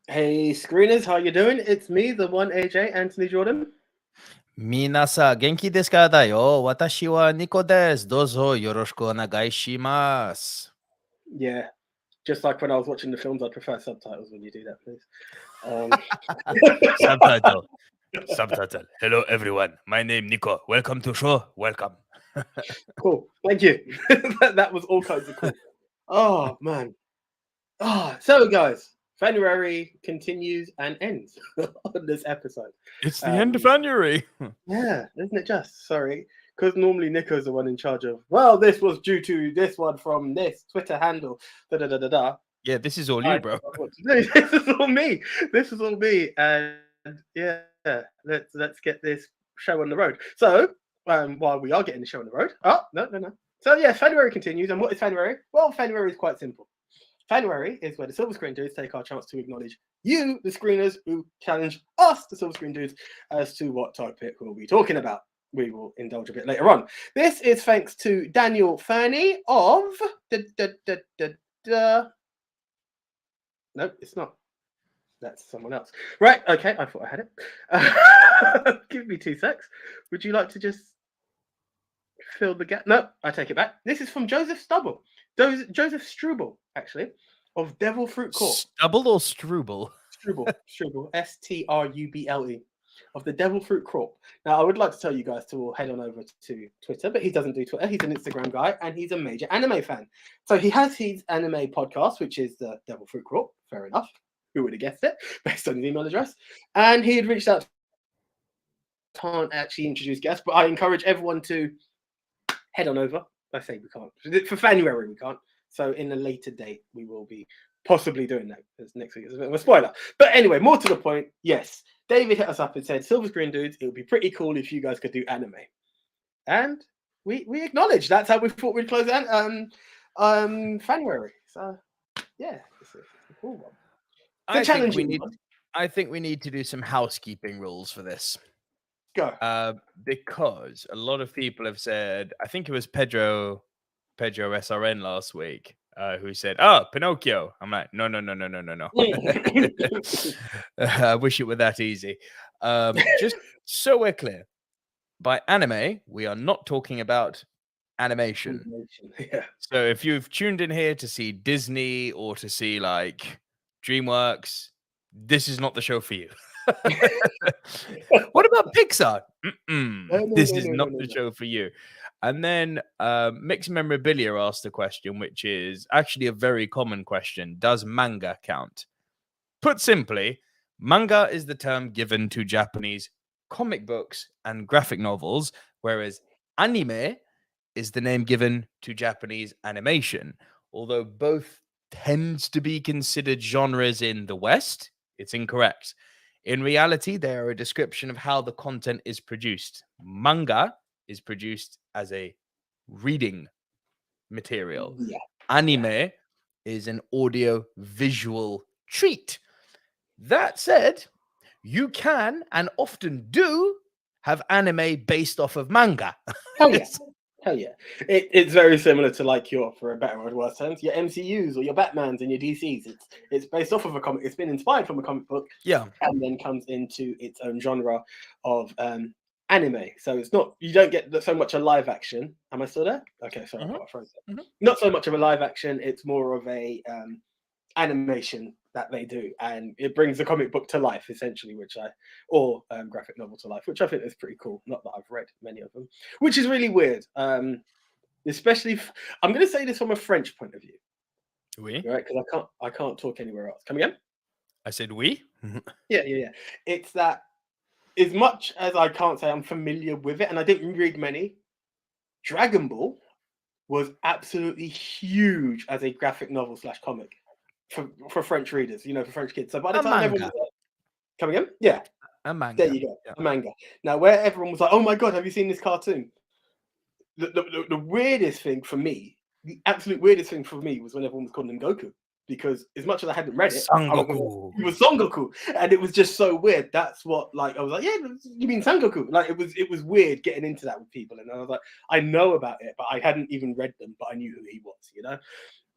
Hey, screeners, how you doing? It's me, the one AJ, Anthony Jordan. 皆さん、元気ですかだよ。私はニコです。どうぞよろしくお願いします。Yeah, just like when I was watching the films, I'd prefer subtitles when you do that, please. Subtitle. Subtitle. Hello, everyone. My name Nico. Welcome to show. Welcome. Cool, thank you. that was all kinds of cool. Oh man. So guys, February continues and ends on this episode. It's the end of January. Yeah, isn't it just? Sorry. Because normally Nico's the one in charge of, well, this was due to this one from this Twitter handle, da da da da da. Yeah, this is all I you, don't bro. know what to do. This is all me. This is all me. And yeah, let's get this show on the road. So, while we are getting the show on the road, no. So yeah, February continues. And what is February? Well, February is quite simple. February is where the Silver Screen Dudes take our chance to acknowledge you, the screeners, who challenge us, the Silver Screen Dudes, as to what topic we'll be talking about. We will indulge a bit later on. This is thanks to Daniel Fernie of No, it's not. That's someone else. Right, okay, I thought I had it. Give me 2 secs. Would you like to just fill the gap? No, I take it back. This is from Joseph Stubble. Joseph Struble, actually, of Devil Fruit Corp. Stubble or Struble? Struble, Struble, of the Devil Fruit Corp. Now, I would like to tell you guys to all head on over to Twitter, but he doesn't do Twitter. He's an Instagram guy, and he's a major anime fan. So he has his anime podcast, which is the Devil Fruit Corp. Fair enough. Who would have guessed it, based on his email address? And he had reached out. Can't actually introduce guests, but I encourage everyone to head on over. I say we can't. For January, we can't. So in a later date, we will be possibly doing that, because next week is a bit of a spoiler. But anyway, more to the point, yes, David hit us up and said, Silver Screen Dudes, it would be pretty cool if you guys could do anime. And we acknowledge that's how we thought we'd close January. So yeah, it's a cool one. I think we need to do some housekeeping rules for this. Go. Because a lot of people have said, I think it was Pedro SRN last week, who said, "Oh, Pinocchio." I'm like, no. I wish it were that easy. Just so we're clear, by anime, we are not talking about animation. Yeah. So if you've tuned in here to see Disney or to see like Dreamworks, this is not the show for you. What about Pixar? This is not the show for you. And then Mixed Memorabilia asked a question, which is actually a very common question. Does manga count? Put simply, manga is the term given to Japanese comic books and graphic novels, whereas anime is the name given to Japanese animation. Although both tends to be considered genres in the West, it's incorrect. In reality, they are a description of how the content is produced. Manga is produced as a reading material. Yeah. Anime is an audio visual treat. That said, you can and often do have anime based off of manga. Hell yeah. Hell yeah. It's very similar to, like, your, for a better or worse terms, your MCUs or your Batmans and your DCs. It's based off of a comic. It's been inspired from a comic book. Yeah. And then comes into its own genre of anime. So it's not, you don't get so much a live action. Am I still there? Okay, sorry, I got frozen. Not so much of a live action. It's more of a animation that they do, and it brings the comic book to life, essentially, or graphic novel to life, which I think is pretty cool. Not that I've read many of them, which is really weird. Especially, I'm going to say this from a French point of view. Oui. Right, because I can't talk anywhere else. Come again? I said oui. Yeah. It's that, as much as I can't say I'm familiar with it, and I didn't read many, Dragon Ball was absolutely huge as a graphic novel / comic for French readers, for French kids. So by the time everyone was like, coming in, yeah, a manga. There you go, a manga. Now, where everyone was like, "Oh my god, have you seen this cartoon?" The weirdest thing for me, the absolute weirdest thing for me, was when everyone was calling him Goku. Because as much as I hadn't read it, it was Son Goku, and it was just so weird. That's what, like, I was like, yeah, you mean Son Goku? Like, it was weird getting into that with people, and I was like, I know about it, but I hadn't even read them, but I knew who he was,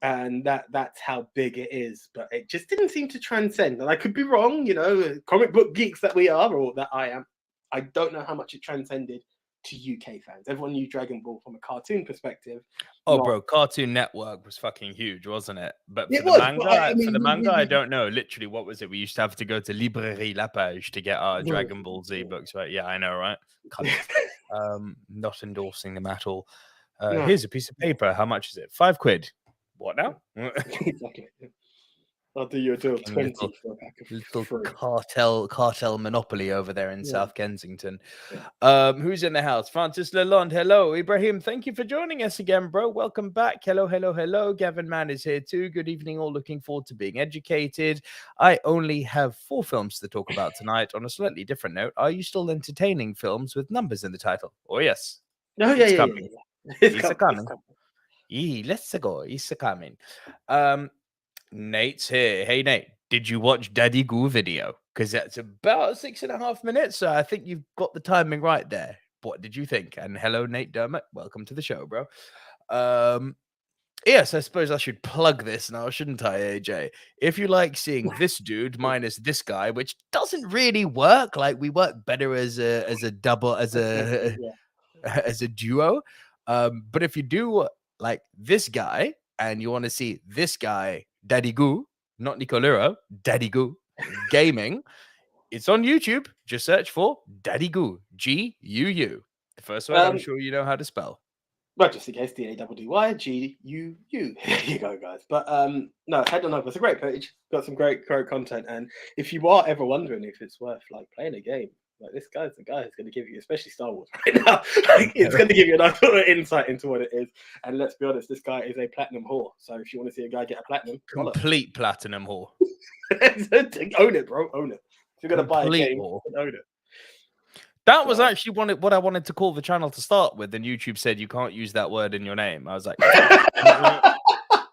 and that's how big it is. But it just didn't seem to transcend. And I could be wrong, you know, comic book geeks that we are, or that I am. I don't know how much it transcended to UK fans. Everyone knew Dragon Ball from a cartoon perspective. Oh, bro, Cartoon Network was fucking huge, wasn't it? But for It the was, manga, but I for the mean, manga, I don't know. Literally, what was it? We used to have to go to Librairie La Page to get our Dragon Ball Z books, right? Yeah, I know, right? Not endorsing them at all. No. Here's a piece of paper. How much is it? £5. What now? Exactly. I'll do you a deal of 20 for a pack of little fruit. cartel monopoly over there in Yeah. South Kensington. Yeah. Who's in the house? Francis Lalonde. Hello, Ibrahim. Thank you for joining us again, bro. Welcome back. Hello. Gavin Mann is here too. Good evening, all. Looking forward to being educated. I only have 4 films to talk about tonight. On a slightly different note, are you still entertaining films with numbers in the title? Oh yes. No, It's yeah. coming. It's coming. Let's go. It's coming. Nate's here. Hey, Nate, did you watch Daddy Goo video? Because that's about 6.5 minutes. So I think you've got the timing right there. What did you think? And hello, Nate Dermott. Welcome to the show, bro. Yes, I suppose I should plug this now, shouldn't I, AJ? If you like seeing this dude minus this guy, which doesn't really work, like we work better as a double, as a as a duo. But if you do like this guy and you want to see this guy, Daddy Goo, not Nicolero, Daddy Goo gaming, it's on YouTube. Just search for Daddy Goo, G-U-U. The first one I'm sure you know how to spell. Well, just in case, DADDY-GUU. There you go, guys. But no, head on over. It's a great page. Got some great content. And if you are ever wondering if it's worth like playing a game, like this guy's the guy who's going to give you, especially Star Wars right now, it's going to give you a nice little insight into what it is. And let's be honest, this guy is a platinum whore. So if you want to see a guy get a platinum, complete platinum whore. Own it, bro. Own it. If you're going to buy a game, own it. That was actually what I wanted to call the channel to start with, and YouTube said you can't use that word in your name. I was like, I'm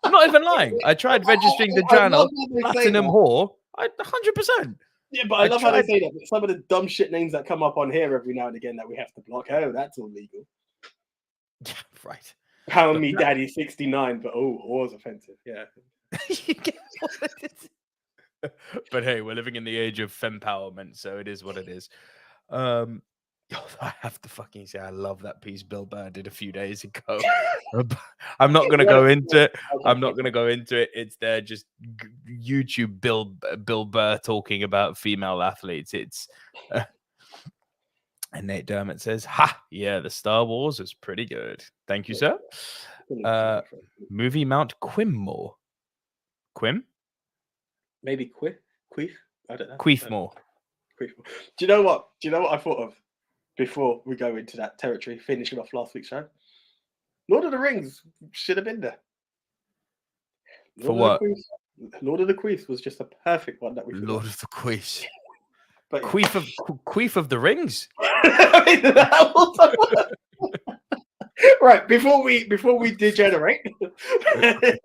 not even lying. I tried registering the channel, Platinum Whore. 100%. Yeah, but I love how they say that. But some of the dumb shit names that come up on here every now and again that we have to block. Oh, that's all legal. Yeah, right. Pound me daddy 69, but whore's offensive. Yeah. But hey, we're living in the age of fempowerment, so it is what it is. I have to fucking say I love that piece Bill Burr did a few days ago. I'm not gonna go into it. I'm not gonna go into it. It's there, just YouTube Bill Burr talking about female athletes. It's and Nate Dermott says, "Ha, yeah, the Star Wars was pretty good. Thank you, sir." Movie Mount Quimmore. Quim? Maybe Queef? I don't know. Queefmore. Do you know what? I thought of before we go into that territory, finishing off last week's show? Lord of the Rings should have been there. For what? Lord of the Queefs was just a perfect one that we forgot. Lord of the Queefs. But Queef of the Rings. Right, before we degenerate,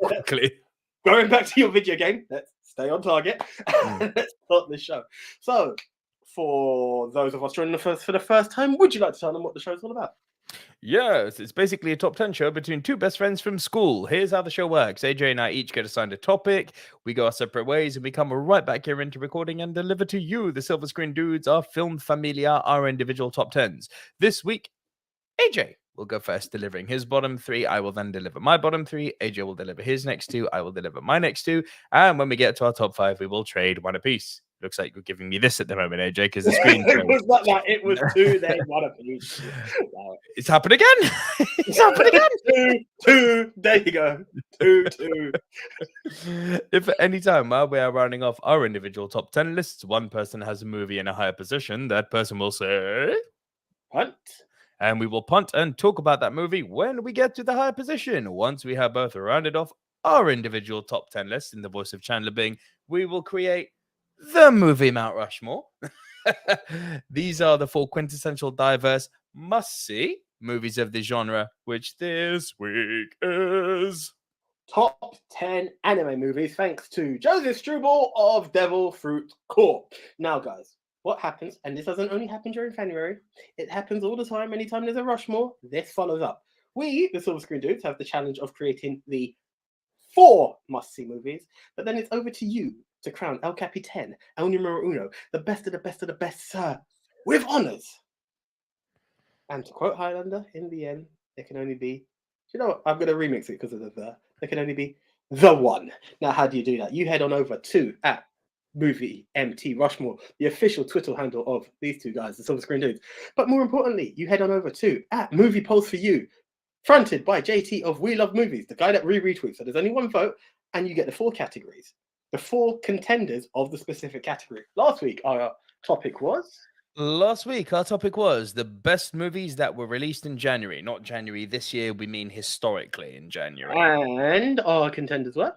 quickly going back to your video game, let's stay on target. Let's start this show. So, for those of us joining for the first time, would you like to tell them what the show's all about? Yes, it's basically a top 10 show between 2 best friends from school. Here's how the show works. AJ and I each get assigned a topic. We go our separate ways and we come right back here into recording and deliver to you, the Silver Screen Dudes, our film familia, our individual top 10s. This week, AJ will go first, delivering his bottom 3. I will then deliver my bottom 3. AJ will deliver his next 2. I will deliver my next 2. And when we get to our top 5, we will trade one apiece. Looks like you're giving me this at the moment, AJ, because the screen. It was not that. It was 2, then one apiece. It's happened again. It's happened again. 2. There you go. 2. If at any time while we are rounding off our individual top 10 lists, one person has a movie in a higher position, that person will say punt. And we will punt and talk about that movie when we get to the higher position. Once we have both rounded off our individual top 10 lists, in the voice of Chandler Bing, we will create the movie Mount Rushmore. These are the 4 quintessential diverse must-see movies of the genre, which this week is top 10 anime movies, thanks to Joseph Struble of Devil Fruit Corp. Now, guys, what happens, and this doesn't only happen during January, it happens all the time. Anytime there's a Rushmore, this follows up. We, the Silver Screen Dudes, have the challenge of creating the 4 must-see movies. But then it's over to you to crown El Capitan, El Numero Uno, the best of the best of the best, sir, with honors. And to quote Highlander, in the end, there can only be, you know what, I'm going to remix it because of the, there can only be the one. Now, how do you do that? You head on over to at Movie MT Rushmore, the official Twitter handle of these two guys, the Silver Screen Dudes. But more importantly, you head on over to at Movie Polls for You, fronted by JT of We Love Movies, the guy that retweets. So there's only one vote, and you get the 4 categories, the 4 contenders of the specific category. Last week, our topic was. Last week, our topic was the best movies that were released in January. Not January this year, we mean historically in January. And our contenders were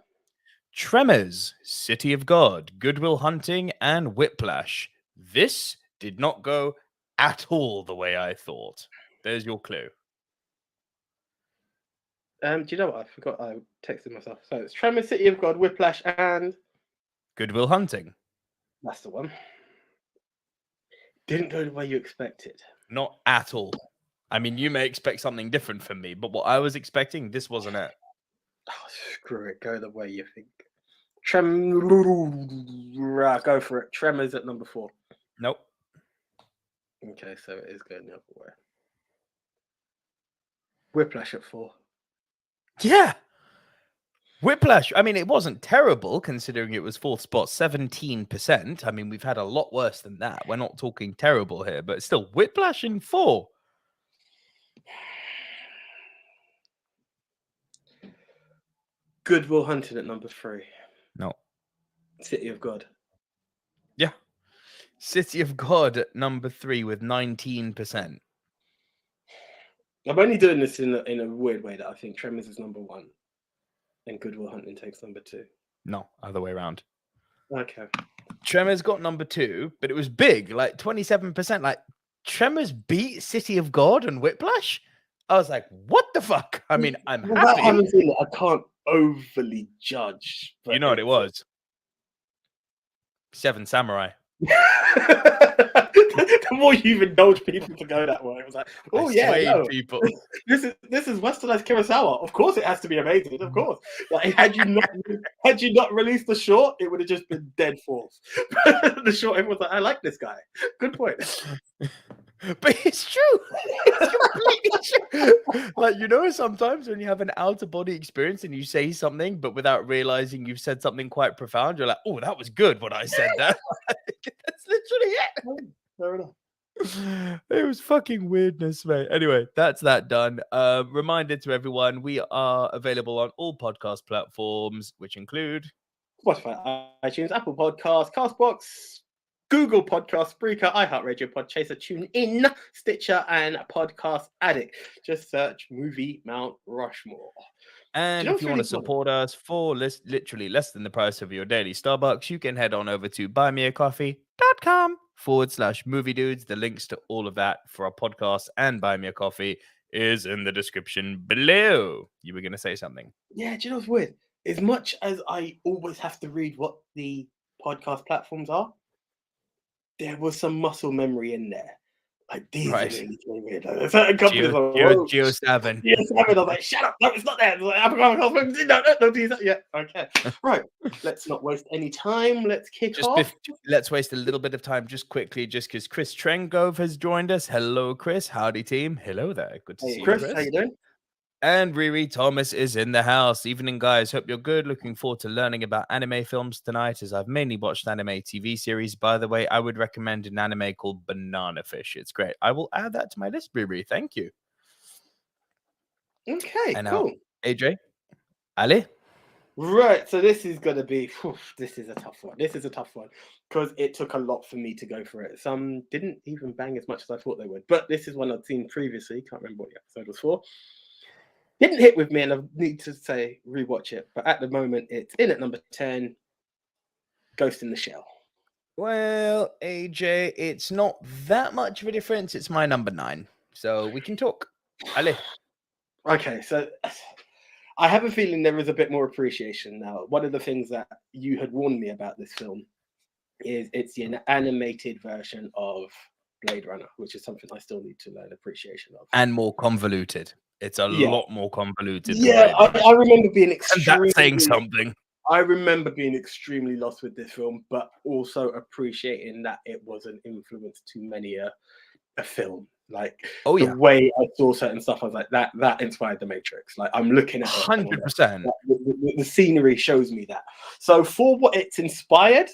Tremors, City of God, Good Will Hunting, and Whiplash. This did not go at all the way I thought. There's your clue. Do you know what? I forgot. I texted myself. So it's Tremors, City of God, Whiplash, and Good Will Hunting. That's the one. Didn't go the way you expected. Not at all. I mean, you may expect something different from me, but what I was expecting, this wasn't it. Oh, screw it. Go the way you think. Go for it. Tremors at number 4. Nope. Okay, so it is going the other way. Whiplash at 4. Yeah. Whiplash. I mean, it wasn't terrible considering it was 4th spot, 17%. I mean, we've had a lot worse than that. We're not talking terrible here, but still, Whiplash in 4. Good Will Hunting at number 3. No. City of God. Yeah. City of God at number 3 with 19%. I'm only doing this in a weird way that I think Tremors is number 1 and Good Will Hunting takes number 2. No, other way around. Okay. Tremors got number 2, but it was big, like 27%. Like, Tremors beat City of God and Whiplash? I was like, what the fuck? I mean, I'm happy. I haven't seen it. I can't overly judge. You know what it was? 7 Samurai. The more you've indulged people to go that way, it was like, oh yeah, no. People. This is westernized Kurosawa. Of course, it has to be amazing. Of course, like had you not released the short, it would have just been dead false. The short, everyone's like, I like this guy. Good point. But it's true. It's completely true. Like, you know, sometimes when you have an out of body experience and you say something, but without realizing you've said something quite profound, you're like, oh, that was good when I said that. That's literally it. Fair enough. It was fucking weirdness, mate. Anyway, that's that done. Reminder to everyone, we are available on all podcast platforms, which include Spotify, iTunes, Apple Podcasts, Castbox, Google Podcasts, Spreaker, iHeartRadio, Podchaser, TuneIn, Stitcher, and Podcast Addict. Just search Movie Mount Rushmore. And if you want to support us for literally less than the price of your daily Starbucks, you can head on over to buymeacoffee.com/movie dudes. The links to all of that for our podcast and Buy Me a Coffee is in the description below. You were going to say something. Yeah, do you know what's weird? As much as I always have to read what the podcast platforms are, there was some muscle memory in there. Like these are really weird. Like, certain companies Geo7. I was like, shut up, no, it's not there. Like, no, yeah, okay. Right. Let's not waste any time. Let's kick off. Let's waste a little bit of time just quickly, just because Chris Trengove has joined us. Hello, Chris. Howdy, team. Hello there. Good to see you, Chris. How you doing? And Riri Thomas is in the house. Evening, guys. Hope you're good. Looking forward to learning about anime films tonight, as I've mainly watched anime TV series. By the way, I would recommend an anime called Banana Fish. It's great. I will add that to my list, Riri. Thank you. Okay, and cool. Now, AJ, Ali? Right, so this is going to be, this is a tough one. This is a tough one because it took a lot for me to go for it. Some didn't even bang as much as I thought they would, but this is one I'd seen previously. Can't remember what the episode was for. Didn't hit with me, and I need to say rewatch it. But at the moment, it's in at number 10, Ghost in the Shell. Well, AJ, it's not that much of a difference. It's my number 9, so we can talk. Ali. Okay, so I have a feeling there is a bit more appreciation now. One of the things that you had warned me about this film is it's the animated version of Blade Runner, which is something I still need to learn appreciation of. And more convoluted. It's a lot more convoluted than Yeah, Blade Runner. I remember being And extremely. that's saying something. I remember being extremely lost with this film, but also appreciating that it was an influence to many a film. Like the way I saw certain stuff, I was like, that inspired The Matrix. Like I'm looking at it, 100%. the scenery shows me that. So for what it's inspired,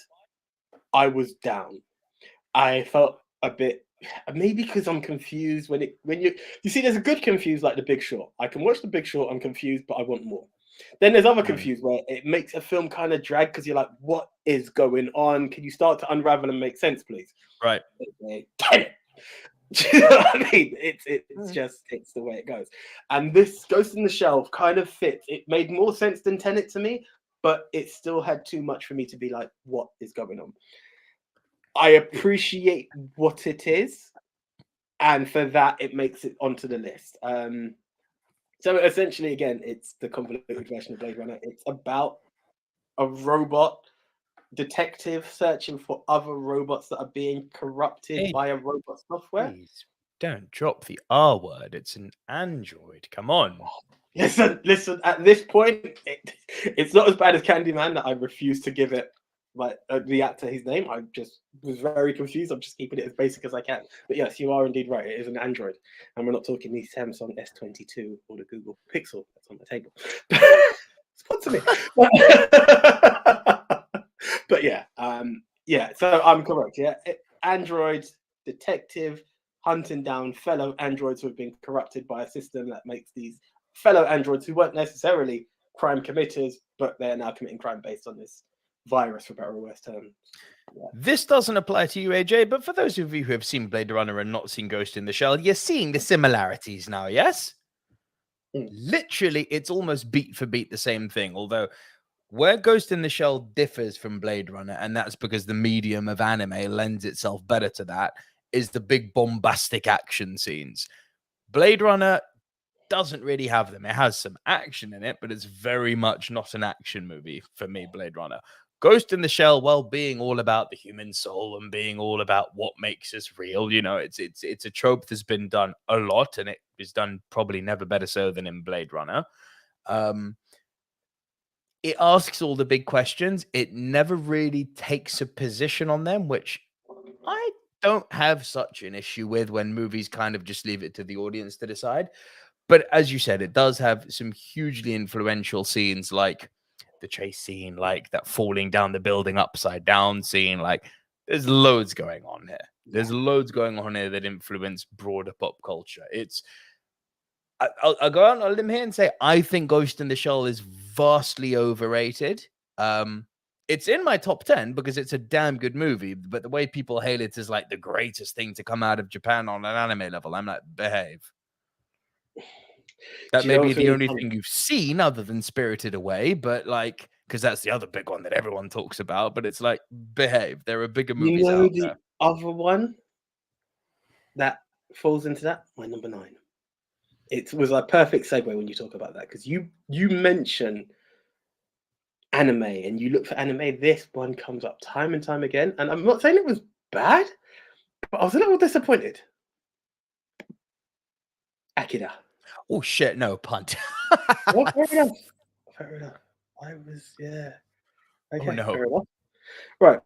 I was down. I felt a bit, maybe because I'm confused when you see there's a good confused like The Big Short. I can watch The Big Short, I'm confused, but I want more. Then there's other confused where it makes a film kind of drag because you're like, what is going on? Can you start to unravel and make sense, please? Right. Damn it. Do you know what I mean? It's just it's the way it goes. And this Ghost in the Shell kind of fits. It made more sense than Tenet to me, but it still had too much for me to be like, what is going on? I appreciate what it is, and for that, it makes it onto the list. So essentially, again, it's the convoluted version of Blade Runner. It's about a robot detective searching for other robots that are being corrupted by a robot software. Please don't drop the R word. It's an android. Come on. Listen. At this point, it's not as bad as Candyman that I refuse to give it like the actor his name. I just was very confused. I'm just keeping it as basic as I can. But yes, you are indeed right. It is an Android, and we're not talking the Samsung S22 or the Google Pixel that's on the table. Sponsor me. But yeah, So I'm correct. Yeah, Android detective hunting down fellow androids who have been corrupted by a system that makes these fellow androids who weren't necessarily crime committers, but they're now committing crime based on this virus, for better or worse terms. Yeah. This doesn't apply to you, AJ, but for those of you who have seen Blade Runner and not seen Ghost in the Shell, you're seeing the similarities now, yes? Literally, it's almost beat for beat the same thing, although where Ghost in the Shell differs from Blade Runner, and that's because the medium of anime lends itself better to that, is the big bombastic action scenes. Blade Runner doesn't really have them. It has some action in it, but it's very much not an action movie for me, Blade Runner. Ghost in the Shell, well, being all about the human soul and being all about what makes us real, you know, it's a trope that's been done a lot, and it is done probably never better so than in Blade Runner. It asks all the big questions. It never really takes a position on them, which I don't have such an issue with when movies kind of just leave it to the audience to decide. But as you said, it does have some hugely influential scenes like the chase scene, like that falling down the building upside down scene. Like there's loads going on here. There's loads going on here that influence broader pop culture. I'll go out on a limb here and say I think Ghost in the Shell is vastly overrated. It's in my top 10 because it's a damn good movie, but the way people hail it is like the greatest thing to come out of Japan on an anime level. I'm like, behave. That may be the only thing you've seen other than Spirited Away, but like, because that's the other big one that everyone talks about, but it's like, behave. There are bigger movies out there. Other one that falls into that, my number 9. It was a perfect segue when you talk about that, because you mention anime and you look for anime. This one comes up time and time again, and I'm not saying it was bad, but I was a little disappointed. Akira. Oh shit! No, punt. Well, fair enough. I was Okay, oh no. fair enough. Right.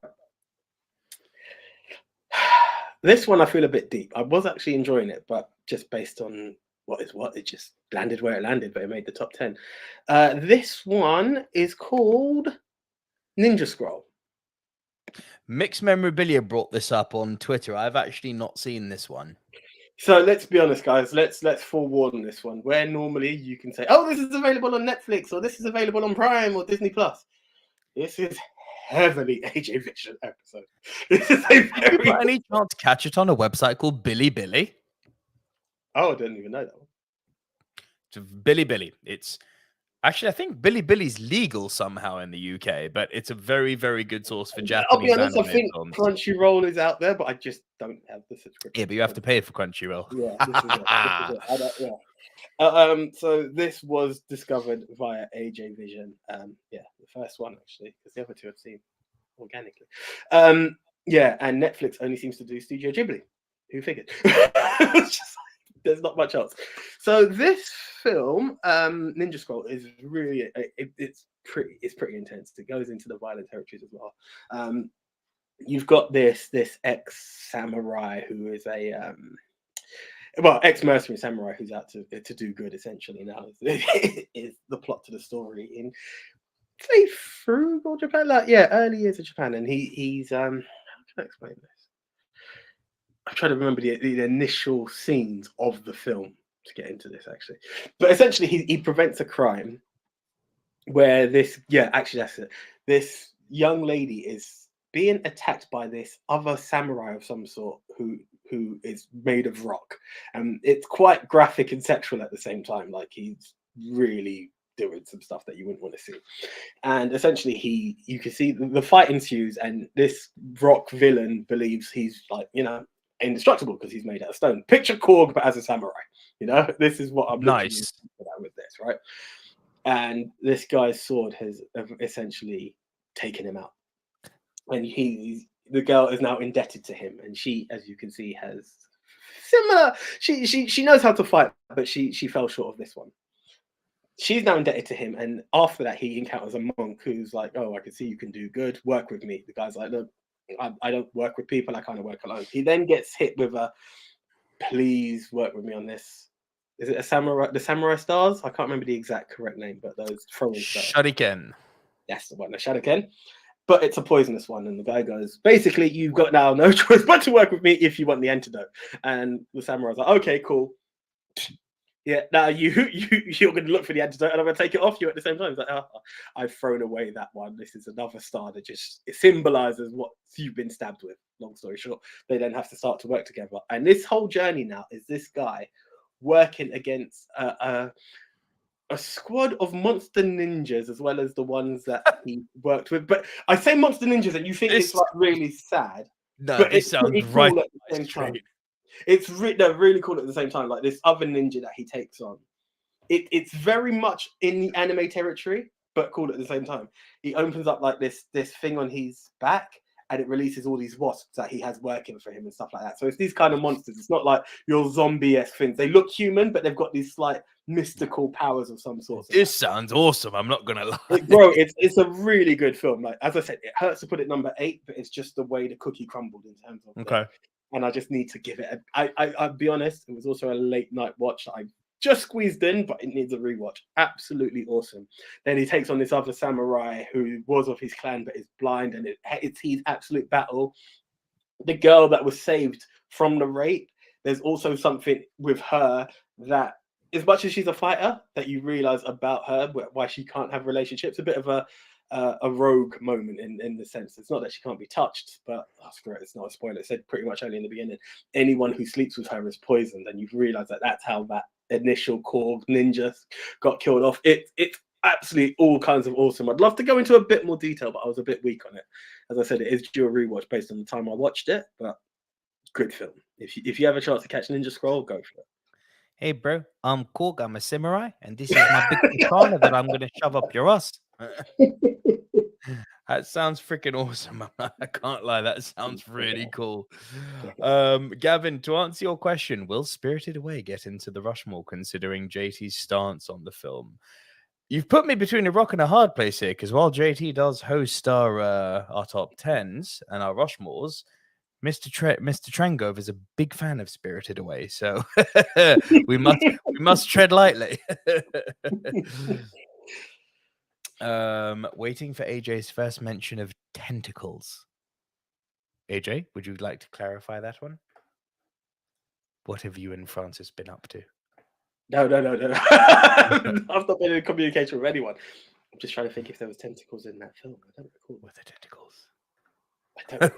This one I feel a bit deep. I was actually enjoying it, but just based on what, it just landed where it landed, but it made the top 10. This one is called Ninja Scroll. Mixed Memorabilia brought this up on Twitter. I've actually not seen this one. So let's be honest, guys. Let's forewarn this one. Where normally you can say, "Oh, this is available on Netflix," or "This is available on Prime or Disney Plus." This is heavily AJ Vision episode. This is a Did you by any chance catch it on a website called Bilibili? Oh, I didn't even know that one. It's Bilibili. It's actually, I think Bilibili's legal somehow in the UK, but it's a very, very good source for Japanese. I'll be honest, I think Crunchyroll is out there, but I just don't have the subscription. Yeah, but you have to pay for Crunchyroll. Yeah, this is it. So this was discovered via AJ Vision. The first one actually, because the other two I've seen organically. And Netflix only seems to do Studio Ghibli. Who figured? There's not much else. So this film, Ninja Scroll, is really it's pretty intense. It goes into the violent territories as well. You've got this ex samurai who is a ex-mercenary samurai who's out to do good, essentially. Now is the plot to the story in say frugal Japan, early years of Japan, and he's how can I explain this? I'm trying to remember the initial scenes of the film to get into this, actually. But essentially, he prevents a crime where that's it. This young lady is being attacked by this other samurai of some sort who is made of rock, and it's quite graphic and sexual at the same time. Like, he's really doing some stuff that you wouldn't want to see. And essentially, you can see the fight ensues, and this rock villain believes he's indestructible because he's made out of stone. Picture Korg, but as a samurai. This is what I'm nice with this, right? And this guy's sword has essentially taken him out, and the girl is now indebted to him, and she, as you can see, has similar. She knows how to fight, but she fell short of this one. She's now indebted to him, and after that, he encounters a monk who's like, "Oh, I can see you can do good. Work with me." The guy's like, "Look, I don't work with people. I kind of work alone." He then gets hit with a, "Please work with me on this." Is it a samurai? The samurai stars? I can't remember the exact correct name, but those throwing stars. Shuriken. That's the one, the Shuriken. But it's a poisonous one, and the guy goes, "Basically, you've got now no choice but to work with me if you want the antidote." And the samurai's like, "Okay, cool. Yeah, now you're going to look for the antidote, and I'm going to take it off you at the same time." It's like, "Oh, I've thrown away that one. This is another star that it symbolizes what you've been stabbed with." Long story short, they then have to start to work together. And this whole journey now is this guy working against a squad of monster ninjas, as well as the ones that he worked with. But I say monster ninjas, and you think it's like really sad. No, but this it's sounds pretty right cool at the same time. It's really cool at the same time. Like, this other ninja that he takes on, it's very much in the anime territory, but cool at the same time. He opens up like this thing on his back, and it releases all these wasps that he has working for him and stuff like that. So it's these kind of monsters. It's not like your zombie-esque things. They look human, but they've got these slight mystical powers of some sort. This sounds awesome. I'm not gonna lie, bro. It's a really good film. Like, as I said, it hurts to put it number 8, but it's just the way the cookie crumbled in terms of okay. And I just need to give it I'll be honest, it was also a late night watch that I just squeezed in, but it needs a rewatch. Absolutely awesome. Then he takes on this other samurai who was of his clan but is blind, and it's his absolute battle. The girl that was saved from the rape, there's also something with her that, as much as she's a fighter, that you realize about her why she can't have relationships. A bit of a rogue moment in the sense. It's not that she can't be touched, but screw it, it's not a spoiler. It said pretty much early in the beginning, anyone who sleeps with her is poisoned, and you've realized that that's how that initial Korg ninja got killed off. It's absolutely all kinds of awesome. I'd love to go into a bit more detail, but I was a bit weak on it. As I said, it is due a rewatch based on the time I watched it, but good film. If you have a chance to catch Ninja Scroll, go for it. Hey, bro, I'm Korg. I'm a samurai, and this is my big katana that I'm gonna shove up your ass. That sounds freaking awesome. I can't lie. That sounds really cool. Gavin, to answer your question, will Spirited Away get into the Rushmore, considering JT's stance on the film? You've put me between a rock and a hard place here, because while JT does host our top 10s and our Rushmores, Mr. Trengove is a big fan of Spirited Away, so we must tread lightly. Waiting for AJ's first mention of tentacles. AJ, would you like to clarify that one? What have you and Francis been up to? No. I've not been in communication with anyone. I'm just trying to think if there was tentacles in that film. I don't recall. What are tentacles? I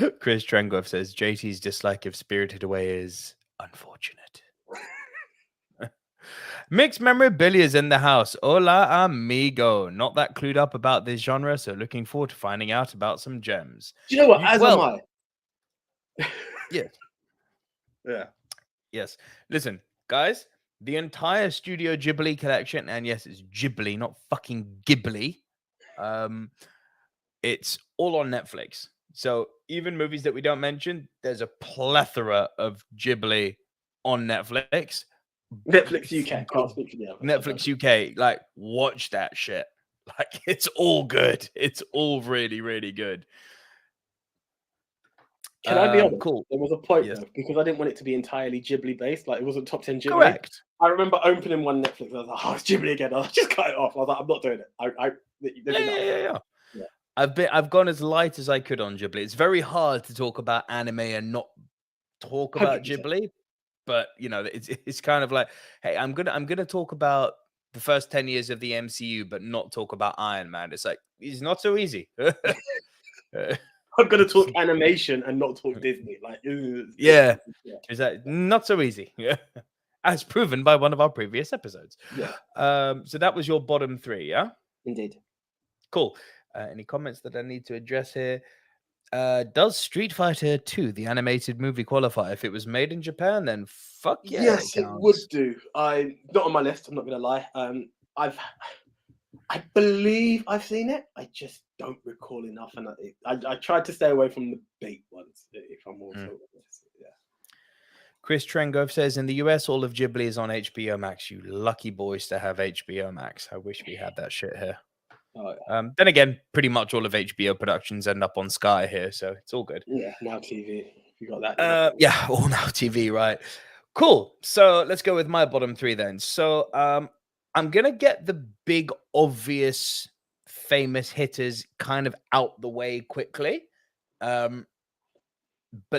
don't. Chris Trengove says JT's dislike of Spirited Away is unfortunate. Mixed memorabilia is in the house. Hola, amigo. Not that clued up about this genre, so looking forward to finding out about some gems. Do you know what? As am I. Yes. Yeah. Yes. Listen, guys, the entire Studio Ghibli collection, and yes, it's Ghibli, not fucking Ghibli. It's all on Netflix. So even movies that we don't mention, there's a plethora of Ghibli on Netflix. Netflix UK. Can't speak for the others. Netflix UK, like, watch that shit. Like, it's all good. It's all really, really good. Can I be honest? Cool. There was a point Yes. though, because I didn't want it to be entirely Ghibli based. Like it wasn't top 10 Ghibli. Correct. I remember opening one Netflix. I was like, "Oh, it's Ghibli again." I just cut it off. I was like, "I'm not doing it." Yeah. I've gone as light as I could on Ghibli. It's very hard to talk about anime and not talk about 100%. Ghibli, but you know, it's kind of like, hey, I'm gonna talk about the first 10 years of the MCU, but not talk about Iron Man. It's like it's not so easy. I'm gonna talk animation and not talk Disney. Like, yeah. Is that not so easy? Yeah, as proven by one of our previous episodes. Yeah. So that was your bottom 3, yeah? Indeed. Cool. Any comments that I need to address here? Does Street Fighter 2, the animated movie, qualify? If it was made in Japan, then fuck yeah. Yes, it would do. Not on my list. I'm not gonna lie. I believe I've seen it. I just don't recall enough, and I tried to stay away from the bait ones. If I'm also honest. Yeah. Chris Trengove says in the US, all of Ghibli is on HBO Max. You lucky boys to have HBO Max. I wish we had that shit here. Oh, yeah. Then again, pretty much all of HBO productions end up on Sky here, so it's all good. Yeah, Now TV. You got that? Yeah, all Now TV, right? Cool. So let's go with my bottom 3 then. So I'm gonna get the big, obvious, famous hitters kind of out the way quickly, but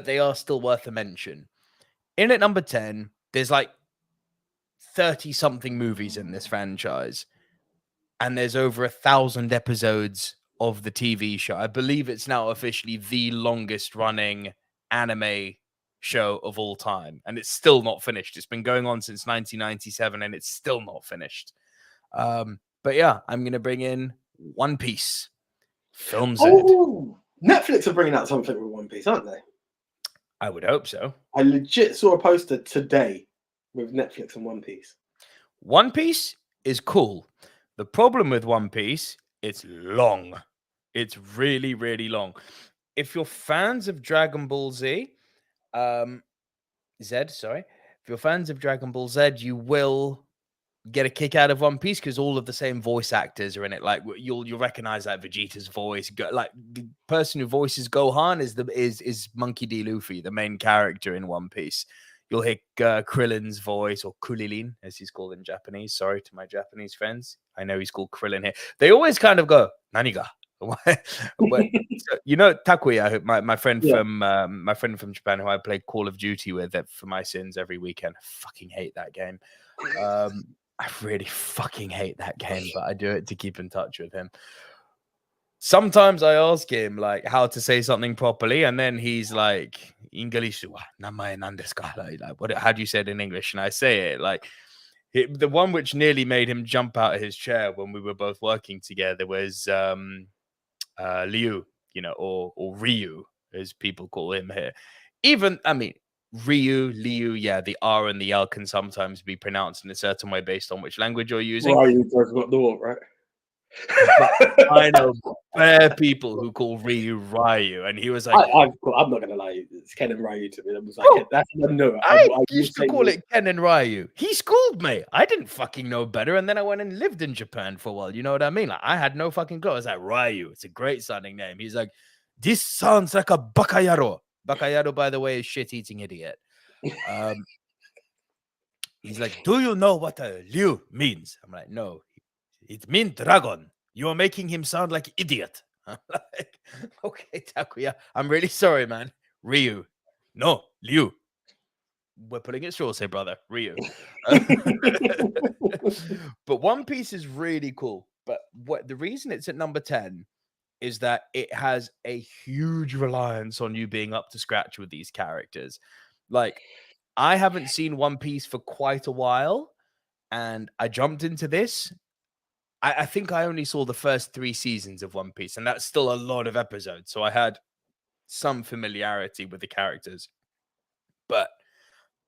they are still worth a mention. In at number 10, there's like 30-something movies in this franchise. And there's over 1,000 episodes of the TV show. I believe it's now officially the longest running anime show of all time. And it's still not finished. It's been going on since 1997 and it's still not finished. But yeah, I'm going to bring in One Piece. Film Z. Oh, Netflix are bringing out something with One Piece, aren't they? I would hope so. I legit saw a poster today with Netflix and One Piece. One Piece is cool. The problem with One Piece, it's long. It's really, really long. If you're fans of Dragon Ball Z, if you're fans of Dragon Ball Z, you will get a kick out of One Piece because all of the same voice actors are in it. Like you'll recognize that Vegeta's voice. Like the person who voices Gohan is Monkey D. Luffy, the main character in One Piece. You'll hear Krillin's voice, or Kulilin, as he's called in Japanese. Sorry to my Japanese friends. I know he's called Krillin here. They always kind of go, Naniga. You know, Takuya, my friend from Japan, who I play Call of Duty with for my sins every weekend. I fucking hate that game. I really fucking hate that game, but I do it to keep in touch with him. Sometimes I ask him like how to say something properly, and then he's like, "English, namae nan desu ka?" Like, what? How do you say it in English? And I say it like the one which nearly made him jump out of his chair when we were both working together was Liu, you know, or Ryu, as people call him here. Liu, yeah, the R and the L can sometimes be pronounced in a certain way based on which language you're using. Ryu does got the what, right? But I know bare people who call Ryu, and he was like, I'm not gonna lie, it's Ken and Ryu to me. I was like, that's no. I used to call it Ken and Ryu. He schooled me. I didn't fucking know better, and then I went and lived in Japan for a while. You know what I mean? Like I had no fucking clue. I was like, Ryu, it's a great sounding name. He's like, this sounds like a bakayaro. Bakayaro, by the way, is shit-eating idiot. He's like, do you know what a Liu means? I'm like, no. It means dragon. You are making him sound like idiot. I'm like, okay, Takuya. I'm really sorry, man. Ryu. No, Liu. We're putting it short, say brother. Ryu. But One Piece is really cool. But the reason it's at number 10 is that it has a huge reliance on you being up to scratch with these characters. Like, I haven't seen One Piece for quite a while, and I jumped into this. I think I only saw the first 3 seasons of One Piece, and that's still a lot of episodes. So I had some familiarity with the characters. But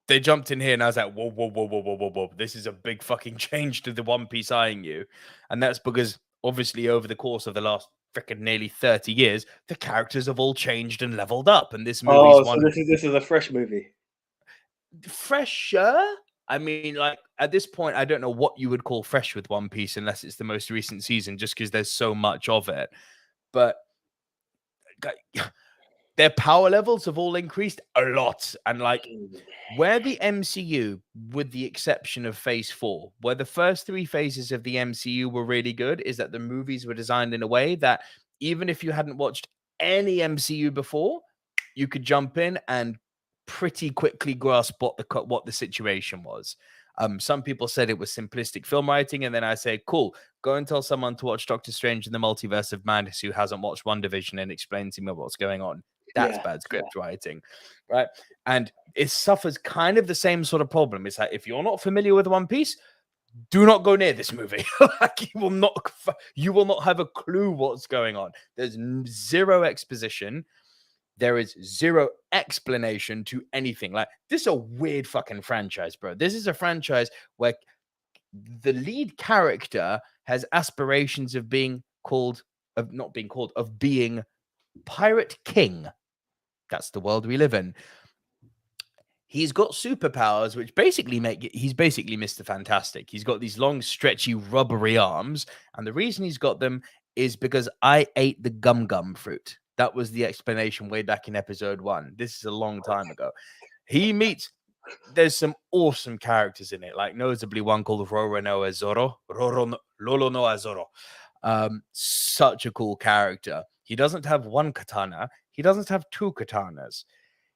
they jumped in here, and I was like, whoa. This is a big fucking change to the One Piece eyeing you. And that's because, obviously, over the course of the last freaking nearly 30 years, the characters have all changed and leveled up. And this movie's so this is a fresh movie. Fresher? I mean, like at this point, I don't know what you would call fresh with One Piece unless it's the most recent season, just because there's so much of it. But their power levels have all increased a lot. And like where the MCU, with the exception of phase 4, where the first 3 phases of the MCU were really good, is that the movies were designed in a way that even if you hadn't watched any MCU before, you could jump in and pretty quickly grasp what the situation was. Some people said it was simplistic film writing, and then I say, cool, go and tell someone to watch Doctor Strange in the Multiverse of Madness who hasn't watched WandaVision and explain to me what's going on. That's bad script writing, right? And it suffers kind of the same sort of problem. It's like, if you're not familiar with One Piece, do not go near this movie. Like you will not have a clue what's going on. There's zero exposition. There is zero explanation to anything. Like, this is a weird fucking franchise, bro. This is a franchise where the lead character has aspirations of being Pirate King. That's the world we live in. He's got superpowers, which basically he's basically Mr. Fantastic. He's got these long, stretchy, rubbery arms. And the reason he's got them is because I ate the gum fruit. That was the explanation way back in episode 1. This is a long time ago. There's some awesome characters in it, like notably one called Lolo no Azoro. Such a cool character. He doesn't have one katana. He doesn't have 2 katanas.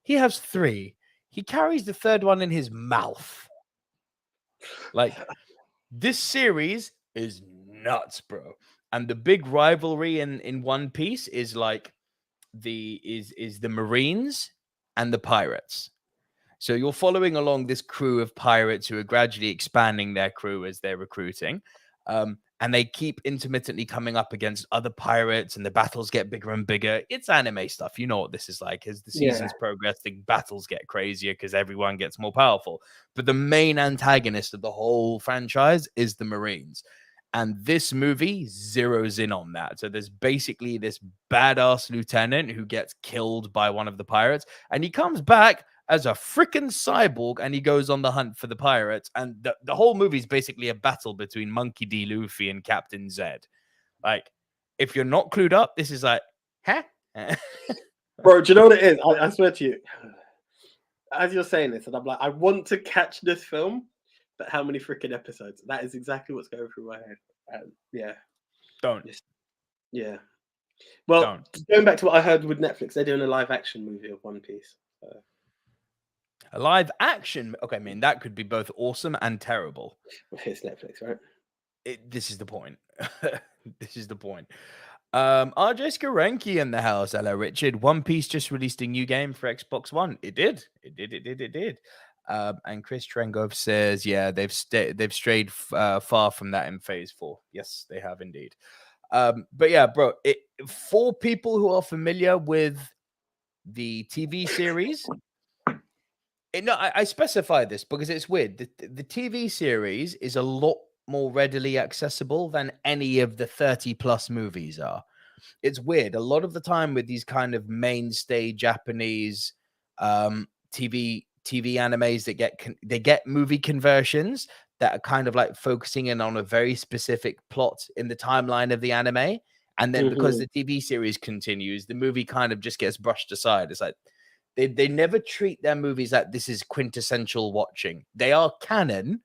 He has 3. He carries the 3rd one in his mouth. Like, this series is nuts, bro. And the big rivalry in One Piece is like the Marines and the pirates. So you're following along this crew of pirates who are gradually expanding their crew as they're recruiting. And they keep intermittently coming up against other pirates, and the battles get bigger and bigger. It's anime stuff. You know what this is like. As the seasons progress, the battles get crazier because everyone gets more powerful. But the main antagonist of the whole franchise is the Marines. And this movie zeroes in on that. So there's basically this badass lieutenant who gets killed by one of the pirates, and he comes back as a freaking cyborg, and he goes on the hunt for the pirates. And the whole movie is basically a battle between Monkey D. Luffy and Captain Zed. Like, if you're not clued up, this is like, huh? Bro, do you know what it is? I swear to you, as you're saying this, and I'm like, I want to catch this film, but how many freaking episodes? That is exactly what's going through my head. Yeah. Don't. Yeah. Well, going back to what I heard with Netflix, they're doing a live action movie of One Piece. So. A live action? Okay, I mean, that could be both awesome and terrible. Well, it's Netflix, right? This is the point. This is the point. RJ Skarenki in the house. Hello, Richard. One Piece just released a new game for Xbox One. It did. And Chris Trengove says, yeah, they've strayed far from that in phase 4. Yes, they have indeed. But yeah, bro, for people who are familiar with the TV series, I specify this because it's weird. The TV series is a lot more readily accessible than any of the 30+ movies are. It's weird. A lot of the time with these kind of mainstay Japanese TV animes that get movie conversions that are kind of like focusing in on a very specific plot in the timeline of the anime. And then because the TV series continues, the movie kind of just gets brushed aside. It's like they never treat their movies like this is quintessential watching. They are canon.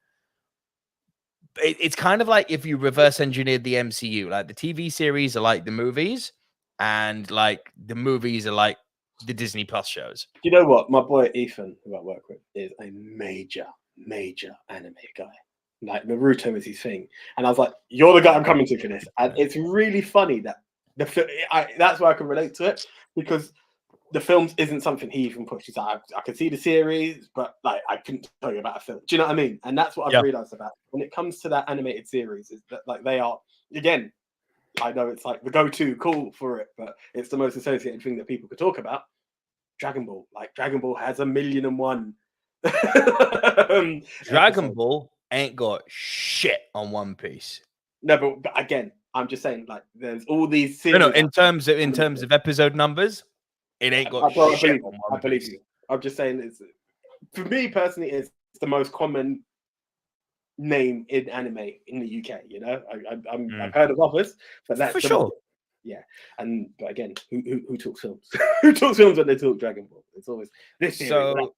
It's kind of like if you reverse engineered the MCU, like the TV series are like the movies, and like the movies are like the Disney Plus shows. You know what? My boy Ethan, who I work with, is a major anime guy. Like Naruto is his thing, and I was like, "You're the guy I'm coming to for this." And it's really funny that that's why I can relate to it, because the films isn't something he even pushes. I could see the series, but like I couldn't tell you about a film. Do you know what I mean? And that's what I've realized about when it comes to that animated series is that like they are, again, I know it's like the go-to call for it, but it's the most associated thing that people could talk about. Dragon Ball. Like Dragon Ball has 1,000,001. Dragon Ball ain't got shit on One Piece. No, but again, I'm just saying, like, there's all these series. No, in terms of episode numbers, it ain't got shit on One Piece. I believe you. I'm just saying, it's for me personally, it's the most common name in anime in the UK. You know, I've heard of others, but that's For sure. Yeah, but again, who talks films? Who talks films when they talk Dragon Ball? It's always this series. So,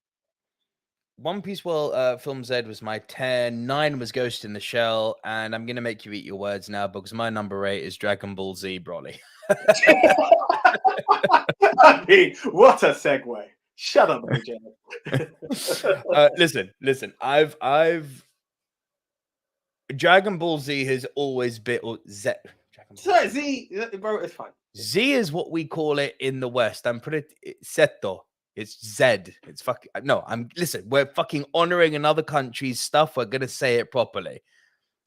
One Piece World Film Z was my 10. 9 was Ghost in the Shell, and I'm gonna make you eat your words now because my number 8 is Dragon Ball Z, Broly. I mean, what a segue! Shut up, AJ. Listen. I've Dragon Ball Z has always been Z. So Z, bro, it's fine. Z is what we call it in the West. I'm pretty Seto. It's Z. It's fucking no. Listen. We're fucking honoring another country's stuff. We're gonna say it properly.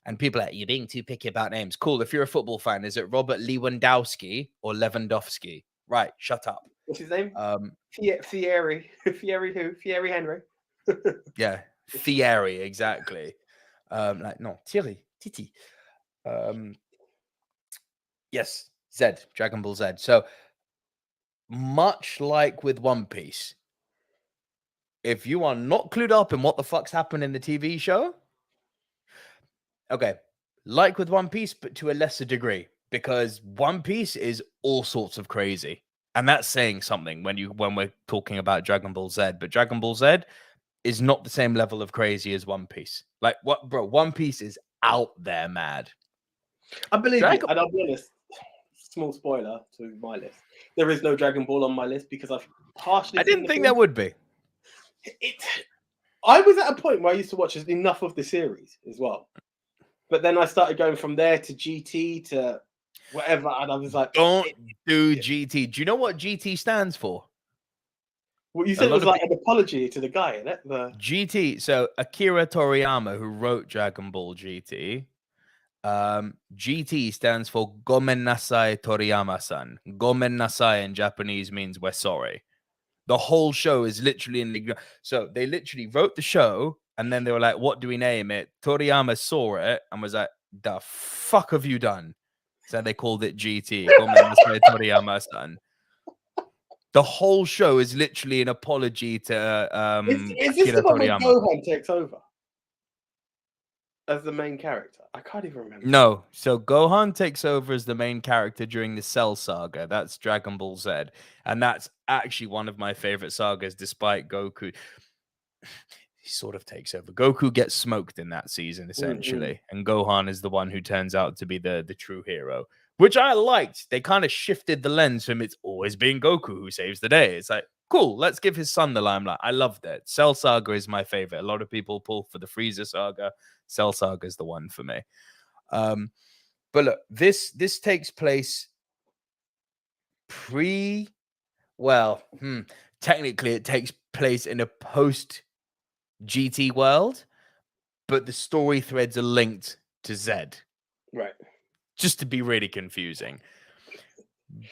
And people are like, you're being too picky about names. Cool. If you're a football fan, is it Robert Lewandowski or Lewandowski? Right. Shut up. What's his name? Thierry. Thierry who? Thierry Henry. Yeah. Thierry. Exactly. No. Thierry. Titi. Yes. Z. Dragon Ball Z. So much like with One Piece, if you are not clued up in what the fuck's happened in the TV show, okay, like with One Piece, but to a lesser degree, because One Piece is all sorts of crazy, and that's saying something when we're talking about Dragon Ball Z. But Dragon Ball Z is not the same level of crazy as One Piece. Like what, bro? One Piece is out there mad. I believe you, and I'll be honest. Small spoiler to my list: there is no Dragon Ball on my list because I've partially. I didn't think there would be. I was at a point where I used to watch enough of the series as well. But then I started going from there to GT to whatever, and I was like, don't do GT. Do you know what GT stands for? Well, you said it was like an apology to the guy, isn't it? GT. So Akira Toriyama, who wrote Dragon Ball GT, GT stands for Gomen Nasai Toriyama-san. Gomen Nasai in Japanese means we're sorry. The whole show is literally so they literally wrote the show and then they were like, what do we name it? Toriyama saw it and was like, the fuck have you done? So they called it GT. Gomen Nasai Toriyama-san. The whole show is literally an apology to is this the one where Gohan takes over as the main character? I can't even remember. No, so Gohan takes over as the main character during the Cell Saga. That's Dragon Ball Z, and that's actually one of my favorite sagas. Despite Goku, he sort of takes over. Goku gets smoked in that season essentially, and Gohan is the one who turns out to be the true hero, which I liked. They kind of shifted the lens from it's always been Goku who saves the day. It's like, cool, let's give his son the limelight. I loved it. Cell Saga is my favorite. A lot of people pull for the Frieza Saga. Cell Saga is the one for me. But look, this takes place technically it takes place in a post GT world, but the story threads are linked to Z. Right. Just to be really confusing.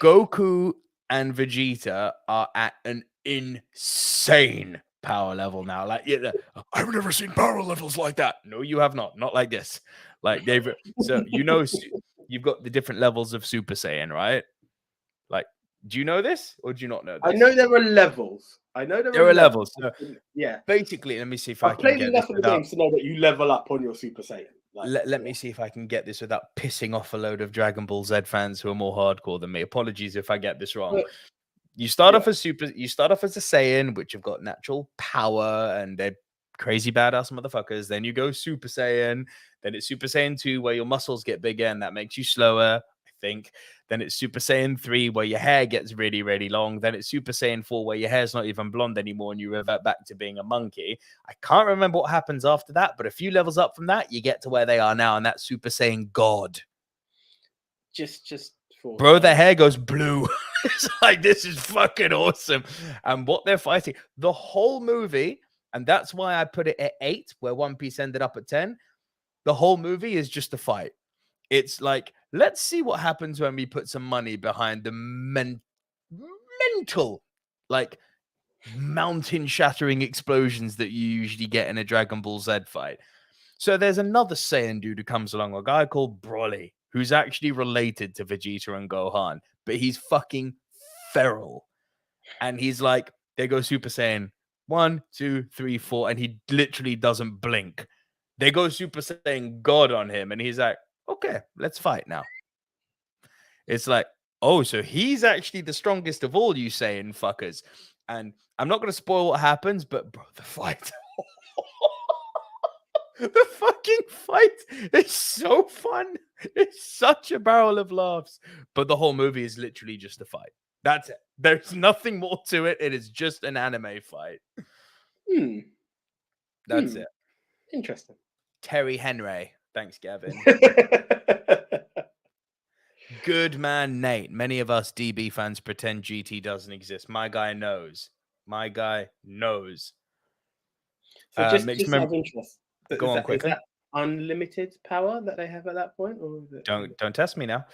Goku and Vegeta are at an insane power level now. Like, yeah, I've never seen power levels like that. No, you have not. Not like this. Like they've you've got the different levels of Super Saiyan, right? Like, do you know this or do you not know this? I know there are levels. I know there are levels. So yeah. Basically, let me see if I've played enough of the games to know that you level up on your Super Saiyan. Like, let me see if I can get this without pissing off a load of Dragon Ball Z fans who are more hardcore than me. Apologies if I get this wrong. You start off as a Saiyan, which have got natural power and they're crazy badass motherfuckers. Then you go Super Saiyan. Then it's Super Saiyan 2 where your muscles get bigger and that makes you slower, I think. Then it's Super Saiyan 3 where your hair gets really, really long. Then it's Super Saiyan 4 where your hair's not even blonde anymore and you revert back to being a monkey. I can't remember what happens after that, but a few levels up from that, you get to where they are now, and that's Super Saiyan God. Just for bro, their hair goes blue. It's like, this is fucking awesome. And what they're fighting, the whole movie, and that's why I put it at 8, where One Piece ended up at 10. The whole movie is just a fight. It's like, let's see what happens when we put some money behind the mental, like, mountain-shattering explosions that you usually get in a Dragon Ball Z fight. So there's another Saiyan dude who comes along, a guy called Broly, who's actually related to Vegeta and Gohan, but he's fucking feral. And he's like, they go Super Saiyan 1, 2, 3, 4, and he literally doesn't blink. They go Super Saiyan God on him, and he's like, okay, let's fight now. It's like, oh, so he's actually the strongest of all you Saiyan fuckers. And I'm not going to spoil what happens, but bro, the fight. The fucking fight is so fun. It's such a barrel of laughs. But the whole movie is literally just a fight. That's it. There's nothing more to it. It is just an anime fight. That's it. Interesting. Terry Henry. Thanks, Gavin. Good man, Nate. Many of us DB fans pretend GT doesn't exist. My guy knows. My guy knows. So just out of interest, Go on quickly. Is that unlimited power that they have at that point, or is it... Don't test me now.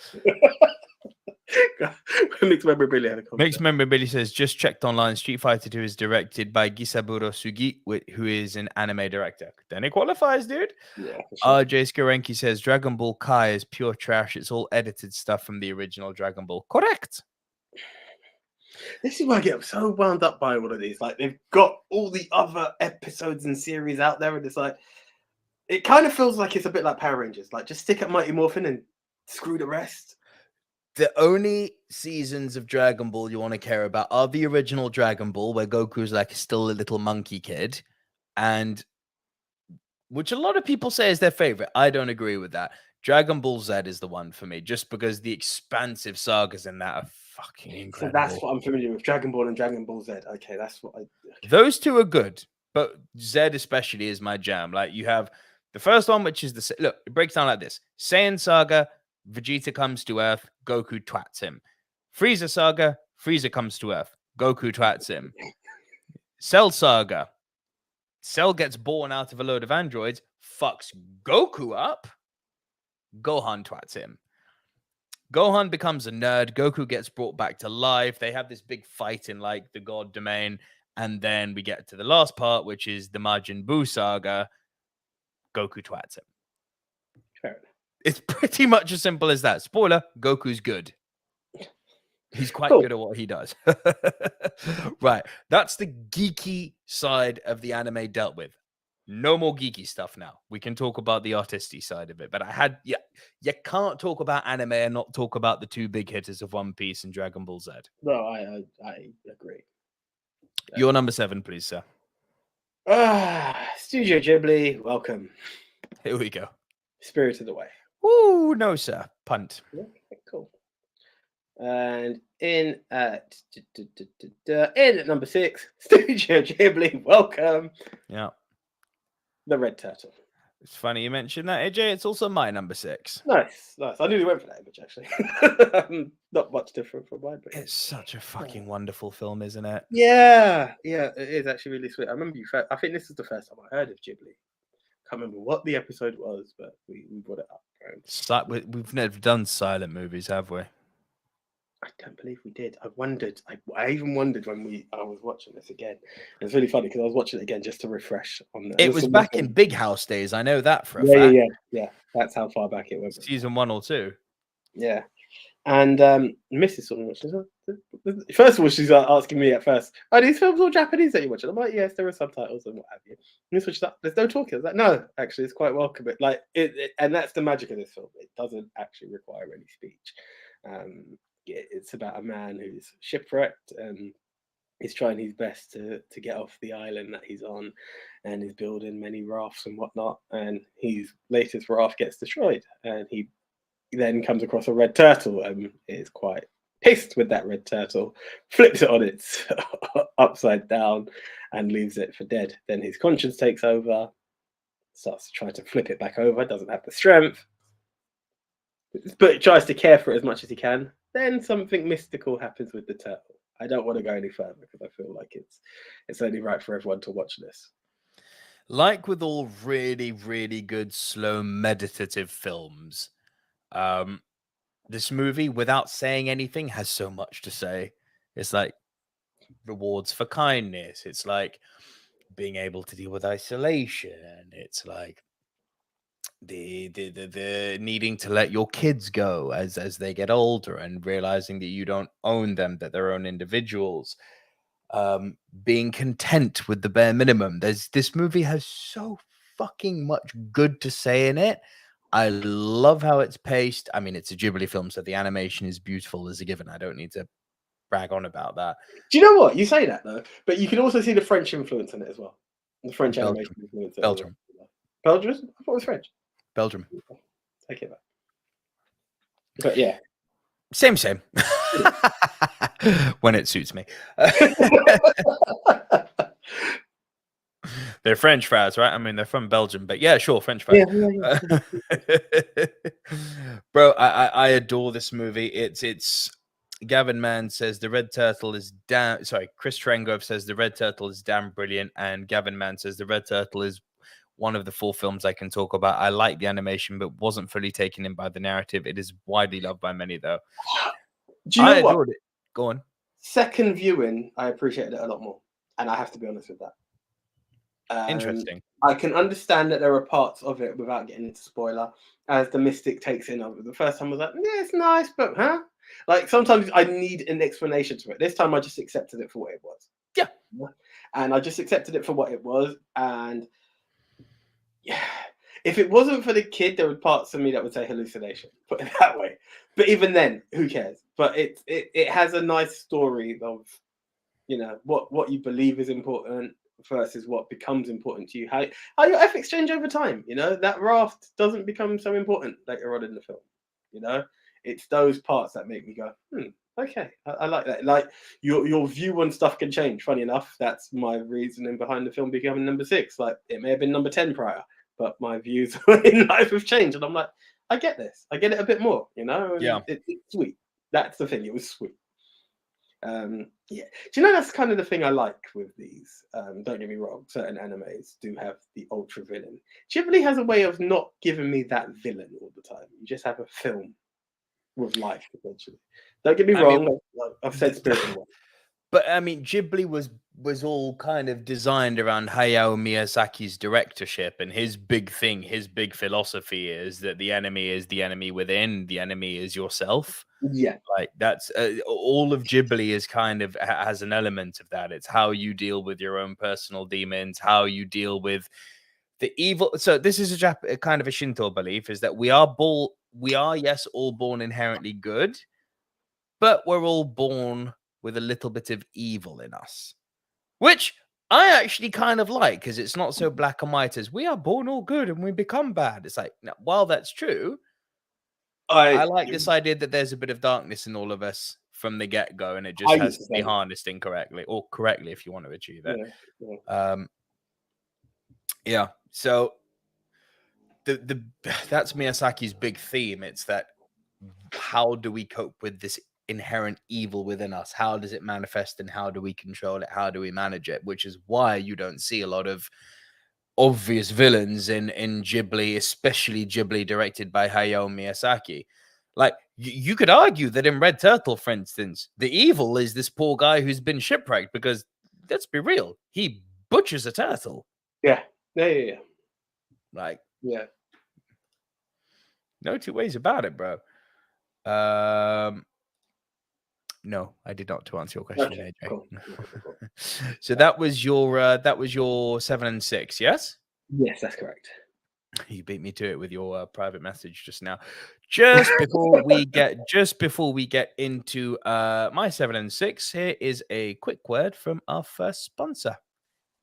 Mixed Memorabilia. Mixed Memorabilia says, just checked online. Street Fighter 2 is directed by Gisaburo Sugi, who is an anime director. Then it qualifies, dude. Yeah. Sure. RJ Skarenki says, Dragon Ball Kai is pure trash. It's all edited stuff from the original Dragon Ball. Correct. This is why I get so wound up by all of these. Like, they've got all the other episodes and series out there, and it's like, it kind of feels like it's a bit like Power Rangers. Like, just stick up Mighty Morphin and screw the rest. The only seasons of Dragon Ball you want to care about are the original Dragon Ball, where Goku's like still a little monkey kid, and which a lot of people say is their favorite. I don't agree with that. Dragon Ball Z is the one for me, just because the expansive sagas in that are fucking incredible. So that's what I'm familiar with, Dragon Ball and Dragon Ball Z. Okay, that's what I... Okay. Those two are good, but Z especially is my jam. Like, you have the first one, which is the... Look, it breaks down like this. Saiyan Saga, Vegeta comes to Earth, Goku twats him. Frieza Saga, Frieza comes to Earth, Goku twats him. Cell Saga, Cell gets born out of a load of androids, fucks Goku up, Gohan twats him. Gohan becomes a nerd, Goku gets brought back to life, they have this big fight in like the God domain, and then we get to the last part, which is the Majin Buu Saga, Goku twats him. Fair enough. It's pretty much as simple as that. Spoiler, Goku's good. He's quite good at what he does. Right. That's the geeky side of the anime dealt with. No more geeky stuff now. We can talk about the artisty side of it. But you can't talk about anime and not talk about the two big hitters of One Piece and Dragon Ball Z. No, I agree. Your number 7, please, sir. Studio Ghibli, welcome. Here we go. Spirited Away. Ooh, no, sir. Punt. Okay, cool. And in at number 6, Studio Ghibli, welcome. Yeah. The Red Turtle. It's funny you mentioned that, AJ. It's also my number 6. Nice. I nearly went for that image, actually. Not much different from mine. But it's such a fucking wonderful film, isn't it? Yeah, it is actually really sweet. I remember I think this is the first time I heard of Ghibli. Can't remember what the episode was, but we brought it up. Right? We've never done silent movies, have we? I don't believe we did. I wondered. I even wondered when I was watching this again. And it's really funny because I was watching it again just to refresh on the... It was back in Big House days. I know that for a fact. Yeah. That's how far back it went. Season 1 or 2. Yeah. And Mrs. sort of watches. First of all, she's asking me at first, "Are these films all Japanese that you're watching?" I'm like, "Yes, there are subtitles and what have you." And she's like, "There's no talking." I was like, "No, actually, it's quite welcome." Like and that's the magic of this film. It doesn't actually require any speech. It's about a man who's shipwrecked and he's trying his best to get off the island that he's on, and is building many rafts and whatnot. And his latest raft gets destroyed, and he then comes across a red turtle and is quite pissed with that red turtle, flips it on its upside down and leaves it for dead. Then his conscience takes over, starts to try to flip it back over, doesn't have the strength, but tries to care for it as much as he can. Then something mystical happens with the turtle. I don't want to go any further because I feel like it's only right for everyone to watch this. Like with all really, really good, slow, meditative films, this movie, without saying anything, has so much to say. It's like rewards for kindness. It's like being able to deal with isolation. It's like the needing to let your kids go as they get older and realizing that you don't own them, that they're own individuals. Being content with the bare minimum. This movie has so fucking much good to say in it. I love how it's paced. I mean, it's a Ghibli film, so the animation is beautiful as a given. I don't need to brag on about that. Do you know what? You say that though, but you can also see the French influence in it as well. The French animation influence. Belgium. Belgium? I thought it was French. Belgium. Take it back. But yeah. Same. When it suits me. They're French fries, right? I mean, they're from Belgium, but yeah, sure, French fries. Yeah. Bro, I adore this movie. It's Gavin Mann says the Red Turtle is damn. Sorry, Chris Trengrove says the Red Turtle is damn brilliant, and Gavin Mann says the Red Turtle is one of the 4 films I can talk about. I like the animation, but wasn't fully taken in by the narrative. It is widely loved by many, though. Do you know what? Adored it. Go on. Second viewing, I appreciated it a lot more, and I have to be honest with that. Interesting. I can understand that there are parts of it, without getting into spoiler, as the mystic takes in of it. The first time I was like, yeah, it's nice, but huh? Like sometimes I need an explanation to it. This time I just accepted it for what it was. Yeah. And I just accepted it for what it was. And yeah, if it wasn't for the kid, there were parts of me that would say hallucination, put it that way. But even then, who cares? But it has a nice story of, you know, what you believe is important versus what becomes important to you, how your ethics change over time. You know, that raft doesn't become so important later on in the film. You know, it's those parts that make me go, okay, I like that. Like your view on stuff can change. Funny enough, that's my reasoning behind the film becoming number 6. Like it may have been number 10 prior, but my views in life have changed, and I'm like, I get this. I get it a bit more. You know, and yeah, it's sweet. That's the thing. It was sweet. Yeah, do you know that's kind of the thing I like with these? Don't get me wrong, certain animes do have the ultra villain. Ghibli has a way of not giving me that villain all the time. You just have a film with life, essentially. Don't get me wrong, I've said spirit in one. But I mean, Ghibli was all kind of designed around Hayao Miyazaki's directorship, and his big thing, his big philosophy is that the enemy is the enemy within, the enemy is yourself. Yeah, like that's all of Ghibli is kind of has an element of that. It's how you deal with your own personal demons, how you deal with the evil. So this is a kind of a Shinto belief, is that we are all born inherently good, but we're all born with a little bit of evil in us, which I actually kind of like, because it's not so black and white as we are born all good and we become bad. It's like, now, while that's true, I like this idea that there's a bit of darkness in all of us from the get-go, and it just has to be harnessed incorrectly, or correctly if you want to achieve it. Yeah. So that's Miyazaki's big theme. It's that, how do we cope with this inherent evil within us? How does it manifest, and how do we control it? How do we manage it? Which is why you don't see a lot of obvious villains in Ghibli, especially Ghibli directed by Hayao Miyazaki. Like, you could argue that in Red Turtle, for instance, the evil is this poor guy who's been shipwrecked, because let's be real, he butchers a turtle. Yeah. Like, yeah. No two ways about it, bro. No, I did not, to answer your question, Okay, AJ. cool. So that was your 7 and 6, yes? Yes, that's correct. You beat me to it with your private message just now. Just before we get into my 7 and 6, here is a quick word from our first sponsor.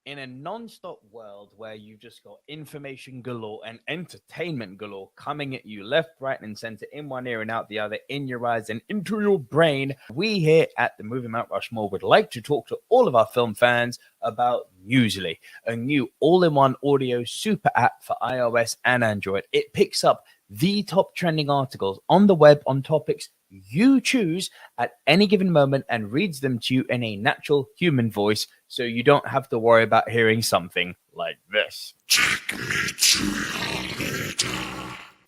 In a non-stop world where you've just got information galore and entertainment galore coming at you left, right, and center, in one ear and out the other, in your eyes and into your brain, we here at the Movie Mount Rushmore would like to talk to all of our film fans about Musely, a new all-in-one audio super app for iOS and Android. It picks up the top trending articles on the web on topics you choose at any given moment and reads them to you in a natural human voice, so you don't have to worry about hearing something like this.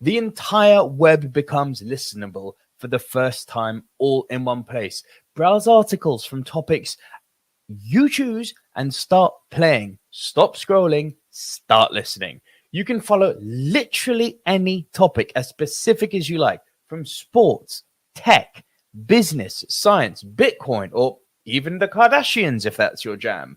The entire web becomes listenable for the first time, all in one place. Browse articles from topics you choose and start playing. Stop scrolling, start listening. You can follow literally any topic as specific as you like, from sports, tech, business, science, Bitcoin, or even the Kardashians, if that's your jam.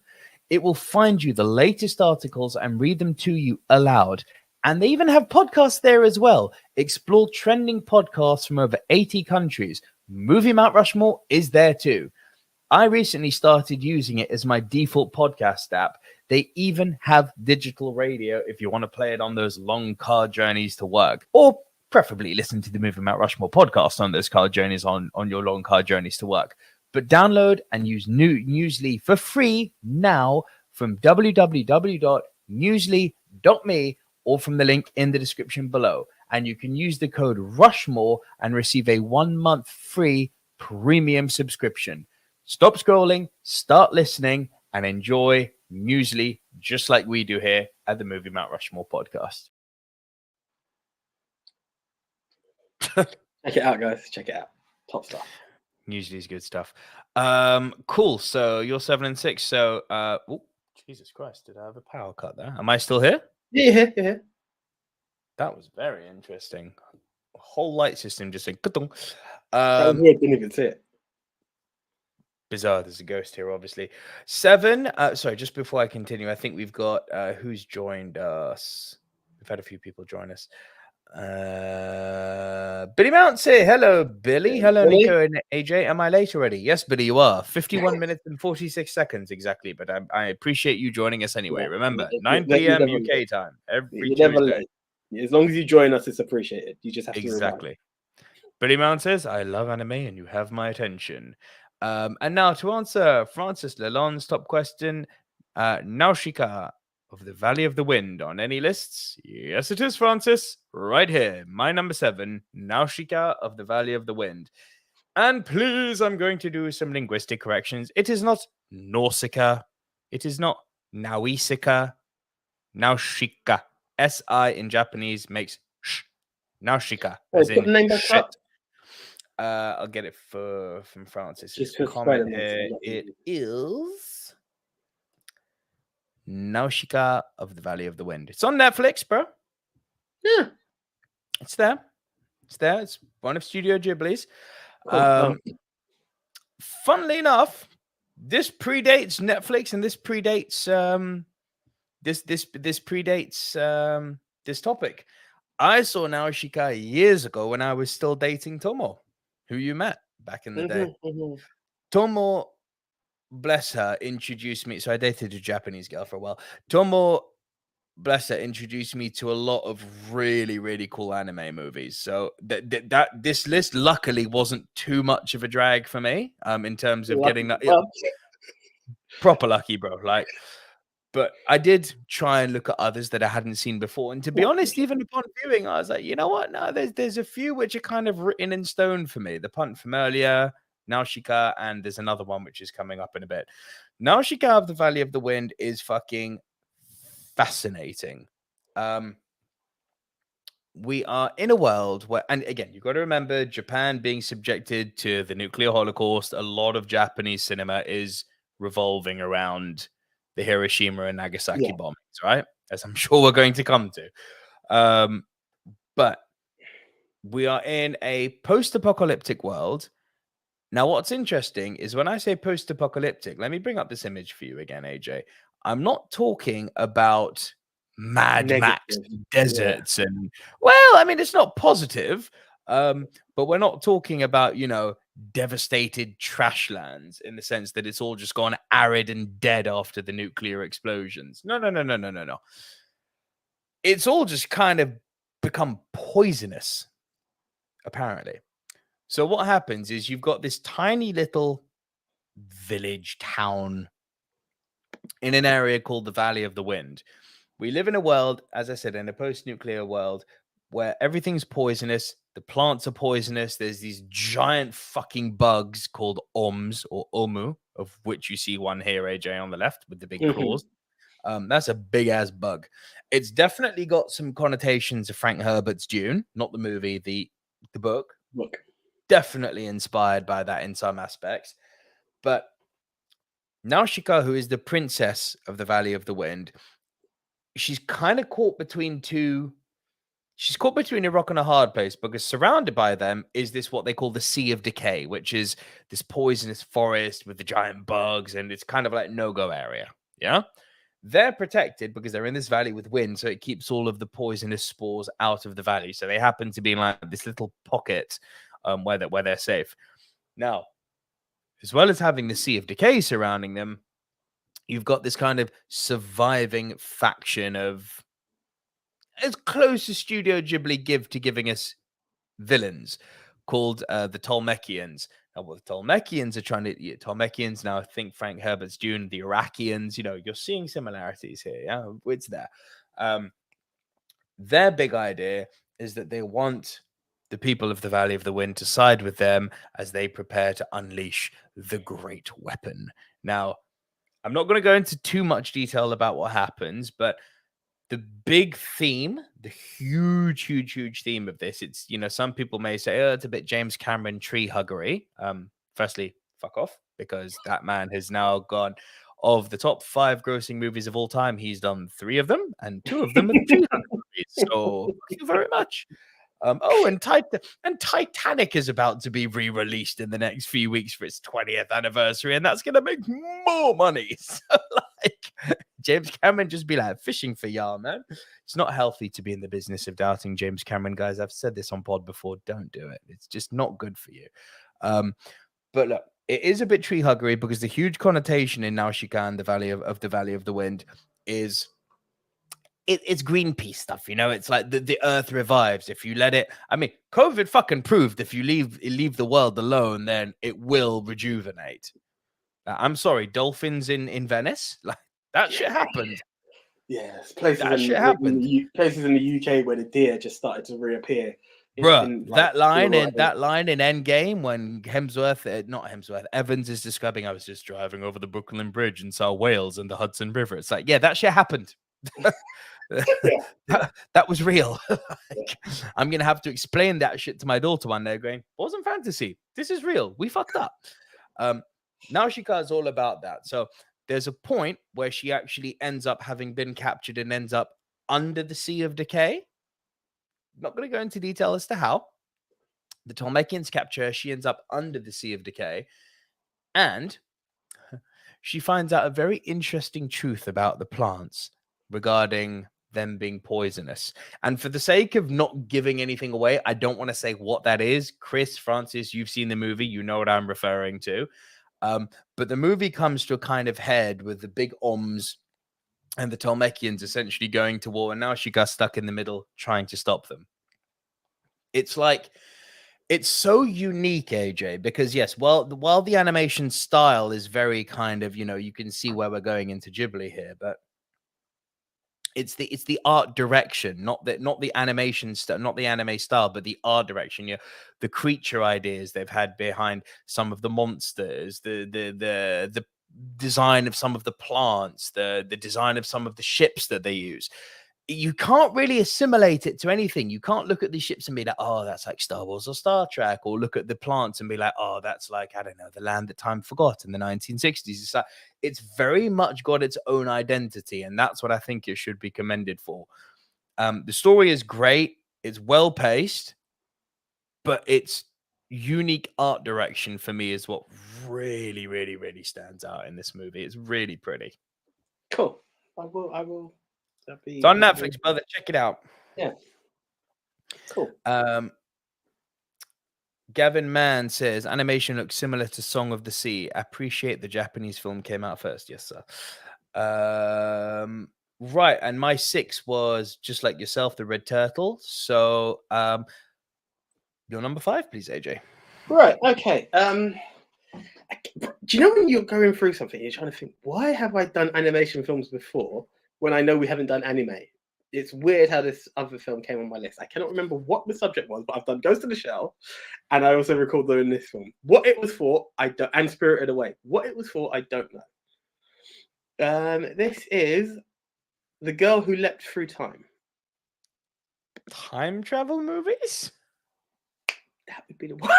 It will find you the latest articles and read them to you aloud. And they even have podcasts there as well. Explore trending podcasts from over 80 countries. Movie Mount Rushmore is there too. I recently started using it as my default podcast app. They even have digital radio if you want to play it on those long car journeys to work, or preferably listen to the Movie Mount Rushmore podcast on those car journeys on your long car journeys to work. But download and use Newsly for free now from www.newsly.me or from the link in the description below. And you can use the code Rushmore and receive a 1 month free premium subscription. Stop scrolling, start listening, and enjoy Newsly just like we do here at the Movie Mount Rushmore podcast. Check it out, guys. Check it out. Top stuff. Newsly is good stuff. Cool. So you're 7 and 6. So, Jesus Christ, did I have a power cut there? Am I still here? Yeah, you're here. That was very interesting. A whole light system just saying. That was weird. Didn't even see it. Bizarre. There's a ghost here, obviously. 7. Sorry, just before I continue, I think we've got who's joined us. We've had a few people join us. Billy Mounts here. Hello, Billy. Hello, Billy? Nico and AJ. Am I late already? Yes, Billy, you are. 51 minutes and 46 seconds exactly. But I appreciate you joining us anyway. Remember, 9 p.m. UK time every Tuesday. Never late. As long as you join us, it's appreciated. You just have to exactly. Billy Mounts says, "I love anime and you have my attention." And now to answer Francis Lalonde's top question, Nausicaa of the Valley of the Wind on any lists? Yes, it is, Francis. Right here. My number 7, Nausicaa of the Valley of the Wind. And please, I'm going to do some linguistic corrections. It is not Nausicaa. It is not Nausicaa. Nausicaa. S-I in Japanese makes sh. Nausicaa. As in shit. I'll get it from Francis's comment here. It is Nausicaa of the Valley of the Wind. It's on Netflix, bro. Yeah. It's there. It's there. It's one of Studio Ghibli's. Funnily enough, this predates Netflix and this predates this predates this topic. I saw Nausicaa years ago when I was still dating Tomo, who you met back in the day. Tomo, bless her, introduced me. So I dated a Japanese girl for a while. Tomo, bless her, introduced me to a lot of really, really cool anime movies. So that this list luckily wasn't too much of a drag for me in terms of getting that. Proper lucky, bro. Like, but I did try and look at others that I hadn't seen before. And to be honest, even upon viewing, I was like, you know what? No, there's a few which are kind of written in stone for me. The Punt from earlier, Nausicaa, and there's another one which is coming up in a bit. Nausicaa of the Valley of the Wind is fucking fascinating. We are in a world where, and again, you've got to remember Japan being subjected to the nuclear holocaust. A lot of Japanese cinema is revolving around the Hiroshima and Nagasaki bombings, right? As I'm sure we're going to come to. But we are in a post-apocalyptic world. Now, what's interesting is when I say post-apocalyptic, let me bring up this image for you again, AJ. I'm not talking about Mad Max deserts and, well, I mean, it's not positive, but we're not talking about, you know, devastated trash lands in the sense that it's all just gone arid and dead after the nuclear explosions. No. It's all just kind of become poisonous, apparently. So what happens is you've got this tiny little village town in an area called the Valley of the Wind. We live in a world, as I said, in a post-nuclear world where everything's poisonous. The plants are poisonous. There's these giant fucking bugs called oms or omu, of which you see one here, AJ, on the left with the big claws. That's a big-ass bug. It's definitely got some connotations of Frank Herbert's Dune, not the movie, the book. Definitely inspired by that in some aspects. But Nausicaa, who is the princess of the Valley of the Wind, she's kind of caught between two. She's caught between a rock and a hard place because surrounded by them is this what they call the Sea of Decay, which is this poisonous forest with the giant bugs, and it's kind of like no-go area. Yeah. They're protected because they're in this valley with wind, so it keeps all of the poisonous spores out of the valley. So they happen to be in like this little pocket where they're safe. Now, as well as having the Sea of Decay surrounding them, you've got this kind of surviving faction of as close as Studio Ghibli give to giving us villains called the Tolmekians. Now, what the Tolmekians are trying to Tolmekians now, I think Frank Herbert's Dune, the Iraqians, you're seeing similarities here. Yeah, it's there. Their big idea is that they want the people of the Valley of the Wind to side with them as they prepare to unleash the great weapon. Now, I'm not going to go into too much detail about what happens, but the big theme, the huge theme of this, it's, some people may say, oh, it's a bit James Cameron tree huggery. Firstly, fuck off, because that man has now gone, of the top 5 grossing movies of all time, he's done 3 of them, and 2 of them are tree hugger movies. So thank you very much. And Titanic is about to be re-released in the next few weeks for its 20th anniversary, and that's going to make more money. So, James Cameron just be like, fishing for y'all, man. It's not healthy to be in the business of doubting James Cameron, guys. I've said this on pod before. Don't do it. It's just not good for you. But look, it is a bit tree huggery because the huge connotation in Nausicaa, the Valley of the Valley of the Wind, is it's Greenpeace stuff, It's like the earth revives if you let it. I mean, COVID fucking proved if you leave the world alone, then it will rejuvenate. I'm sorry, dolphins in Venice, like that shit happened. Yes, places in the UK where the deer just started to reappear. Bruh, that line in Endgame when Evans is describing, I was just driving over the Brooklyn Bridge and saw whales in the Hudson River. It's like, yeah, that shit happened. That was real. I'm gonna have to explain that shit to my daughter one day, going, wasn't fantasy. This is real. We fucked up. Nausicaa is all about that. So there's a point where she actually ends up having been captured and ends up under the Sea of Decay. Not going to go into detail as to how. The Tolmekians capture her. She ends up under the Sea of Decay. And she finds out a very interesting truth about the plants regarding them being poisonous. And for the sake of not giving anything away, I don't want to say what that is. Chris, Francis, you've seen the movie. You know what I'm referring to. But the movie comes to a kind of head with the big Oms and the Tolmekians essentially going to war, and now she got stuck in the middle trying to stop them. It's like, it's so unique, AJ, because yes, while the animation style is very kind of, you can see where we're going into Ghibli here, but it's the art direction, not the animation style, not the anime style, but the art direction. The creature ideas they've had behind some of the monsters, the design of some of the plants, the design of some of the ships that they use. You can't really assimilate it to anything. You can't look at these ships and be like, oh, that's like Star Wars or Star Trek, or look at the plants and be like, oh, that's like, I don't know, the land that time forgot in the 1960s. It's like, it's very much got its own identity, and that's what I think it should be commended for. The story is great. It's well paced, but its unique art direction for me is what really, really, really stands out in this movie. It's really pretty. Cool. I will. It's on Netflix, brother. Check it out. Yeah. Cool. Gavin Mann says animation looks similar to Song of the Sea. I appreciate the Japanese film came out first. Yes, sir. Right, and my 6 was just like yourself, the Red Turtle. So, your number 5, please, AJ. Right. Okay. Do you know when you're going through something, you're trying to think, why have I done animation films before when I know we haven't done anime? It's weird how this other film came on my list. I cannot remember what the subject was, but I've done Ghost in the Shell, and I also recalled them in this film. What it was for, I don't, and Spirited Away. What it was for, I don't know. This is The Girl Who Leapt Through Time. Time travel movies? That would be the one.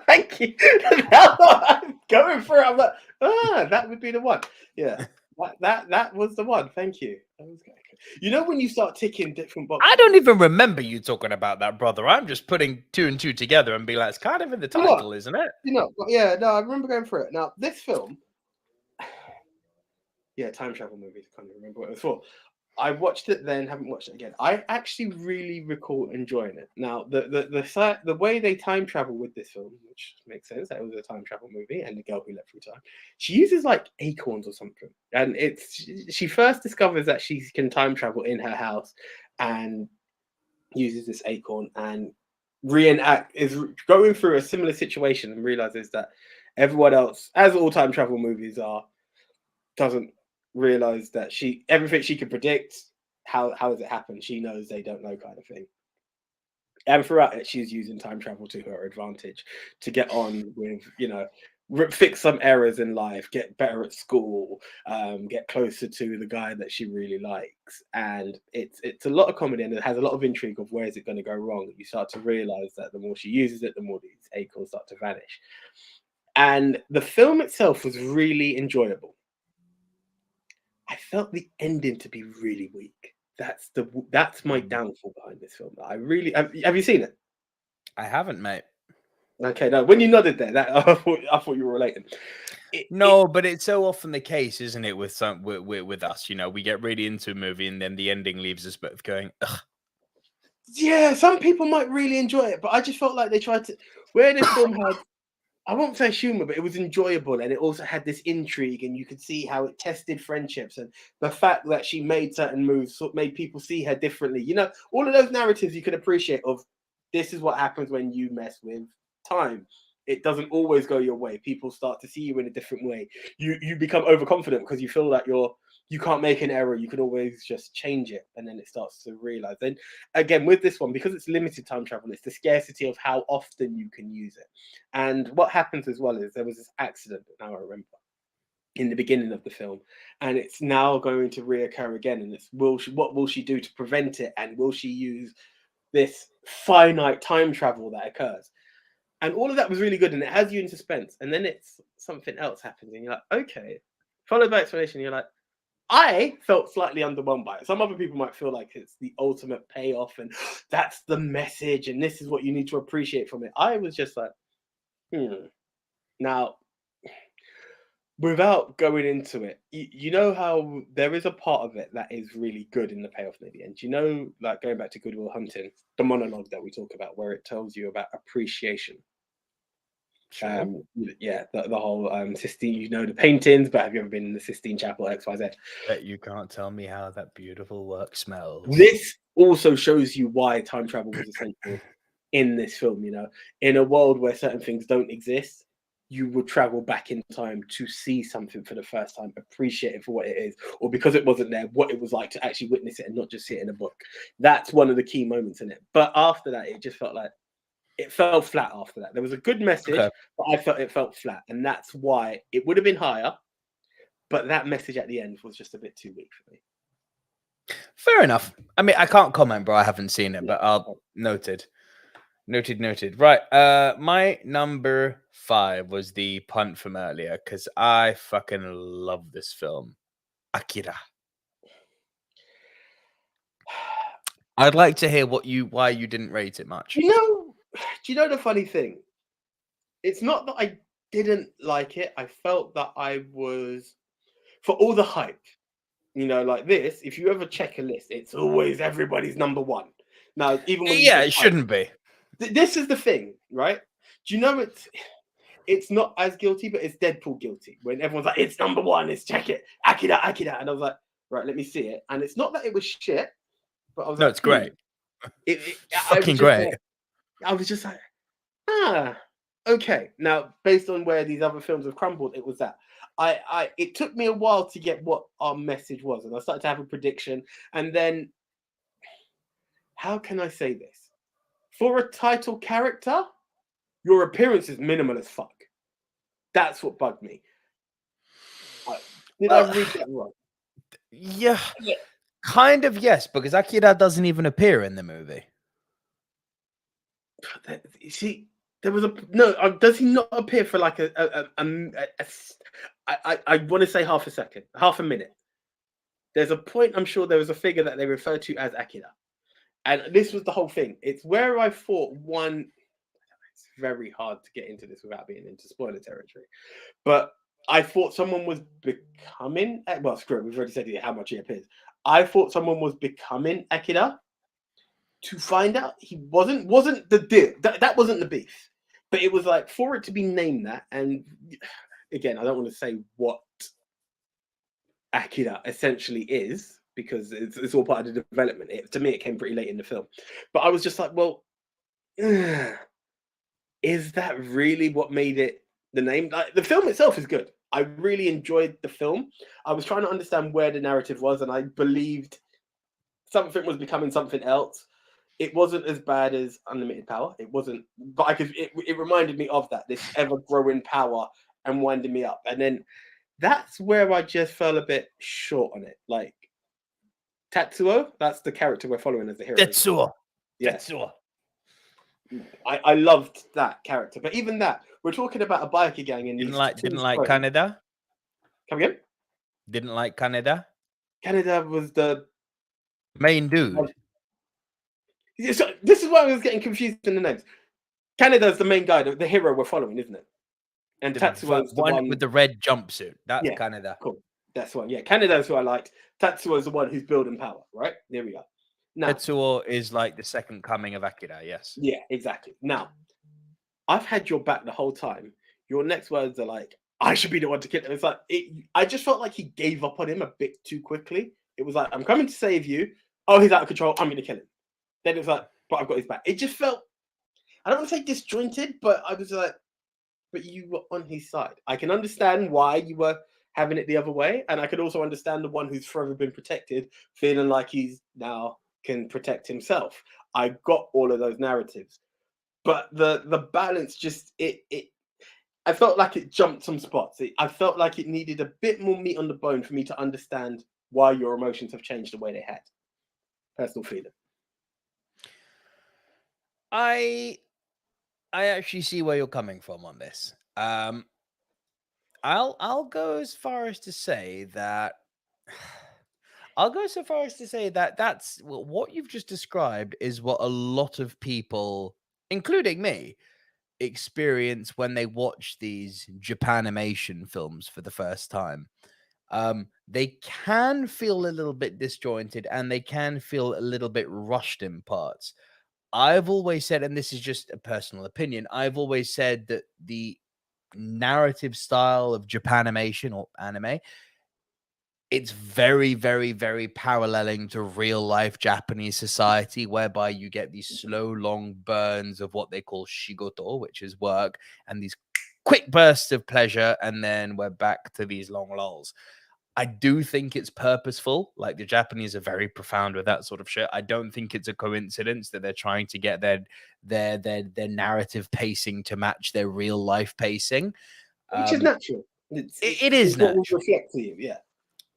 Thank you. Now I'm going for it. I'm like, that would be the one. Yeah. That was the one. Thank you. You know when you start ticking different boxes. I don't even remember you talking about that, brother. I'm just putting 2 and 2 together and be like, it's kind of in the title, isn't it? Yeah, no, I remember going for it. Now, this film, Yeah, time travel movies. I can't even remember what it was for. I watched it then, haven't watched it again. I actually really recall enjoying it. Now, the way they time travel with this film, which makes sense, that it was a time travel movie, and the girl who left through time, she uses like acorns or something, and she first discovers that she can time travel in her house, and uses this acorn and is going through a similar situation and realizes that everyone else, as all time travel movies are, doesn't realize that everything she can predict, how does it happen? She knows they don't know, kind of thing. And throughout it, she's using time travel to her advantage to get on with, fix some errors in life, get better at school, get closer to the guy that she really likes. And it's a lot of comedy, and it has a lot of intrigue of where is it going to go wrong. You start to realize that the more she uses it, the more these acorns start to vanish. And the film itself was really enjoyable. I felt the ending to be really weak. That's my downfall behind this film. I really have you seen it? I haven't, mate. Okay, no. When you nodded there, that I thought you were relating. But it's so often the case, isn't it? With us, we get really into a movie and then the ending leaves us both going, ugh. Yeah, some people might really enjoy it, but I just felt like they tried to. Where this film had, I won't say humor, but it was enjoyable, and it also had this intrigue, and you could see how it tested friendships, and the fact that she made certain moves made people see her differently. All of those narratives you can appreciate of this is what happens when you mess with time. It doesn't always go your way. People start to see you in a different way. You become overconfident because you feel like you can't make an error. You can always just change it, and then it starts to realize. Then again, with this one, because it's limited time travel, it's the scarcity of how often you can use it. And what happens as well is there was this accident, now I remember, in the beginning of the film, and it's now going to reoccur again. And it's what will she do to prevent it? And will she use this finite time travel that occurs? And all of that was really good, and it has you in suspense. And then it's something else happens, and you're like, okay. Followed by explanation, you're like, I felt slightly underwhelmed by it. Some other people might feel like it's the ultimate payoff, and that's the message, and this is what you need to appreciate from it. I was just like, Now, without going into it, you know how there is a part of it that is really good in the payoff near the end. Like going back to Good Will Hunting, the monologue that we talk about, where it tells you about appreciation. Sure. The whole Sistine, the paintings, but have you ever been in the Sistine Chapel, XYZ? Bet you can't tell me how that beautiful work smells. This also shows you why time travel was essential in this film. In a world where certain things don't exist, you would travel back in time to see something for the first time, appreciate it for what it is, or because it wasn't there, what it was like to actually witness it and not just see it in a book. That's one of the key moments in it. But after that, it just felt like it fell flat after that. There was a good message, but I felt it felt flat. And that's why it would have been higher, but that message at the end was just a bit too weak for me. Fair enough. I mean, I can't comment, bro. I haven't seen it, but I'll noted. Right. My number 5 was the punt from earlier because I fucking love this film, Akira. I'd like to hear why you didn't rate it much. Do you know the funny thing? It's not that I didn't like it. I felt that I was, for all the hype, like this, if you ever check a list, it's always everybody's number one. Now, even when it shouldn't be. This is the thing, right? Do you know it's not as guilty, but it's Deadpool guilty. When everyone's like, it's number one, check it, Akira. And I was like, right, let me see it. And it's not that it was shit, but I was like, it's great. It's fucking great. I was just like, okay. Now, based on where these other films have crumbled, it was that. It took me a while to get what our message was, and I started to have a prediction. And then, how can I say this? For a title character, your appearance is minimal as fuck. That's what bugged me. Did I read that wrong? Yeah. Kind of, yes, because Akira doesn't even appear in the movie. You see, there was does he not appear for like I want to say half a minute. There's a point, I'm sure there was a figure that they refer to as Akira. And this was the whole thing. It's where I thought it's very hard to get into this without being into spoiler territory. But I thought someone was becoming. Well, screw it. We've already said how much he appears. I thought someone was becoming Akira. To find out he wasn't the deal. That wasn't the beef. But it was like for it to be named that, and again, I don't want to say what Akira essentially is because it's all part of the development. To me, it came pretty late in the film, but I was just like, well, is that really what made it the name? Like, the film itself is good. I really enjoyed the film. I was trying to understand where the narrative was, and I believed something was becoming something else. It wasn't as bad as Unlimited Power. It wasn't, but it reminded me of that, this ever-growing power and winding me up. And then that's where I just fell a bit short on it. Like Tatsuo, that's the character we're following as the hero. Tetsuo. Yeah. Tetsuo. I loved that character, but even that, we're talking about a biker gang in didn't like Kaneda. Come again? Didn't like Kaneda. Kaneda was the main dude. So this is why I was getting confused in the names. Kaneda's the main guy, the hero we're following, isn't it? And Tatsuo's the one with the red jumpsuit. That's Kaneda. Cool. That's one. Yeah, Kaneda's who I liked. Tatsuo's the one who's building power. Right? There we go. Now, Tetsuo is like the second coming of Akira. Yes. Yeah, exactly. Now, I've had your back the whole time. Your next words are like, "I should be the one to kill him." It's like I just felt like he gave up on him a bit too quickly. It was like, "I'm coming to save you." Oh, he's out of control. I'm going to kill him. Then it was like, "But I've got his back." It just felt, I don't want to say disjointed, but I was like, but you were on his side. I can understand why you were having it the other way. And I could also understand the one who's forever been protected, feeling like he's now can protect himself. I got all of those narratives. But the balance just, I felt like it jumped some spots. I felt like it needed a bit more meat on the bone for me to understand why your emotions have changed the way they had. Personal feeling. I actually see where you're coming from on this. I'll go as far as to say that that's what you've just described is what a lot of people, including me, experience when they watch these Japanimation films for the first time. They can feel a little bit disjointed and they can feel a little bit rushed in parts. I've always said, and this is just a personal opinion, I've always said that the narrative style of Japanimation or anime, it's very, very, very paralleling to real life Japanese society, whereby you get these slow, long burns of what they call shigoto, which is work, and these quick bursts of pleasure, and then we're back to these long lulls. I do think it's purposeful. Like, the Japanese are very profound with that sort of shit. I don't think it's a coincidence that they're trying to get their narrative pacing to match their real life pacing, which is natural. It is natural. What will reflect to you, yeah.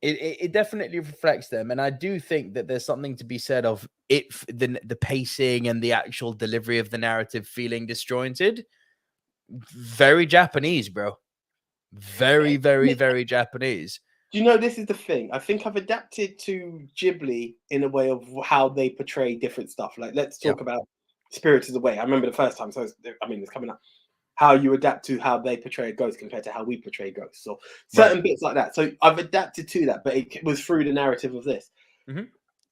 It definitely reflects them, and I do think that there's something to be said of it. The pacing and the actual delivery of the narrative feeling disjointed. Very Japanese, bro. Very, very, very Japanese. Do you know, this is the thing? I think I've adapted to Ghibli in a way of how they portray different stuff. Like, let's talk about Spirited Away. I remember the first time, so it's coming up. How you adapt to how they portray a ghost compared to how we portray ghosts, or certain bits like that. So I've adapted to that, but it was through the narrative of this. Mm-hmm.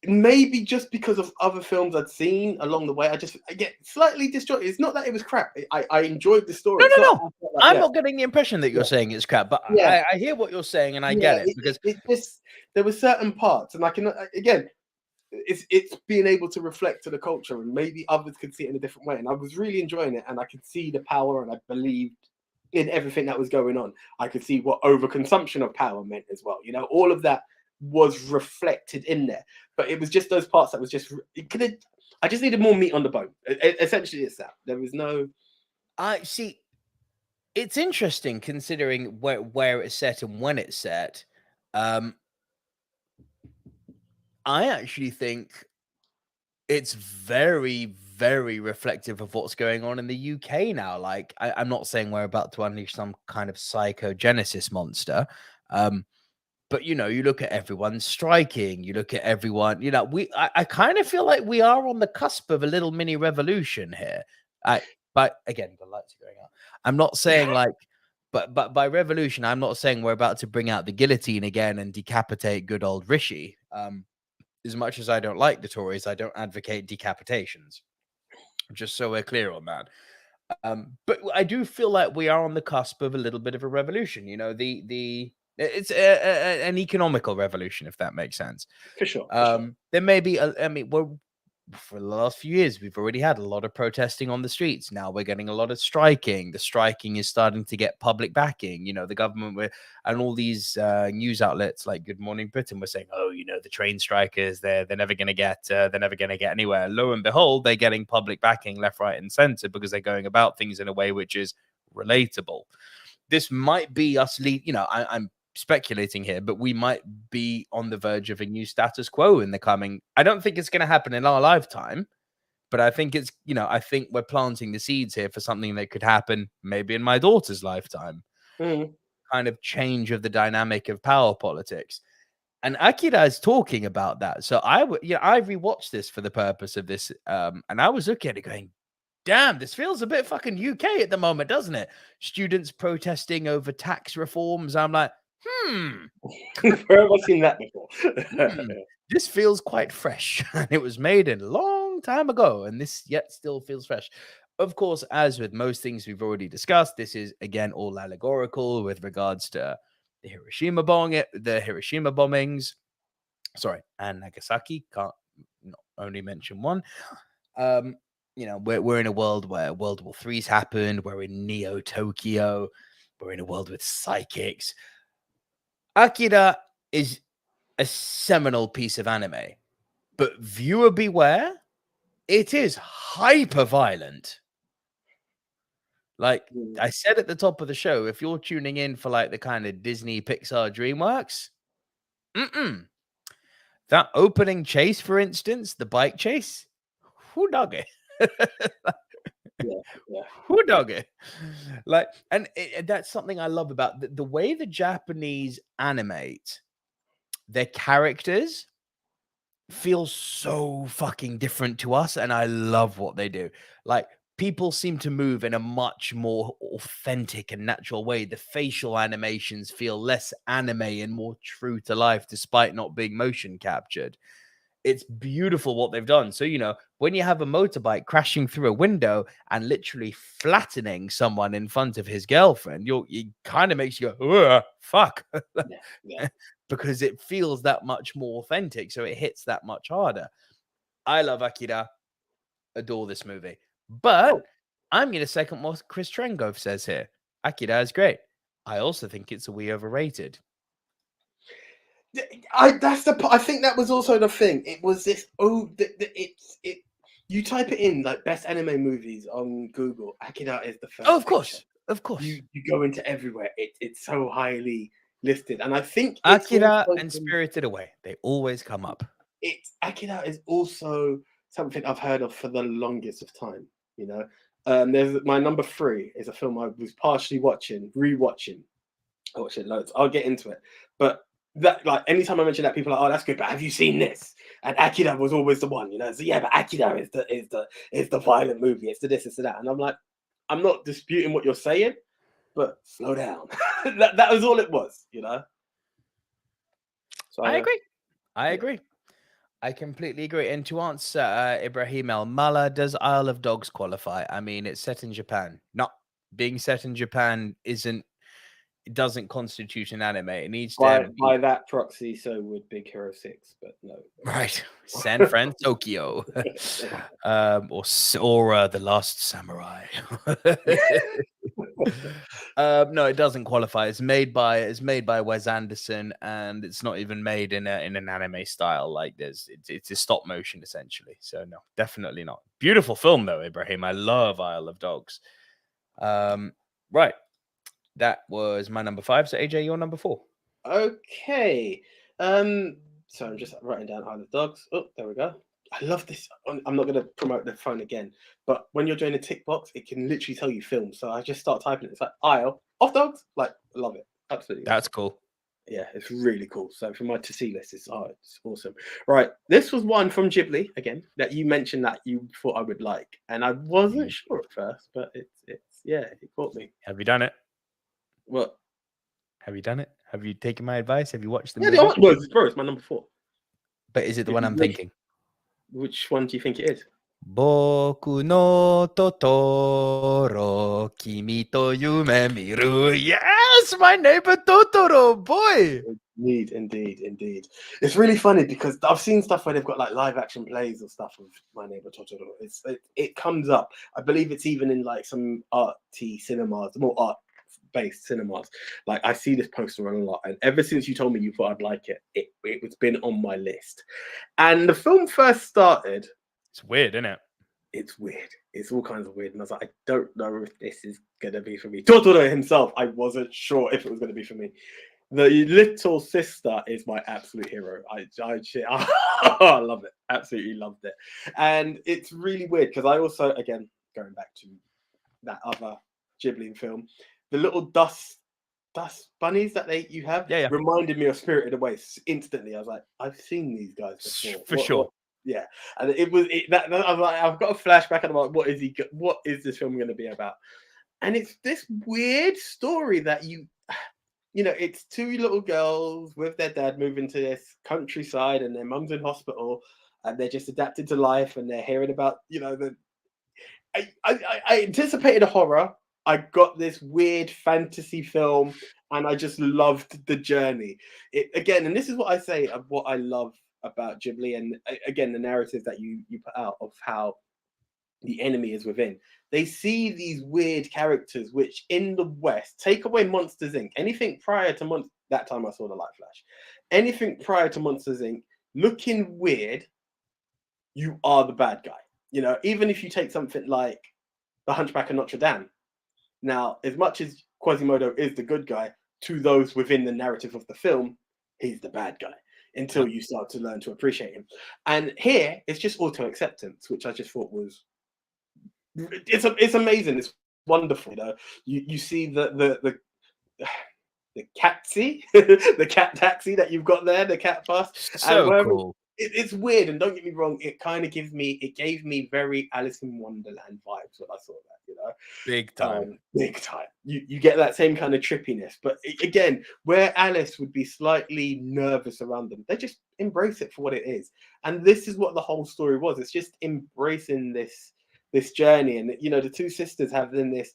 Maybe just because of other films I'd seen along the way, I get slightly disjointed. It's not that it was crap. I enjoyed the story. No. I'm not getting the impression that you're saying it's crap, but I hear what you're saying, and I get it, because there were certain parts, and I can again, it's being able to reflect to the culture, and maybe others could see it in a different way. And I was really enjoying it, and I could see the power, and I believed in everything that was going on. I could see what overconsumption of power meant as well. You know, all of that was reflected in there, but it was just those parts that was just, I just needed more meat on the bone. Essentially, it's that there was no. I see. It's interesting considering where it's set and when it's set. I actually think it's very, very reflective of what's going on in the UK now. Like, I'm not saying we're about to unleash some kind of psychogenesis monster. But, you know, you look at everyone striking, you look at everyone, you know, I kind of feel like we are on the cusp of a little mini revolution here. But again, the lights are going out. I'm not saying like But by revolution, I'm not saying we're about to bring out the guillotine again and decapitate good old Rishi. As much as I don't like the Tories, I don't advocate decapitations. Just so we're clear on that. But I do feel like we are on the cusp of a little bit of a revolution. You know, it's an economical revolution, if that makes sense. For sure. There may be, for the last few years, we've already had a lot of protesting on the streets. Now we're getting a lot of striking. The striking is starting to get public backing. You know, the government and all these news outlets like Good Morning Britain were saying, "Oh, you know, the train strikers, they're never going to get anywhere." Lo and behold, they're getting public backing left, right, and center because they're going about things in a way which is relatable. This might be us I'm speculating here, but we might be on the verge of a new status quo in the coming. I don't think it's going to happen in our lifetime, but I think I think we're planting the seeds here for something that could happen maybe in my daughter's lifetime. Kind of change of the dynamic of power politics. And Akira is talking about that. So I rewatched this for the purpose of this. And I was looking at it going, damn, this feels a bit fucking UK at the moment, doesn't it? Students protesting over tax reforms. I'm like, where have I seen that before? This feels quite fresh. It was made a long time ago, and this yet still feels fresh. Of course, as with most things we've already discussed, this is again all allegorical with regards to the Hiroshima bombings. Sorry, and Nagasaki. Can't not only mention one. We're in a world where World War III's happened. We're in Neo Tokyo. We're in a world with psychics. Akira is a seminal piece of anime, but viewer beware, it is hyper violent. Like I said at the top of the show, if you're tuning in for like the kind of Disney, Pixar, Dreamworks, that opening chase, for instance, the bike chase, who dug it? Who dug it? Like, and that's something I love about the way the Japanese animate their characters. Feels so fucking different to us, and I love what they do. Like, people seem to move in a much more authentic and natural way. The facial animations feel less anime and more true to life, despite not being motion captured. It's beautiful what they've done. So, when you have a motorbike crashing through a window and literally flattening someone in front of his girlfriend, it kind of makes you go, fuck. Because it feels that much more authentic. So it hits that much harder. I love Akira. Adore this movie. But I'm going to second what Chris Trengove says here. Akira is great. I also think it's a wee overrated. I think that was also the thing. It was this. You type it in like best anime movies on Google. Akira is the first. Oh, of course. You go into everywhere. It's so highly listed, and I think Akira and Spirited Away, they always come up. Akira is also something I've heard of for the longest of time. There's my number 3 is a film I was partially rewatching. I watched it loads. I'll get into it, but that, like, anytime I mention that, people are like, "Oh, that's good," but have you seen this? And Akira was always the one, So yeah, but Akira is the violent movie. It's the this, it's the that, and I'm like, I'm not disputing what you're saying, but slow down. that was all it was, So I agree. I completely agree. And to answer Ibrahim El Mala, does Isle of Dogs qualify? I mean, it's set in Japan. Not being set in Japan doesn't constitute an anime. It needs to by that proxy, so would Big Hero 6, but no. Right. San Fran, Tokyo. or The Last Samurai. No, it doesn't qualify. It's made by Wes Anderson, and it's not even made in an anime style like this. It's a stop motion essentially. So no, definitely not. Beautiful film though, Ibrahim. I love Isle of Dogs. Right. That was my number 5. So AJ, your number 4. Okay. So I'm just writing down Isle of Dogs. Oh, there we go. I love this. I'm not going to promote the phone again, but when you're doing a tick box, it can literally tell you film. So I just start typing it. It's like Isle of Dogs. Like, I love it. Absolutely. That's cool. Yeah, it's really cool. So for my to-see list, it's awesome. Right. This was one from Ghibli, again, that you mentioned that you thought I would like. And I wasn't sure at first, but it caught me. Have you done it? What? Have you done it? Have you taken my advice? Have you watched the Yeah, movie? bro, it's my number 4. But is it the one I'm thinking? Which one do you think it is? Boku no Totoro, kimi to yume miru. Yes, My Neighbor Totoro, boy. Indeed. It's really funny because I've seen stuff where they've got like live action plays or stuff of My Neighbor Totoro. It comes up. I believe it's even in like some arty cinemas, more art based cinemas. Like I see this poster on a lot, and ever since you told me you thought I'd like it, it's been on my list. And the film first started. It's weird, isn't it? It's weird. It's all kinds of weird. And I was like, I don't know if this is going to be for me. Totoro himself, I wasn't sure if it was going to be for me. The little sister is my absolute hero. I love it. Absolutely loved it. And it's really weird because I also, again, going back to that other Ghibli film, the little dust bunnies that you have reminded me of Spirited Away instantly. I was like, I've seen these guys before. For sure. Yeah, and I was like, I've got a flashback and I'm like, what is this film going to be about? And it's this weird story that it's 2 little girls with their dad moving to this countryside, and their mum's in hospital, and they're just adapted to life, and they're hearing about I anticipated a horror. I got this weird fantasy film, and I just loved the journey. And this is what I say of what I love about Ghibli, and again the narrative that you put out of how the enemy is within. They see these weird characters, which in the West, take away Monsters Inc. Anything prior to that time I saw the Light Flash, anything prior to Monsters Inc. looking weird, you are the bad guy. Even if you take something like The Hunchback of Notre Dame. Now, as much as Quasimodo is the good guy, to those within the narrative of the film, he's the bad guy until you start to learn to appreciate him. And here, it's just auto-acceptance, which I just thought was... It's amazing. It's wonderful. You see the taxi, the cat taxi that you've got there, the cat bus. So cool. It's weird, and don't get me wrong, it gave me very Alice in Wonderland vibes when I saw that, Big time. You get that same kind of trippiness, but again, where Alice would be slightly nervous around them, they just embrace it for what it is. And this is what the whole story was. It's just embracing this journey, and the 2 sisters have then this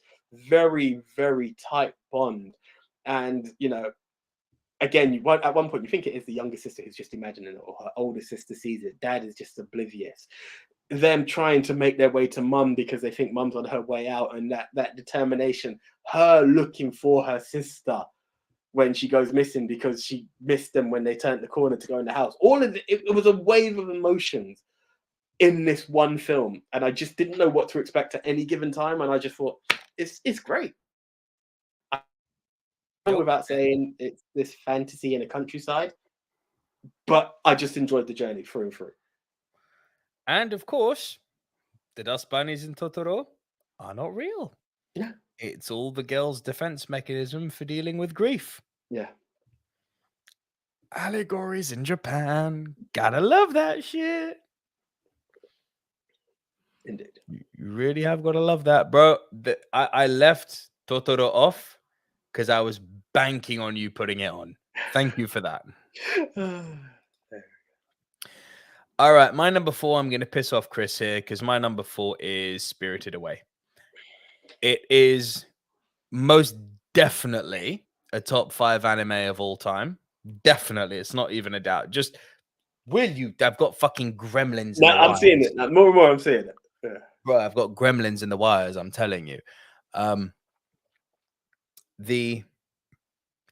very, very tight bond. And again, at one point you think it is the younger sister who's just imagining it, or her older sister sees it. Dad is just oblivious. Them trying to make their way to mum because they think mum's on her way out, and that determination, her looking for her sister when she goes missing because she missed them when they turned the corner to go in the house. All of it was a wave of emotions in this one film, and I just didn't know what to expect at any given time, and I just thought it's great. Without saying it's this fantasy in a countryside, but I just enjoyed the journey through and through. And of course, the dust bunnies in Totoro are not real. Yeah, it's all the girl's defense mechanism for dealing with grief. Yeah. Allegories in Japan, gotta love that shit. Indeed. You really have got to love that, bro. I left Totoro off because I was banking on you putting it on. Thank you for that. All right, my number 4, I'm going to piss off Chris here because my number 4 is Spirited Away. It is most definitely a top 5 anime of all time. Definitely. It's not even a doubt. Just, I've got fucking gremlins in the I'm wires. seeing it. More and more, I'm seeing it. Yeah. Bro, I've got gremlins in the wires, I'm telling you. The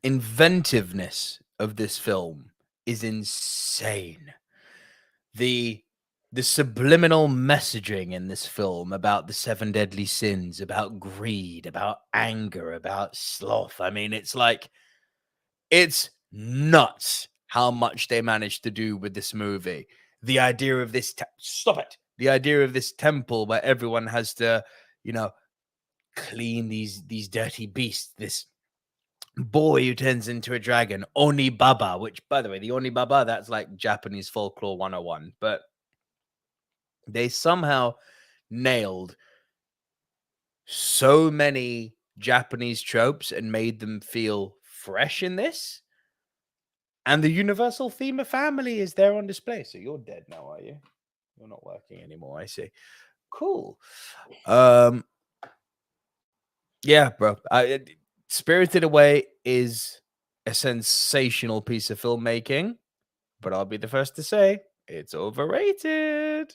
inventiveness of this film is insane. The subliminal messaging in this film about the 7 deadly sins, about greed, about anger, about sloth. I mean, it's nuts how much they managed to do with this movie. The idea of this the idea of this temple where everyone has to, clean these dirty beasts. This boy who turns into a dragon, Onibaba, which, by the way, the Onibaba, that's like Japanese folklore 101. But they somehow nailed so many Japanese tropes and made them feel fresh in this. And the universal theme of family is there on display. So you're dead now, are you? You're not working anymore, I see. Cool. Yeah, bro. Spirited Away is a sensational piece of filmmaking, but I'll be the first to say it's overrated.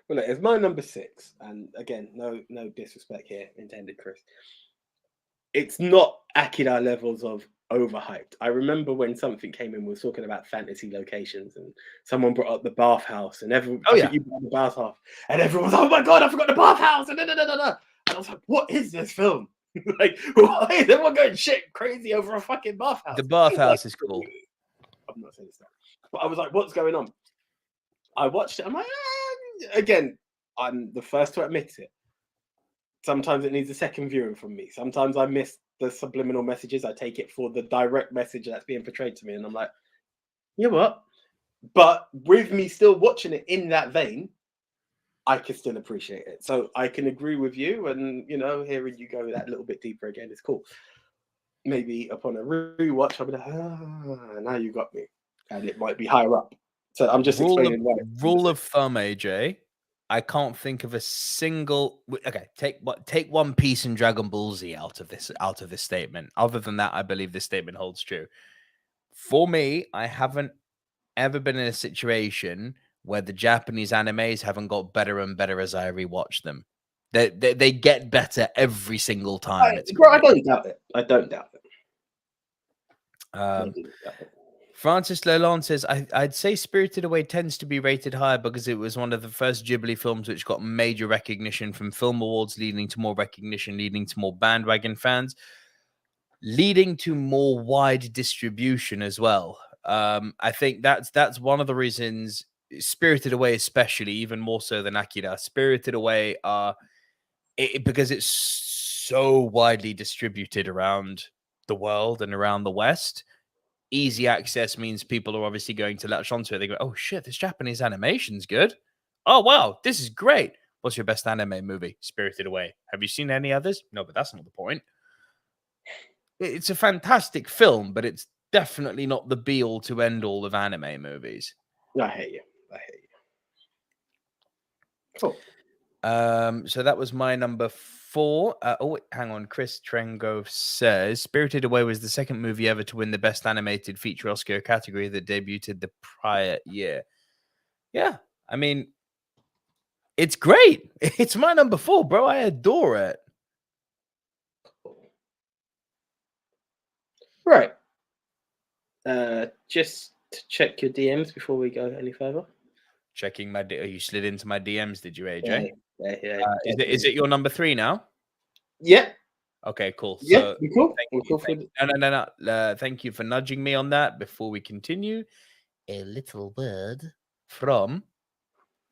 Well, look, it's my number 6, and again, no disrespect here intended, Chris. It's not Akira levels of overhyped. I remember when something came in, we were talking about fantasy locations, and someone brought up the bathhouse, and everyone, I think you brought the bathhouse, and everyone was, oh my god, I forgot the bathhouse, and I was like, what is this film? Like, why is everyone going shit crazy over a fucking bathhouse? The bathhouse is cool. I'm not saying it's not, but I was like, what's going on? I watched it. I'm like, again, I'm the first to admit it. Sometimes it needs a second viewing from me. Sometimes I miss the subliminal messages. I take it for the direct message that's being portrayed to me, and I'm like, you know what? But with me still watching it in that vein, I can still appreciate it. So I can agree with you, and hearing you go that little bit deeper again is cool. Maybe upon a rewatch, I'll be like, now you got me, and it might be higher up. So I'm just explaining why. Rule of thumb, AJ. I can't think of a single. Okay, take One Piece and Dragon Ball Z out of this statement. Other than that, I believe this statement holds true. For me, I haven't ever been in a situation where the Japanese animes haven't got better and better as I rewatch them. They get better every single time. I don't doubt it. I don't doubt it. Francis Lalonde says, I'd say Spirited Away tends to be rated higher because it was one of the first Ghibli films which got major recognition from film awards, leading to more recognition, leading to more bandwagon fans, leading to more wide distribution as well. I think that's one of the reasons Spirited Away, especially, even more so than Akira, Spirited Away because it's so widely distributed around the world and around the West. Easy access means people are obviously going to latch onto it. They go, oh shit, this Japanese animation's good. Oh wow, this is great. What's your best anime movie? Spirited Away. Have you seen any others? No, but that's not the point. It's a fantastic film, but it's definitely not the be all to end all of anime movies. I hate you. Cool. So that was my number 4. Hang on. Chris Trengo says Spirited Away was the second movie ever to win the Best Animated Feature Oscar category that debuted the prior year. Yeah, I mean, it's great. It's my number 4, bro. I adore it. Right. Just to check your DMs before we go any further. Checking my. You slid into my DMs, did you, AJ? Yeah. Is it your number 3 now? Yeah. Okay, cool. Yeah, so cool. No. Thank you for nudging me on that. Before we continue, a little word from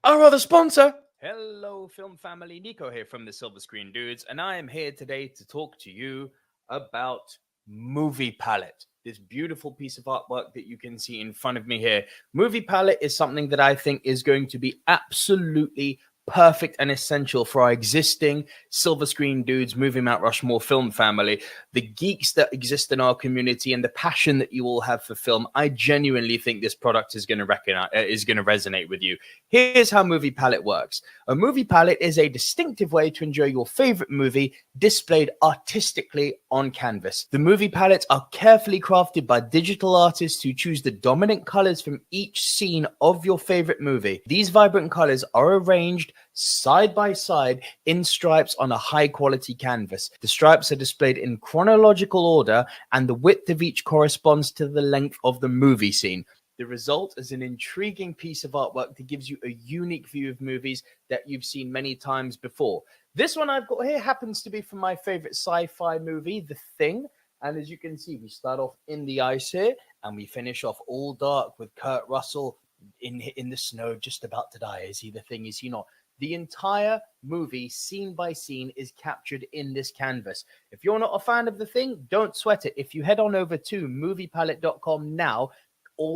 our other sponsor. Hello, film family. Nico here from the Silver Screen Dudes, and I am here today to talk to you about Movie Palette. This beautiful piece of artwork that you can see in front of me here. Movie Palette is something that I think is going to be absolutely perfect and essential for our existing Silver Screen Dudes Movie Mount Rushmore film family, the geeks that exist in our community, and the passion that you all have for film. I genuinely think this product is going to resonate with you. Here's how Movie Palette works. A movie palette is a distinctive way to enjoy your favorite movie displayed artistically on canvas. The movie palettes are carefully crafted by digital artists who choose the dominant colors from each scene of your favorite movie. These vibrant colors are arranged side by side in stripes on a high quality canvas. The stripes are displayed in chronological order, and the width of each corresponds to the length of the movie scene. The result is an intriguing piece of artwork that gives you a unique view of movies that you've seen many times before. This one I've got here happens to be from my favorite sci-fi movie, The Thing. And as you can see, we start off in the ice here, and we finish off all dark with Kurt Russell in the snow, just about to die. Is he the Thing? Is he not? The entire movie, scene by scene, is captured in this canvas. If you're not a fan of The Thing, don't sweat it. If you head on over to moviepalette.com now,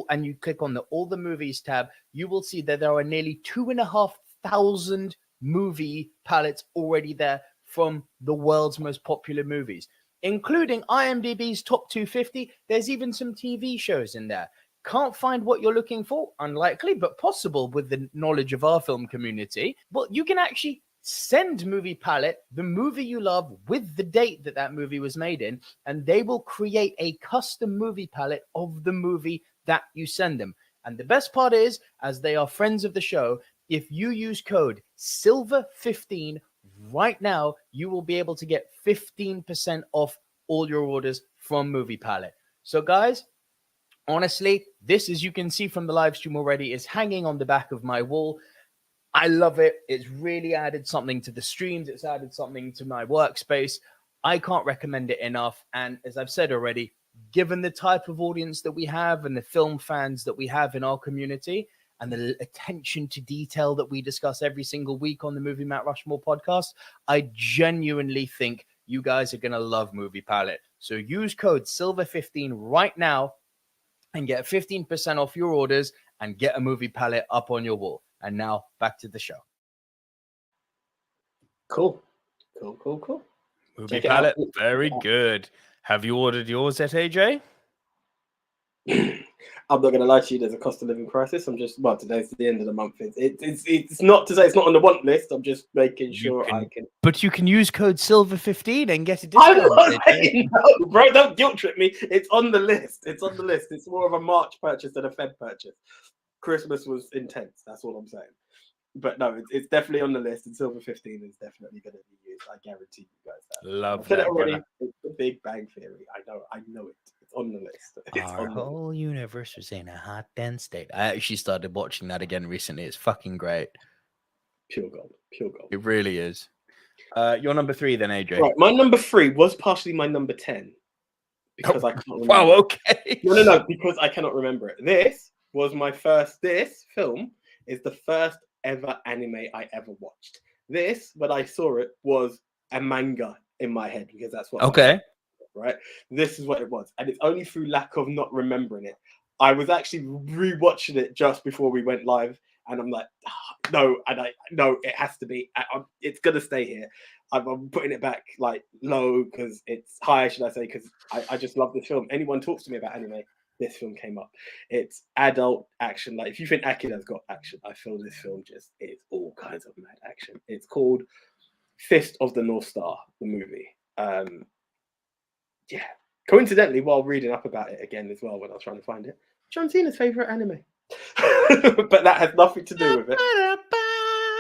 and you click on the All the Movies tab, you will see that there are nearly 2,500 movie palettes already there from the world's most popular movies, including IMDb's top 250. There's even some TV shows in there. Can't find what you're looking for? Unlikely, but possible with the knowledge of our film community. Well, you can actually send Movie Palette the movie you love with the date that that movie was made in, and they will create a custom movie palette of the movie that you send them. And the best part is, as they are friends of the show, if you use code SILVER15 right now, you will be able to get 15% off all your orders from Movie Palette. So guys, honestly, this, as you can see from the live stream already, is hanging on the back of my wall. I love it. It's really added something to the streams. It's added something to my workspace. I can't recommend it enough. And as I've said already, given the type of audience that we have and the film fans that we have in our community and the attention to detail that we discuss every single week on the Movie Mount Rushmore podcast, I genuinely think you guys are going to love Movie Palette. So use code SILVER15 right now and get 15% off your orders and get a Movie Palette up on your wall. And now back to the show. Cool. Movie Palette, very good. Have you ordered yours at AJ? I'm not going to lie to you. There's a cost of living crisis. I'm just, well, today's the end of the month. It's not to say it's not on the want list. I'm just making sure I can. But you can use code SILVER15 and get a discount. I'm not saying no, bro. Don't guilt trip me. It's on the list. It's on the list. It's more of a March purchase than a Feb purchase. Christmas was intense. That's all I'm saying. But no, it's definitely on the list, and Silver 15 is definitely going to be used. I guarantee you guys that. Love that. Already. It's the Big Bang Theory. I know it. It's on the list. Our whole universe was in a hot, dense state. I actually started watching that again recently. It's fucking great. Pure gold. It really is. Your number 3 then, AJ. Right, my number 3 was partially my number 10 because I can't remember. Wow, okay. No, because I cannot remember it. This film is the first ever anime I ever watched. This, when I saw it, was a manga in my head because that's what. Okay. Right. This is what it was, and it's only through lack of not remembering it. I was actually rewatching it just before we went live, and I'm like, no, it has to be. It's gonna stay here. I'm putting it back like low because it's high, should I say? Because I just love this film. Anyone talks to me about anime, this film came up. It's adult action. Like if you think Akida's got action, I feel this film just is all kinds of mad action. It's called Fist of the North Star, the movie. Yeah. Coincidentally, while reading up about it again as well, when I was trying to find it, John Cena's favorite anime. But that has nothing to do with it.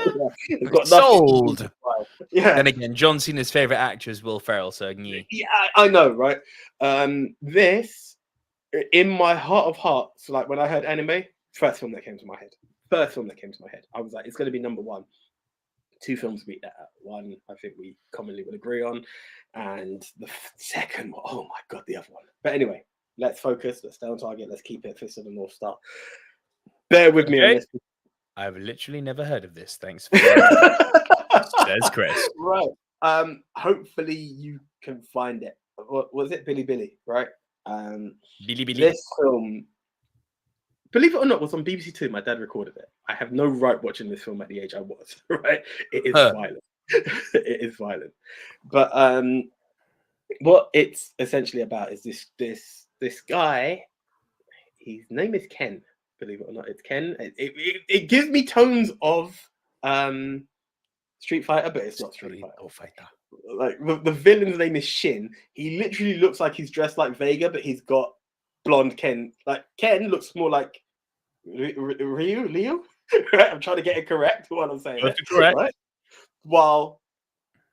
Yeah, it's got sold. Yeah. Then again, John Cena's favorite actor is Will Ferrell, so yeah, I know, right? This, in my heart of hearts, like when I heard anime, first film that came to my head. I was like, it's going to be number 1. 2 films beat that out. 1, I think we commonly would agree on, and the second one, oh my god, the other one. But anyway, let's focus. Let's stay on target. Let's keep it Fist of the North Star. Bear with me on this. I've literally never heard of this. Thanks for that. Says Chris. Right. Hopefully you can find it. What was it? Billy, right? Billy. This film, believe it or not, was on BBC Two. My dad recorded it. I have no right watching this film at the age I was, right? It is violent. It is violent. But what it's essentially about is this guy. His name is Ken. Believe it or not, it's Ken. It gives me tones of Street Fighter, but it's not Street Fighter. Like the villain's name is Shin. He literally looks like he's dressed like Vega, but he's got blonde Ken. Like Ken looks more like Leo. Right? I'm trying to get it correct. What I'm saying. That's correct. Right? While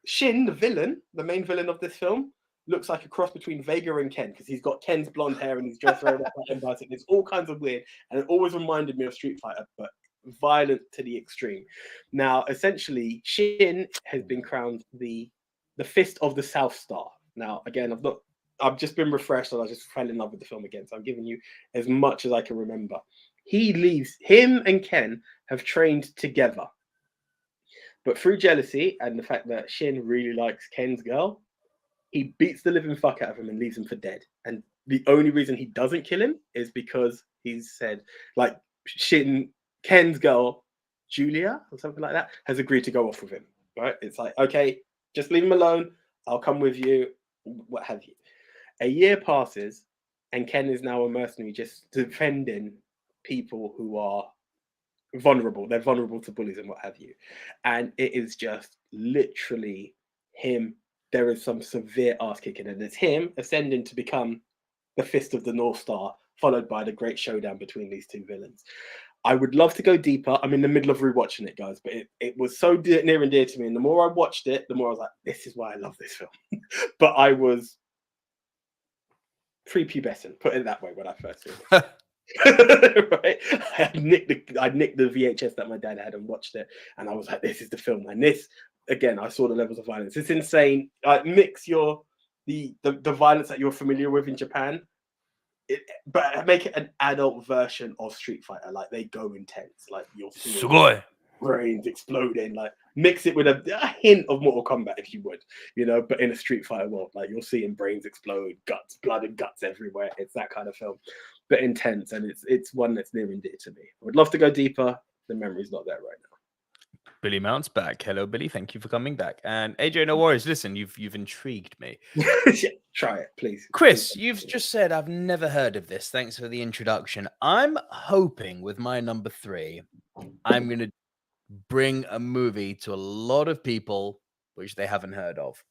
Shin, the villain, the main villain of this film, looks like a cross between Vega and Ken because he's got Ken's blonde hair and he's dressed very much like Ken. It's all kinds of weird, and it always reminded me of Street Fighter, but violent to the extreme. Now, essentially, Shin has been crowned the Fist of the South Star. Now, again, I've just been refreshed and I just fell in love with the film again. So I'm giving you as much as I can remember. Him and Ken have trained together. But through jealousy and the fact that Shin really likes Ken's girl, he beats the living fuck out of him and leaves him for dead. And the only reason he doesn't kill him is because he's said, like, Ken's girl, Julia, or something like that, has agreed to go off with him. Right? It's like, okay, Just leave him alone. I'll come with you. What have you? A year passes, and Ken is now a mercenary, just defending people who are vulnerable. They're vulnerable to bullies and what have you. And it is just literally him. There is some severe ass kicking, and it's him ascending to become the Fist of the North Star, followed by the great showdown between these two villains. I would love to go deeper. I'm in the middle of rewatching it, guys, but it was so near and dear to me. And the more I watched it, the more I was like, this is why I love this film. But I was prepubescent, put it that way, when I first saw it. Right? I nicked the VHS that my dad had and watched it, and I was like, this is the film. And this, again, I saw the levels of violence. It's insane. Mix the violence that you're familiar with in Japan, but make it an adult version of Street Fighter. Like, they go intense. Like, you'll see brains exploding. Like, mix it with a hint of Mortal Kombat, if you would, but in a Street Fighter world. Like, you're seeing brains explode, blood and guts everywhere. It's that kind of film, but intense, and it's one that's near and dear to me. I would love to go deeper. The memory's not there right now. Billy Mount's back. Hello, Billy. Thank you for coming back. And AJ, no worries. Listen, you've intrigued me. Yeah, try it, please. Chris, you've just said I've never heard of this. Thanks for the introduction. I'm hoping with my number 3, I'm going to bring a movie to a lot of people which they haven't heard of.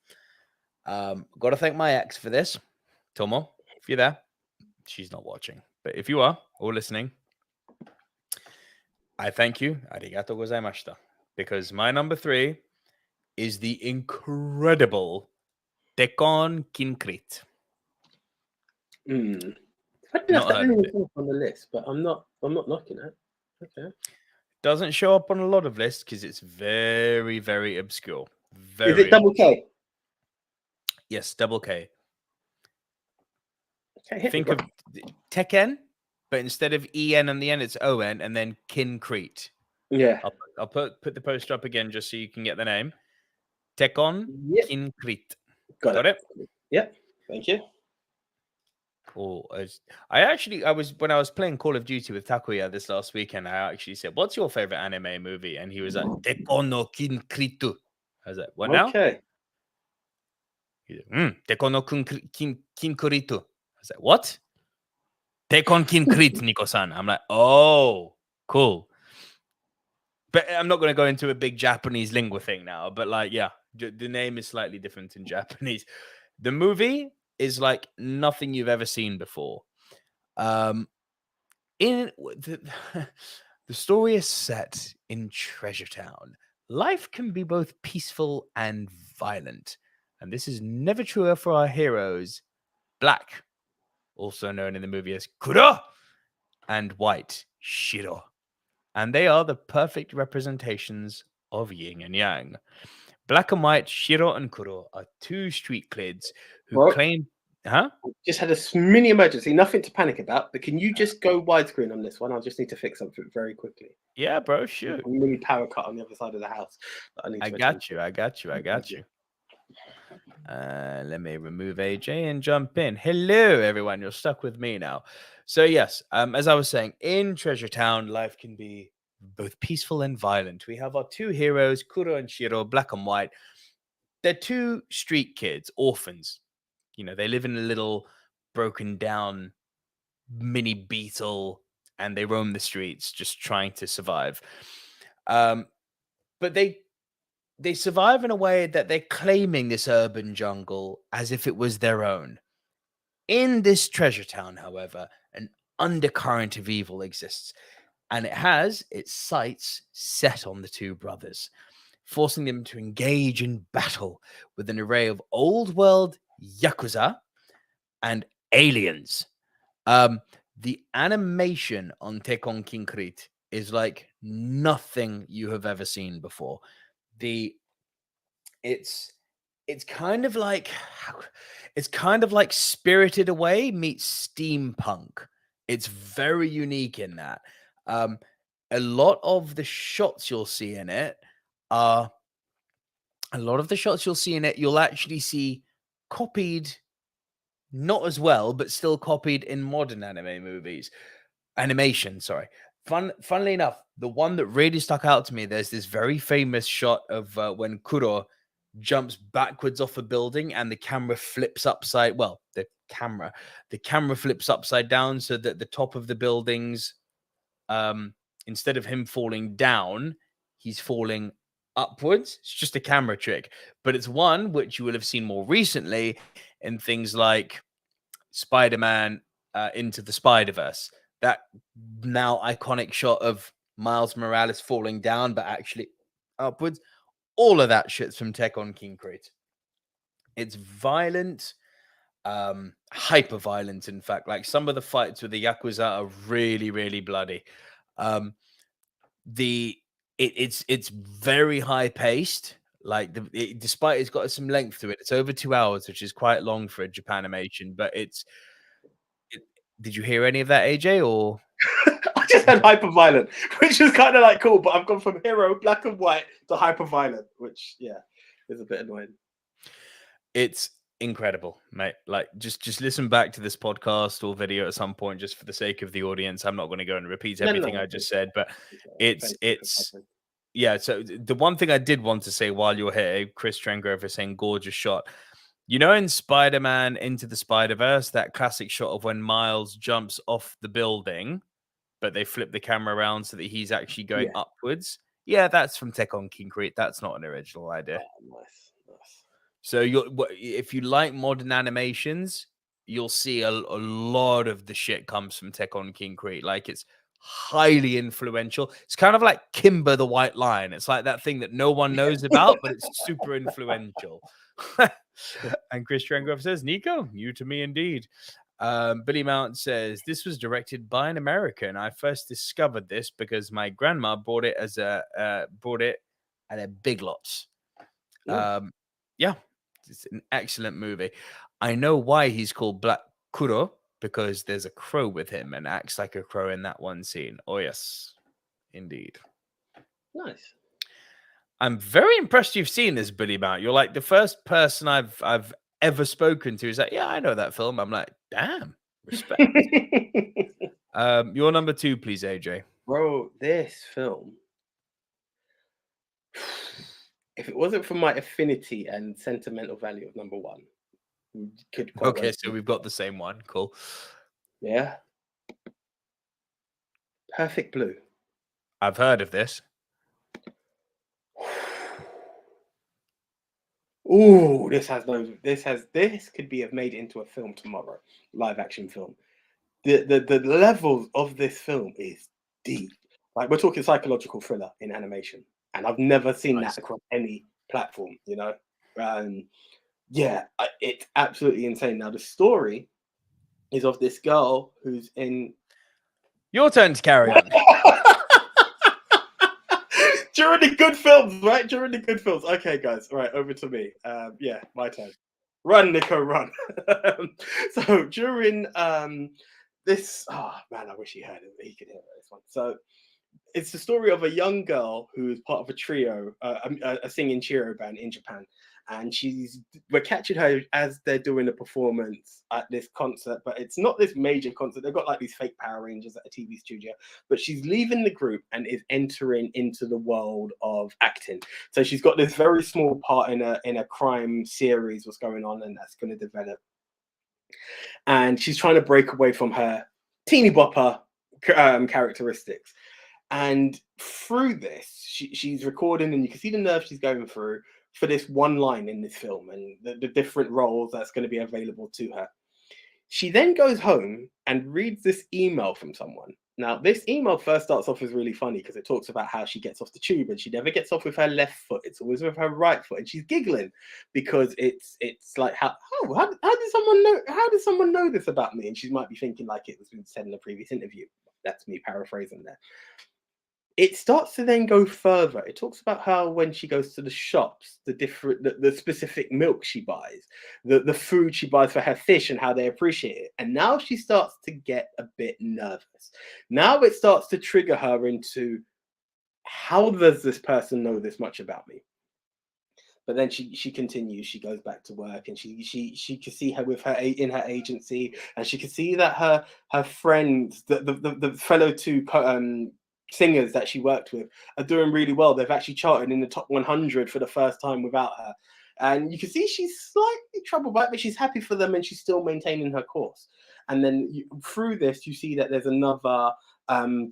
Got to thank my ex for this. Tomo, if you're there, she's not watching. But if you are or listening, I thank you. Arigato gozaimashita. Because my number 3 is the incredible Tekkon Kinkrit. I didn't have that anything on the list, but I'm not knocking it. Okay. Doesn't show up on a lot of lists because it's very, very obscure. Is it double K? Yes, double K. Okay, think of Tekken, but instead of EN on the end, it's ON, and then Kinkrit. Yeah. I'll put the poster up again just so you can get the name. Tekkon Kinkrit. Got it. Yep. Thank you. Oh, I was when I was playing Call of Duty with Takuya this last weekend, I actually said, "What's your favorite anime movie?" And he was like, "Tekkon no Kinkritu." I was like, "What now?" Okay. Tekkon no Kinkritu. I was like, "What?" Tekkon Kinkrit, Nico-san. I'm like, "Oh, cool." But I'm not going to go into a big Japanese lingua thing now. But like, yeah, the name is slightly different in Japanese. The movie is like nothing you've ever seen before. The story is set in Treasure Town. Life can be both peaceful and violent. And this is never truer for our heroes, Black, also known in the movie as Kuro, and White, Shiro. And they are the perfect representations of yin and yang. Black and White, Shiro and Kuro, are 2 street kids who claim... Huh? Just had a mini emergency. Nothing to panic about, but can you just go widescreen on this one? I'll just need to fix something very quickly. Yeah, bro, shoot. A mini power cut on the other side of the house. I got you. Let me remove AJ and jump in. Hello, everyone. You're stuck with me now. So, yes, as I was saying, in Treasure Town, life can be both peaceful and violent. We have our 2 heroes, Kuro and Shiro, Black and White. They're 2 street kids, orphans. They live in a little broken down mini beetle and they roam the streets just trying to survive. But they survive in a way that they're claiming this urban jungle as if it was their own. In this Treasure Town, however, an undercurrent of evil exists, and it has its sights set on the 2 brothers, forcing them to engage in battle with an array of old world Yakuza and aliens. The animation on Tekkon Kinkrit is like nothing you have ever seen before. It's kind of like Spirited Away meets steampunk. It's very unique in that. A lot of the shots you'll see in it you'll actually see copied, not as well, but still copied in modern animation. Sorry. Funnily enough, the one that really stuck out to me, there's this very famous shot of when Kuro jumps backwards off a building and the camera flips upside. Well, the camera flips upside down so that the top of the buildings, instead of him falling down, he's falling upwards. It's just a camera trick, but it's one which you will have seen more recently in things like Spider-Man Into the Spider-Verse. That now iconic shot of Miles Morales falling down, but actually upwards. All of that shit's from Tech on Concrete. It's violent, hyper violent, in fact. Like some of the fights with the Yakuza are really, really bloody. It's very high paced. Like despite it's got some length to it, it's over 2 hours, which is quite long for a Japanimation. But did you hear any of that, AJ? Or I just had hyper violent, which is kind of like cool. But I've gone from hero black and white to hyper violent, which is a bit annoying. It's incredible, mate. Like just listen back to this podcast or video at some point, just for the sake of the audience. I'm not going to go and repeat everything I just said, but it's yeah. So the one thing I did want to say while you're here, Chris Trengrover saying gorgeous shot. You know, in Spider-Man Into the Spider-Verse, that classic shot of when Miles jumps off the building, but they flip the camera around so that he's actually going upwards. Yeah, that's from Tech on Concrete. That's not an original idea. Oh, nice. So if you like modern animations, you'll see a lot of the shit comes from Tech on Concrete. Like it's highly influential. It's kind of like Kimber the White Lion. It's like that thing that no one knows about, but it's super influential. And Chris Trengroff says, Nico, new to me indeed. Billy Mount says, this was directed by an American. I first discovered this because my grandma bought it at a Big Lots. Yeah, it's an excellent movie. I know why he's called Black Kuro, because there's a crow with him and acts like a crow in that one scene. Oh, yes, indeed. Nice. I'm very impressed you've seen this, Billy Mount. You're like the first person I've ever spoken to who's like, yeah, I know that film. I'm like, damn, respect. Your number 2, please, AJ. Bro, this film, if it wasn't for my affinity and sentimental value of number 1, could quite okay, so we've got the same one. Cool. Yeah. Perfect Blue. I've heard of this. Oh, this could be made into a film tomorrow, live action film. The levels of this film is deep. Like we're talking psychological thriller in animation, and I've never seen that across any platform. You know, it's absolutely insane. Now the story is of this girl who's in. Your turn to carry on. During the good films, right? During the good films. Okay, guys. All right, over to me. My turn. Run, Nico, run. So during this, I wish he heard it. He could hear this one. So it's the story of a young girl who is part of a trio, a singing trio band in Japan. And we're catching her as they're doing a performance at this concert, but it's not this major concert. They've got like these fake Power Rangers at a TV studio, but she's leaving the group and is entering into the world of acting. So she's got this very small part in a crime series, what's going on, and that's going to develop. And she's trying to break away from her teeny bopper characteristics. And through this, she's recording, and you can see the nerves she's going through for this one line in this film and the different roles that's going to be available to her. She then goes home and reads this email from someone. Now, this email first starts off as really funny because it talks about how she gets off the tube and she never gets off with her left foot. It's always with her right foot. And she's giggling because it's like, how did someone know? How does someone know this about me? And she might be thinking like it was been said in a previous interview. That's me paraphrasing there. It starts to then go further. It talks about how when she goes to the shops, the specific milk she buys, the food she buys for her fish and how they appreciate it. And now she starts to get a bit nervous. Now it starts to trigger her into, how does this person know this much about me? But then she continues. She goes back to work, and she can see her with her in her agency, and she can see that her friends, the fellow two singers that she worked with, are doing really well. They've actually charted in the top 100 for the first time without her. And you can see she's slightly troubled by it, but she's happy for them and she's still maintaining her course. And then through this, you see that there's another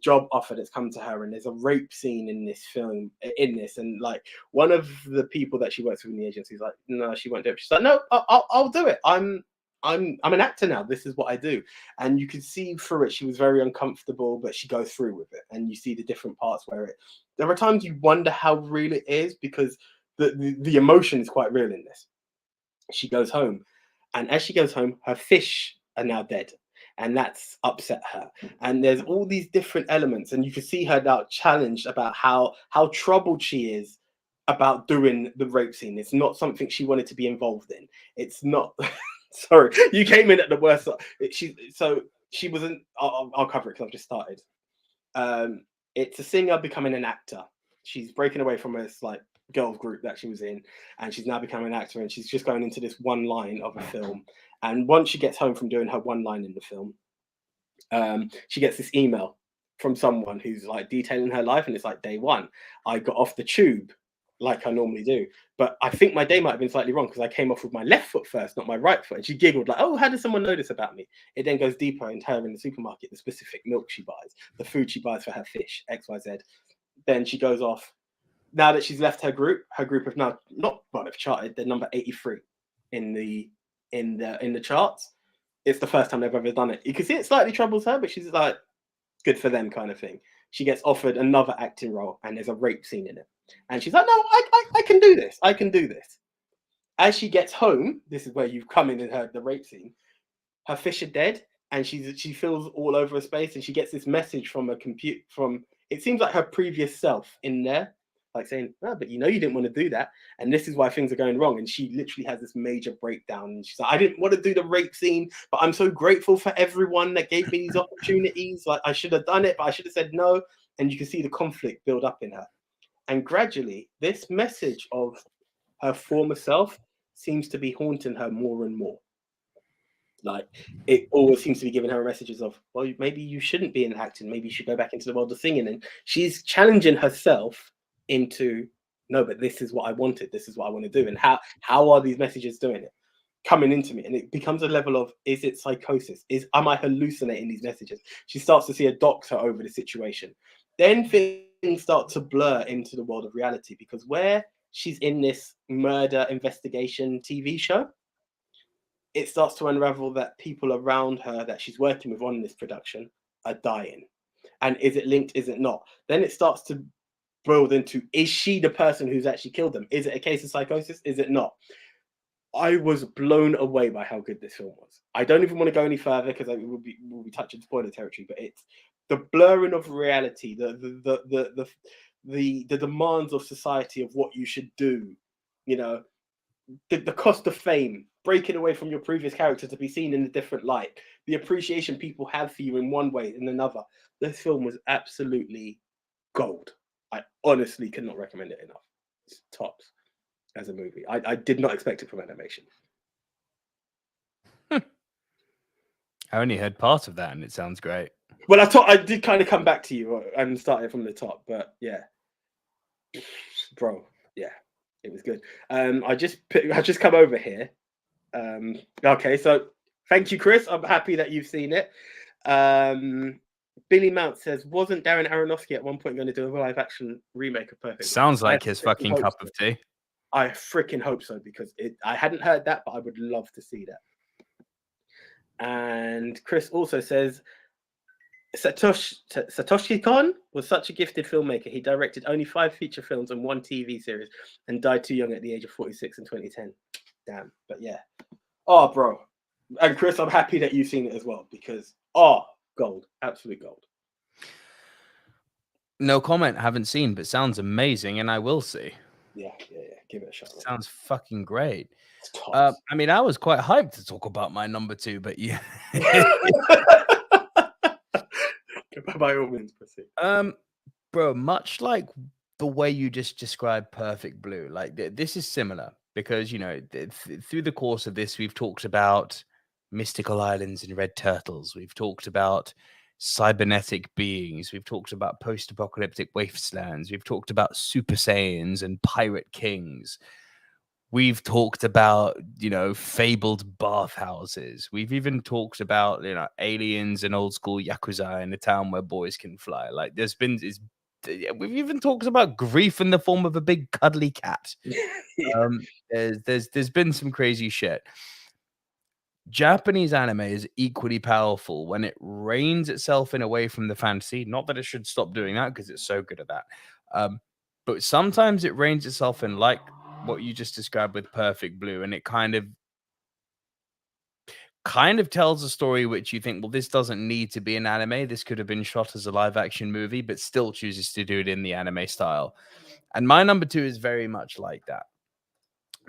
job offer that's come to her, and there's a rape scene in this film, and like one of the people that she works with in the agency is like, no, she won't do it. She's like, no, I'll do it. I'm an actor now. This is what I do. And you can see through it, she was very uncomfortable, but she goes through with it. And you see the different parts where there are times you wonder how real it is, because the emotion is quite real in this. She goes home, and as she goes home, her fish are now dead, and that's upset her. And there's all these different elements, and you can see her now challenged about how troubled she is about doing the rape scene. It's not something she wanted to be involved in. It's not. Sorry, you came in at the worst. She wasn't. I'll cover it because I've just started. It's a singer becoming an actor. She's breaking away from this like girls group that she was in, and she's now becoming an actor, and she's just going into this one line of a film. And once she gets home from doing her one line in the film, she gets this email from someone who's like detailing her life, and it's like, day one, I got off the tube like I normally do, but I think my day might have been slightly wrong because I came off with my left foot first, not my right foot. And she giggled like, oh, how does someone know this about me? It then goes deeper into her in the supermarket, the specific milk she buys, the food she buys for her fish, XYZ. Then she goes off. Now that she's left her group have now they've charted. They're number 83 in the charts. It's the first time they've ever done it. You can see it slightly troubles her, but she's like, good for them kind of thing. She gets offered another acting role, and there's a rape scene in it. And she's like, no, I can do this. I can do this. As she gets home, this is where you've come in and heard the rape scene. Her fish are dead, and she feels all over her space, and she gets this message from it seems like her previous self in there, like saying, oh, but you didn't want to do that, and this is why things are going wrong. And she literally has this major breakdown, and she's like, I didn't want to do the rape scene, but I'm so grateful for everyone that gave me these opportunities. Like, I should have done it, but I should have said no. And you can see the conflict build up in her. And gradually, this message of her former self seems to be haunting her more and more. Like, it always seems to be giving her messages of, well, maybe you shouldn't be in acting. Maybe you should go back into the world of singing. And she's challenging herself into, no, but this is what I wanted. This is what I want to do. And how are these messages doing it? Coming into me. And it becomes a level of, is it psychosis? Am I hallucinating these messages? She starts to see a doctor over the situation. Then things start to blur into the world of reality, because where she's in this murder investigation TV show, it starts to unravel that people around her that she's working with on this production are dying. And is it linked? Is it not? Then it starts to build into, is she the person who's actually killed them? Is it a case of psychosis? Is it not? I was blown away by how good this film was. I don't even want to go any further because we'll be touching spoiler territory, but it's the blurring of reality, the demands of society of what you should do, the cost of fame, breaking away from your previous character to be seen in a different light, the appreciation people have for you in one way, in another. This film was absolutely gold. I honestly cannot recommend it enough. It's tops as a movie. I did not expect it from animation. I only heard part of that, and it sounds great. Well, I did kind of come back to you and started from the top, but yeah, bro, yeah, it was good. I just come over here. Okay, so thank you, Chris. I'm happy that you've seen it. Billy Mount says, wasn't Darren Aronofsky at one point going to do a live action remake of Perfect? Sounds like his fucking cup of tea. I freaking hope so, because I hadn't heard that, but I would love to see that. And Chris also says, Satoshi Kon was such a gifted filmmaker. He directed only 5 feature films and 1 TV series and died too young at the age of 46 in 2010. Damn, but yeah. Oh, bro. And Chris, I'm happy that you've seen it as well, because, gold. Absolute gold. No comment, haven't seen, but sounds amazing, and I will see. Yeah. Give it a shot. Sounds fucking great. I mean, I was quite hyped to talk about my number 2, but yeah. By all means, proceed. Bro, much like the way you just described Perfect Blue, like this is similar, because through the course of this, we've talked about mystical islands and red turtles. We've talked about cybernetic beings. We've talked about post-apocalyptic wastelands. We've talked about Super Saiyans and pirate kings. We've talked about, fabled bathhouses. We've even talked about, aliens and old school Yakuza in a town where boys can fly. Like we've even talked about grief in the form of a big cuddly cat. Yeah. There's been some crazy shit. Japanese anime is equally powerful when it reins itself in away from the fantasy. Not that it should stop doing that because it's so good at that. But sometimes it reins itself in, like what you just described with Perfect Blue, and it kind of tells a story which you think, well, this doesn't need to be an anime. This could have been shot as a live action movie, but still chooses to do it in the anime style. And my number 2 is very much like that,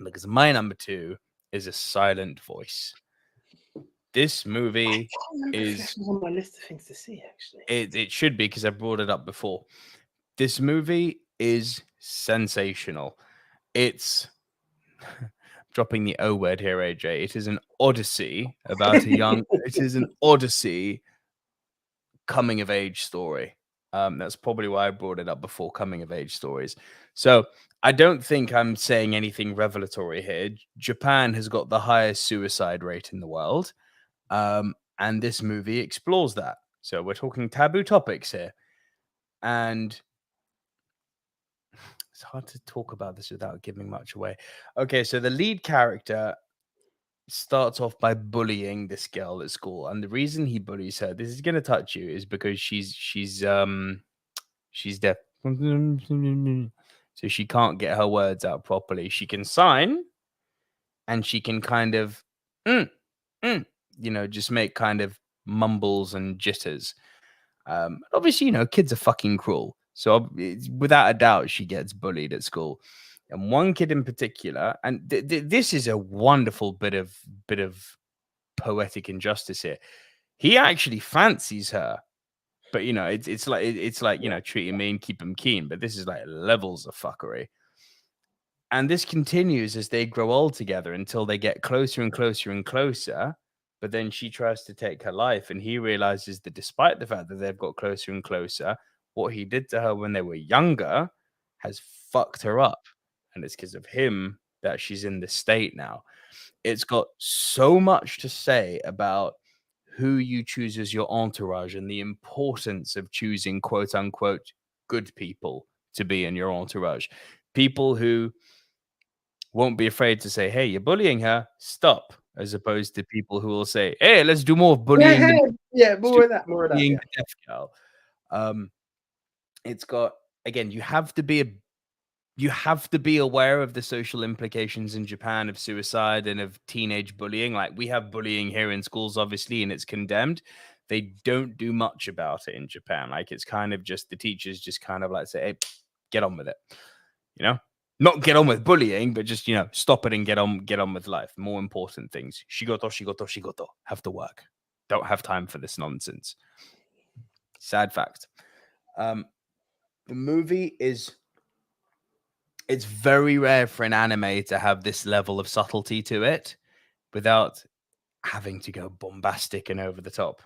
because my number 2 is A Silent Voice. This movie is on my list of things to see, actually. it should be, because I brought it up before. This movie is sensational. It's dropping the O word here, AJ. It is an odyssey about a young. It is an odyssey coming of age story. That's probably why I brought it up before, coming of age stories. So I don't think I'm saying anything revelatory here. Japan has got the highest suicide rate in the world. And this movie explores that. So we're talking taboo topics here. And it's hard to talk about this without giving much away. Okay, so the lead character starts off by bullying this girl at school. And the reason he bullies her, this is going to touch you, is because she's deaf. So she can't get her words out properly. She can sign, and she can kind of just make kind of mumbles and jitters. Obviously, kids are fucking cruel. So without a doubt, she gets bullied at school. And one kid in particular, and this is a wonderful bit of poetic injustice here. He actually fancies her, but it's like treat him mean, keep him keen. But this is like levels of fuckery. And this continues as they grow old together until they get closer and closer and closer. But then she tries to take her life, and he realizes that despite the fact that they've got closer and closer, what he did to her when they were younger has fucked her up. And it's because of him that she's in this state now. It's got so much to say about who you choose as your entourage and the importance of choosing quote unquote good people to be in your entourage. People who won't be afraid to say, hey, you're bullying her, stop, as opposed to people who will say, hey, let's do more bullying. More of that. The deaf girl. It's got, again, you have to be aware of the social implications in Japan of suicide and of teenage bullying. Like, we have bullying here in schools, obviously, and it's condemned. They don't do much about it in Japan. Like, it's kind of just the teachers just kind of like say, hey, get on with it. Not get on with bullying, but just, stop it and get on with life. More important things. Shigoto, shigoto, shigoto. Have to work. Don't have time for this nonsense. Sad fact. The movie it's very rare for an anime to have this level of subtlety to it without having to go bombastic and over the top.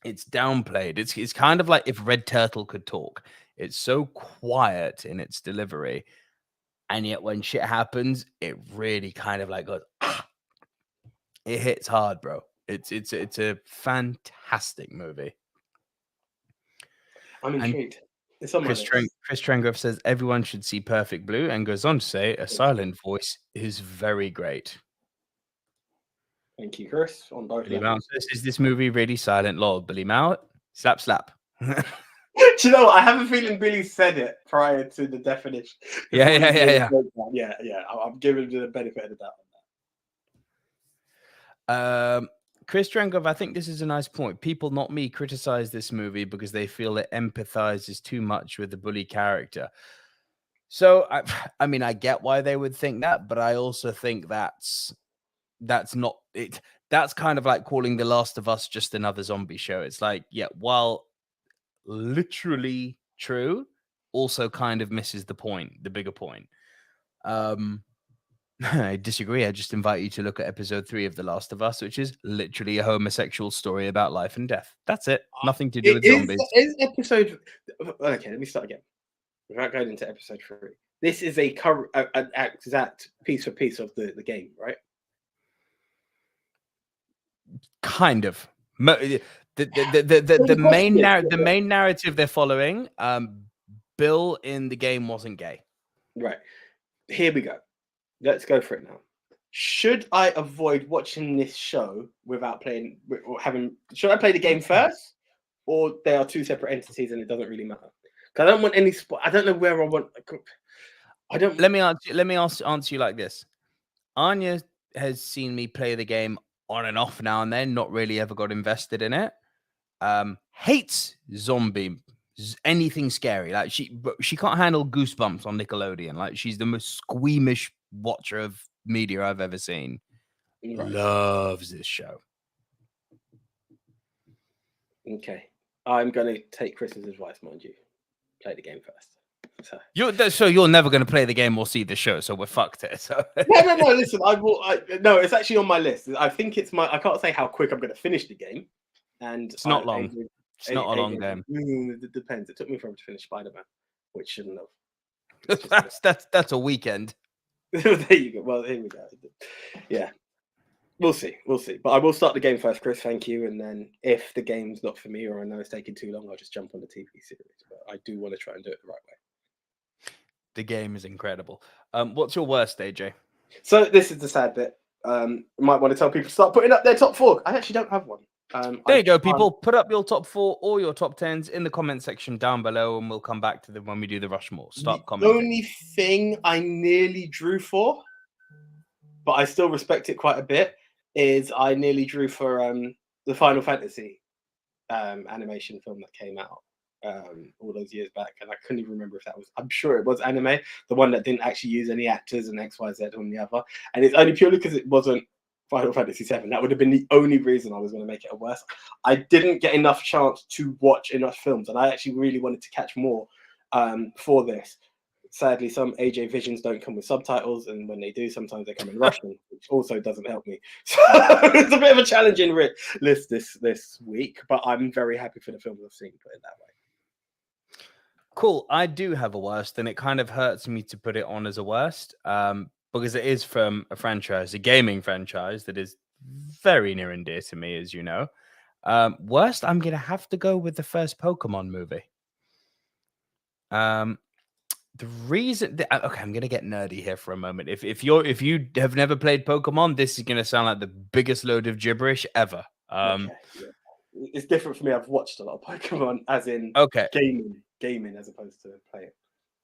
It's downplayed. It's kind of like if Red Turtle could talk. It's so quiet in its delivery. And yet when shit happens, it really kind of like goes, it hits hard, bro. It's a fantastic movie. I'm intrigued. It's on my list. Chris Trengriff says everyone should see Perfect Blue, and goes on to say A Silent Voice is very great. Thank you, Chris. On both levels. Is this movie really silent? Lol. Billy Mao, slap. Do you know what? I have a feeling Billy said it prior to the definition. Yeah. I'm giving him the benefit of the doubt on that. Chris Trengov, I think this is a nice point. People, not me, criticize this movie because they feel it empathizes too much with the bully character. So, I mean, I get why they would think that, but I also think that's not it. That's kind of like calling The Last of Us just another zombie show. It's like, yeah, while literally true, also kind of misses the point, the bigger point. I disagree. I just invite you to look at episode 3 of The Last of Us, which is literally a homosexual story about life and death. That's it. Nothing to do with zombies. Okay, let me start again. Without going into episode 3, this is an exact piece for piece of the game, right? Kind of. The main narrative they're following, Bill in the game wasn't gay. Right. Here we go. Let's go for it now. Should I avoid watching this show without playing or having? Should I play the game first, or they are two separate entities and it doesn't really matter? Because I don't want any. I don't know where I want. I don't. Let me answer you like this. Anya has seen me play the game on and off now and then. Not really ever got invested in it. Hates anything scary. Like she can't handle Goosebumps on Nickelodeon. Like she's the most squeamish watcher of media I've ever seen. Right. Loves this show. Okay, I'm going to take Chris's advice, mind you. Play the game first. So you're never going to play the game or see the show, so we're fucked here. So no. Listen, no, it's actually on my list. I think it's I can't say how quick I'm going to finish the game, and it's not long. It's not a long game. It depends. It took me forever to finish Spider-Man, which shouldn't have. That's a weekend. There you go. Well, here we go. Yeah, we'll see. But I will start the game first, Chris. Thank you. And then if the game's not for me or I know it's taking too long, I'll just jump on the TV series. But I do want to try and do it the right way. The game is incredible. What's your worst, AJ? So this is the sad bit. You might want to tell people to start putting up their top 4. I actually don't have one. There you go, people. Put up your top 4 or your top 10s in the comment section down below, and we'll come back to them when we do the Rushmore. Stop commenting. The only thing I nearly drew for, but I still respect it quite a bit, is I nearly drew for the Final Fantasy animation film that came out all those years back, and I couldn't even remember if that was. I'm sure it was Animé, the one that didn't actually use any actors and XYZ on the other, and it's only purely because it wasn't Final Fantasy VII. That would have been the only reason I was going to make it a worse. I didn't get enough chance to watch enough films, and I actually really wanted to catch more for this. Sadly, some AJ Visions don't come with subtitles, and when they do, sometimes they come in Russian, which also doesn't help me. So it's a bit of a challenging list this week, but I'm very happy for the films I've seen, put it that way. Cool. I do have a worst, and it kind of hurts me to put it on as a worst because it is from a franchise, a gaming franchise that is very near and dear to me, as you know. Worst, I'm going to have to go with the first Pokemon movie. The reason, okay, I'm going to get nerdy here for a moment. If you have never played Pokemon, this is going to sound like the biggest load of gibberish ever. Okay, yeah. It's different for me. I've watched a lot of Pokemon, as in gaming as opposed to playing.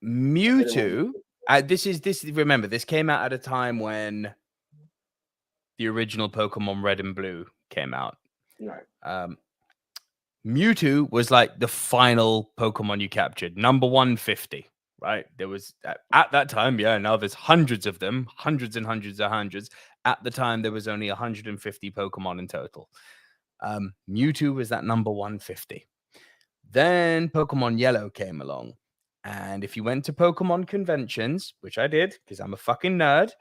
Mewtwo. Remember, this came out at a time when the original Pokemon Red and Blue came out. Right. Mewtwo was like the final Pokemon you captured, number 150. Right, there was at that time, now there's hundreds of them, hundreds and hundreds of hundreds. At the time, there was only 150 Pokemon in total. Mewtwo was that number 150. Then Pokemon Yellow came along, and if you went to Pokemon conventions, which I did because I'm a fucking nerd,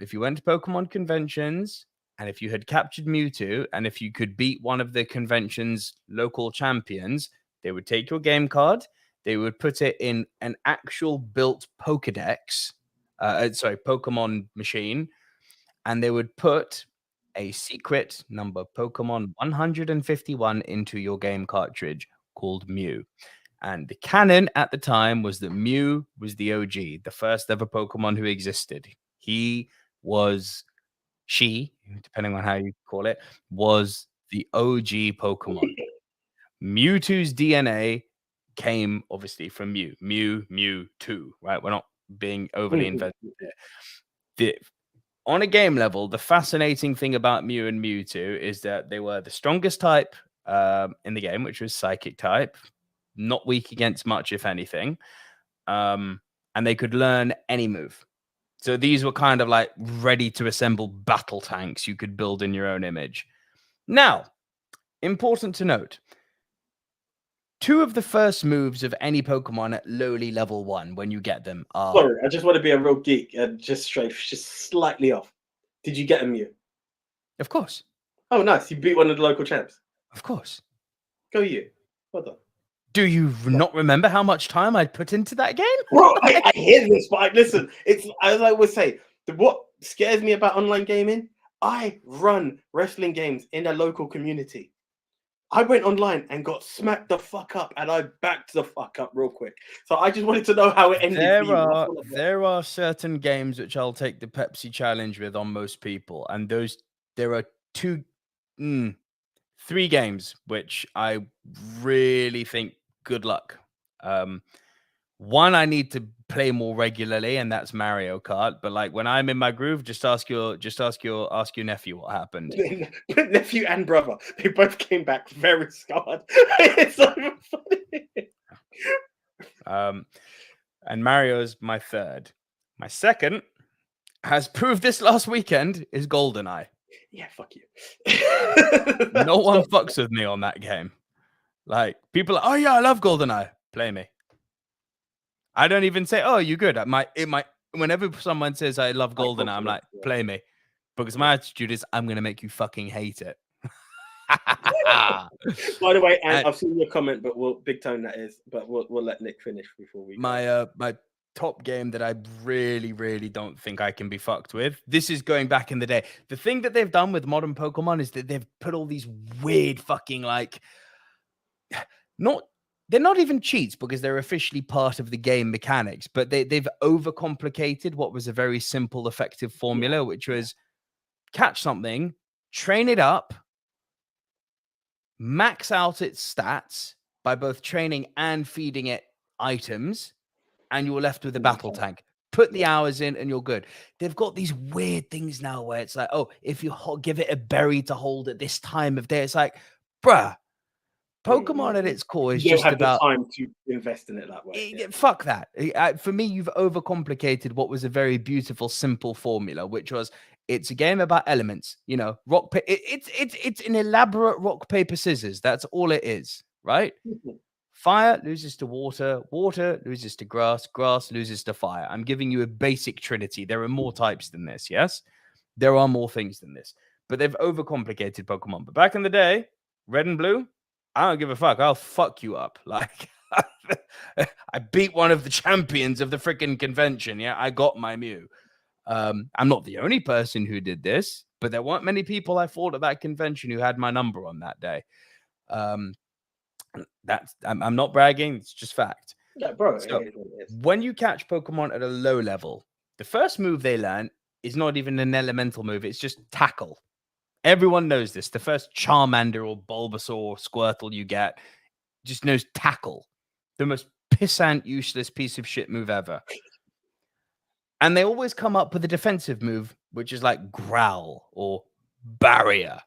if you went to Pokemon conventions and if you had captured Mewtwo and if you could beat one of the convention's local champions, they would take your game card. They would put it in an actual built Pokedex, Pokemon machine, and they would put a secret number Pokemon 151 into your game cartridge called Mew. And the canon at the time was that Mew was the OG, the first ever Pokemon who existed. She, depending on how you call it, was the OG Pokemon. Mewtwo's DNA came obviously from Mewtwo, right? We're not being overly inventive here. On a game level, the fascinating thing about Mew and Mewtwo is that they were the strongest type in the game, which was Psychic type, not weak against much, if anything, and they could learn any move. So these were kind of like ready to assemble battle tanks you could build in your own image. Now, important to note, 2 of the first moves of any Pokemon at lowly level 1 when you get them are... Sorry, I just want to be a real geek and just slightly off. Did you get a Mew? Of course. Oh, nice. You beat one of the local champs. Of course. Go you. Well done. Do you not remember how much time I put into that game? Bro, I hear this, but listen, it's as I always say, what scares me about online gaming, I run wrestling games in a local community. I went online and got smacked the fuck up, and I backed the fuck up real quick. So I just wanted to know how it ended for you. There are certain games which I'll take the Pepsi challenge with on most people, and there are three games which I really think good luck. One I need to play more regularly, and that's Mario Kart. But like when I'm in my groove, just ask your nephew what happened. Nephew and brother, they both came back very scarred. It's so funny. And Mario's my third. My second has proved this last weekend is GoldenEye. Yeah, fuck you. No one fucks with me on that game. Like people are, oh yeah, I love GoldenEye. Play me. I don't even say, oh, you good. Whenever someone says I love GoldenEye, I'm like, play me. Because my attitude is I'm gonna make you fucking hate it. By the way, and I've seen your comment, but big tone that is, but we'll let Nick finish before we my top game that I really, really don't think I can be fucked with. This is going back in the day. The thing that they've done with modern Pokemon is that they've put all these weird fucking they're not even cheats because they're officially part of the game mechanics, but they've overcomplicated what was a very simple, effective formula, which was catch something, train it up, max out its stats by both training and feeding it items, and you're left with a battle tank. Put the hours in and you're good. They've got these weird things now where it's like, oh, if you give it a berry to hold at this time of day, it's like, bruh, Pokemon at its core is just about the time to invest in it that way. Fuck that. For me, you've overcomplicated what was a very beautiful, simple formula, which was it's a game about elements. You know, rock. It's an elaborate rock paper scissors. That's all it is, right? Fire loses to water, water loses to grass, grass loses to fire. I'm giving you a basic trinity. There are more types than this. Yes, there are more things than this, but they've overcomplicated Pokemon. But back in the day, Red and Blue, I don't give a fuck. I'll fuck you up. Like, I beat one of the champions of the freaking convention. Yeah, I got my Mew. I'm not the only person who did this, but there weren't many people I fought at that convention who had my number on that day. I'm not bragging. It's just fact. Yeah, bro. So, when you catch Pokemon at a low level, the first move they learn is not even an elemental move. It's just tackle. Everyone knows this. The first Charmander or Bulbasaur or Squirtle you get just knows tackle. The most pissant, useless piece of shit move ever. And they always come up with a defensive move, which is like Growl or Barrier.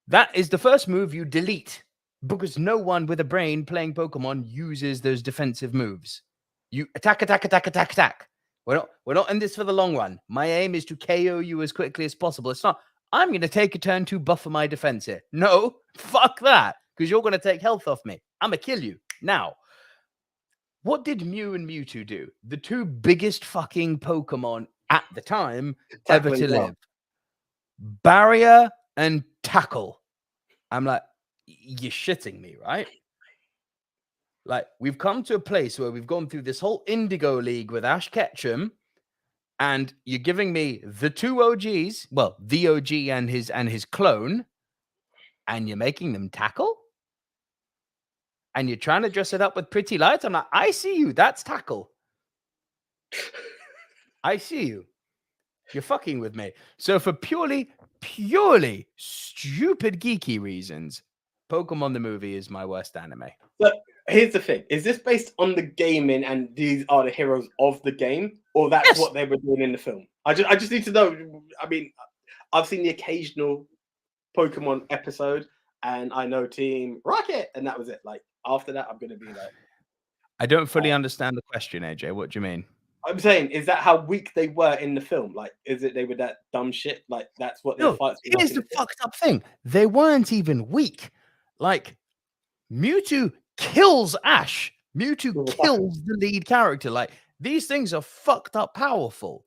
That is the first move you delete because no one with a brain playing Pokemon uses those defensive moves. You attack, attack, attack, attack, attack. We're not in this for the long run. My aim is to KO you as quickly as possible. It's not, I'm going to take a turn to buffer my defense here. No, fuck that, because you're going to take health off me. I'm going to kill you. Now, what did Mew and Mewtwo do? The two biggest fucking Pokemon at the time ever to live. Barrier and Tackle. I'm like, you're shitting me, right? Like, we've come to a place where we've gone through this whole Indigo League with Ash Ketchum, and you're giving me the two OGs, well, the OG and his clone, and you're making them tackle? And you're trying to dress it up with pretty lights? I'm like, I see you. That's tackle. I see you. You're fucking with me. So for purely stupid geeky reasons, Pokemon the movie is my worst anime. But here's the thing. Is this based on the gaming and these are the heroes of the game? Or that's what they were doing in the film? I just need to know. I mean, I've seen the occasional Pokemon episode and I know Team Rocket and that was it. Like, after that, I'm going to be like... I don't fully understand the question, AJ. What do you mean? I'm saying, is that how weak they were in the film? Like, is it they were that dumb shit? Like, that's what their fights were. Here's the fucked up thing. They weren't even weak. Like, Mewtwo kills Ash. Mewtwo kills the lead character. Like, these things are fucked up powerful.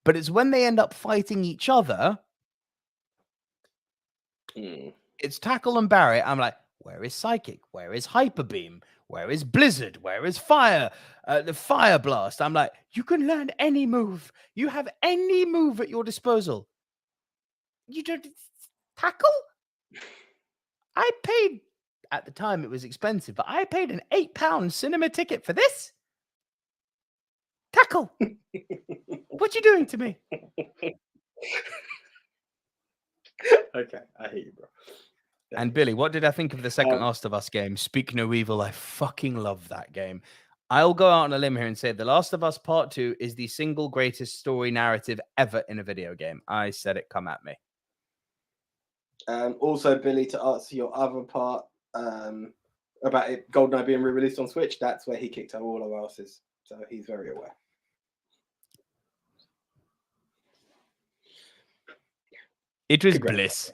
But it's when they end up fighting each other, it's Tackle and Barrier. I'm like, Where is Psychic? Where is Hyper Beam? Where is Blizzard? Where is Fire? The Fire Blast. I'm like, you can learn any move. You have any move at your disposal. You don't tackle? I paid, at the time it was expensive, but I paid an £8 cinema ticket for this. Tackle. What you doing to me? Okay, I hate you, bro. And Billy, what did I think of the second Last of Us game? Speak No Evil. I fucking love that game. I'll go out on a limb here and say The Last of Us Part 2 is the single greatest story narrative ever in a video game. I said it, come at me. Also, Billy, to answer your other part about it, GoldenEye being re-released on Switch, that's where he kicked out all our asses. So he's very aware. It was bliss.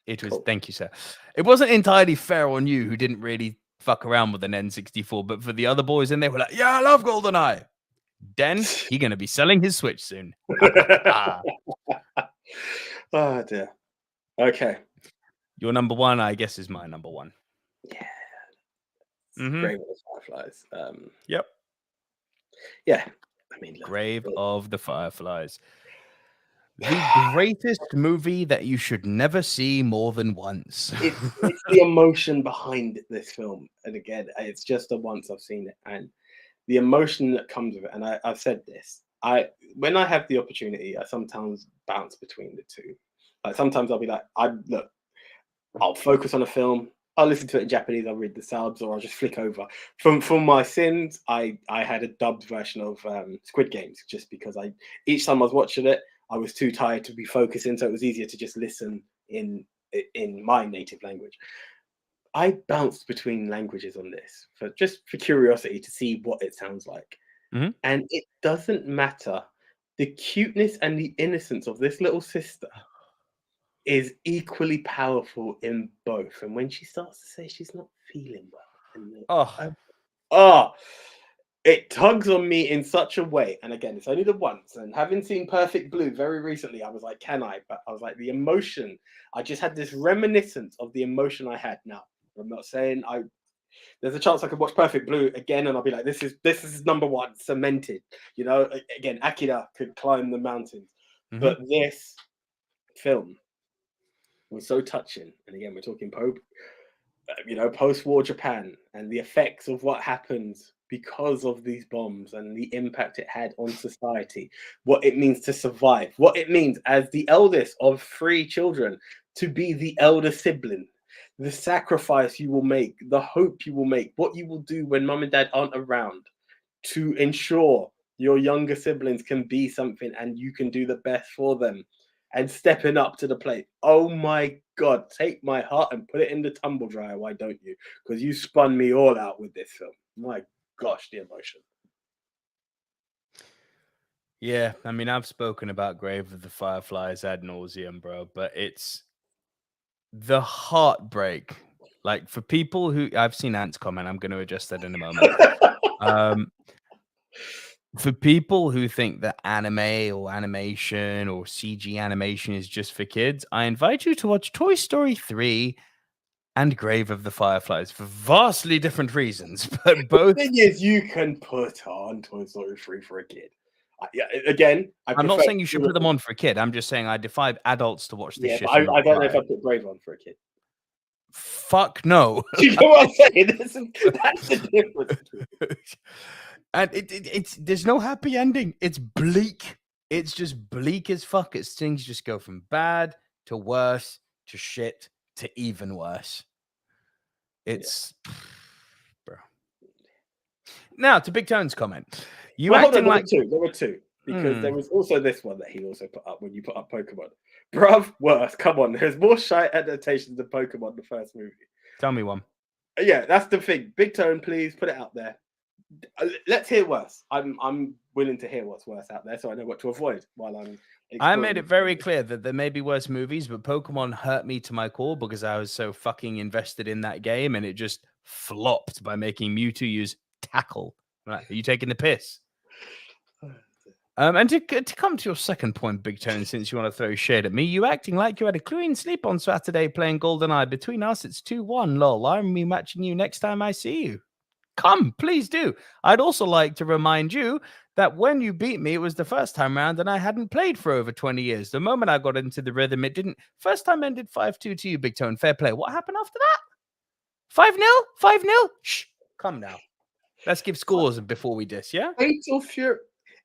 It was, thank you, sir. It wasn't entirely fair on you, who didn't really fuck around with an N64, but for the other boys in there, were like, yeah, I love GoldenEye. Den, he's going to be selling his Switch soon. Oh, dear. Okay. Your number one, I guess, is my number one. Yeah. Grave of the Fireflies. Yep. Yeah. I mean, Grave of the Fireflies. The greatest movie that you should never see more than once. It's the emotion behind this film. And again, it's just the once I've seen it. And the emotion that comes with it. And I've said this. When I have the opportunity, I sometimes bounce between the two. Like sometimes I'll be like, I'll focus on a film. I'll listen to it in Japanese. I'll read the subs, or I'll just flick over. From my sins, I had a dubbed version of Squid Games, just because each time I was watching it, I was too tired to be focusing, so it was easier to just listen in my native language. I bounced between languages on this for curiosity to see what it sounds like, and it doesn't matter. The cuteness and the innocence of this little sister is equally powerful in both. And when she starts to say she's not feeling well, it tugs on me in such a way. And again, it's only the once. And having seen Perfect Blue very recently, I was like, can I? But I was like, the emotion, I just had this reminiscence of the emotion I had. Now, I'm not saying there's a chance I could watch Perfect Blue again and I'll be like, this is number one, cemented. You know, again, Akira could climb the mountains. But this film was so touching. And again, we're talking post-war Japan and the effects of what happens because of these bombs and the impact it had on society, what it means to survive, what it means as the eldest of 3 children to be the elder sibling, the sacrifice you will make, the hope you will make, what you will do when mum and dad aren't around to ensure your younger siblings can be something and you can do the best for them. And stepping up to the plate. Oh my God, take my heart and put it in the tumble dryer. Why don't you? Because you spun me all out with this film. My gosh, the emotion. Yeah, I mean, I've spoken about Grave of the Fireflies ad nauseum, bro, but it's the heartbreak. Like, for people who, I've seen Ant's comment, I'm going to adjust that in a moment. For people who think that anime or animation or CG animation is just for kids, I invite you to watch Toy Story 3 and Grave of the Fireflies for vastly different reasons. But both. The thing is, you can put on Toy Story 3 for a kid. Again, I'm not saying you should put them on for a kid. I'm just saying I defy adults to watch this shit. But I don't know if I put Brave on for a kid. Fuck no. You know what I'm saying? That's the difference. And it's there's no happy ending. It's bleak. It's just bleak as fuck. It's things just go from bad to worse to shit to even worse. It's bro. Now to Big Tone's comment. There were two. Because there was also this one that he also put up when you put up Pokemon. Bruv, worse. Come on. There's more shite adaptations of Pokemon the first movie. Tell me one. Yeah, that's the thing. Big Tone, please put it out there. Let's hear worse. I'm willing to hear what's worse out there, so I know what to avoid while I'm. I made it very clear that there may be worse movies, but Pokemon hurt me to my core because I was so fucking invested in that game, and it just flopped by making Mewtwo use Tackle. Right? Are you taking the piss? And to come to your second point, Big Tone, since you want to throw shade at me, you acting like you had a clean sleep on Saturday playing GoldenEye. Between us, it's 2-1, lol. I'm rematching you next time I see you. Come, please do. I'd also like to remind you that when you beat me, it was the first time round and I hadn't played for over 20 years. The moment I got into the rhythm, it didn't. First time ended 5-2 to you, Big Tone. Fair play. What happened after that? 5-0? 5-0? Shh. Come now. Let's give scores before we diss, yeah? Fatal Fury.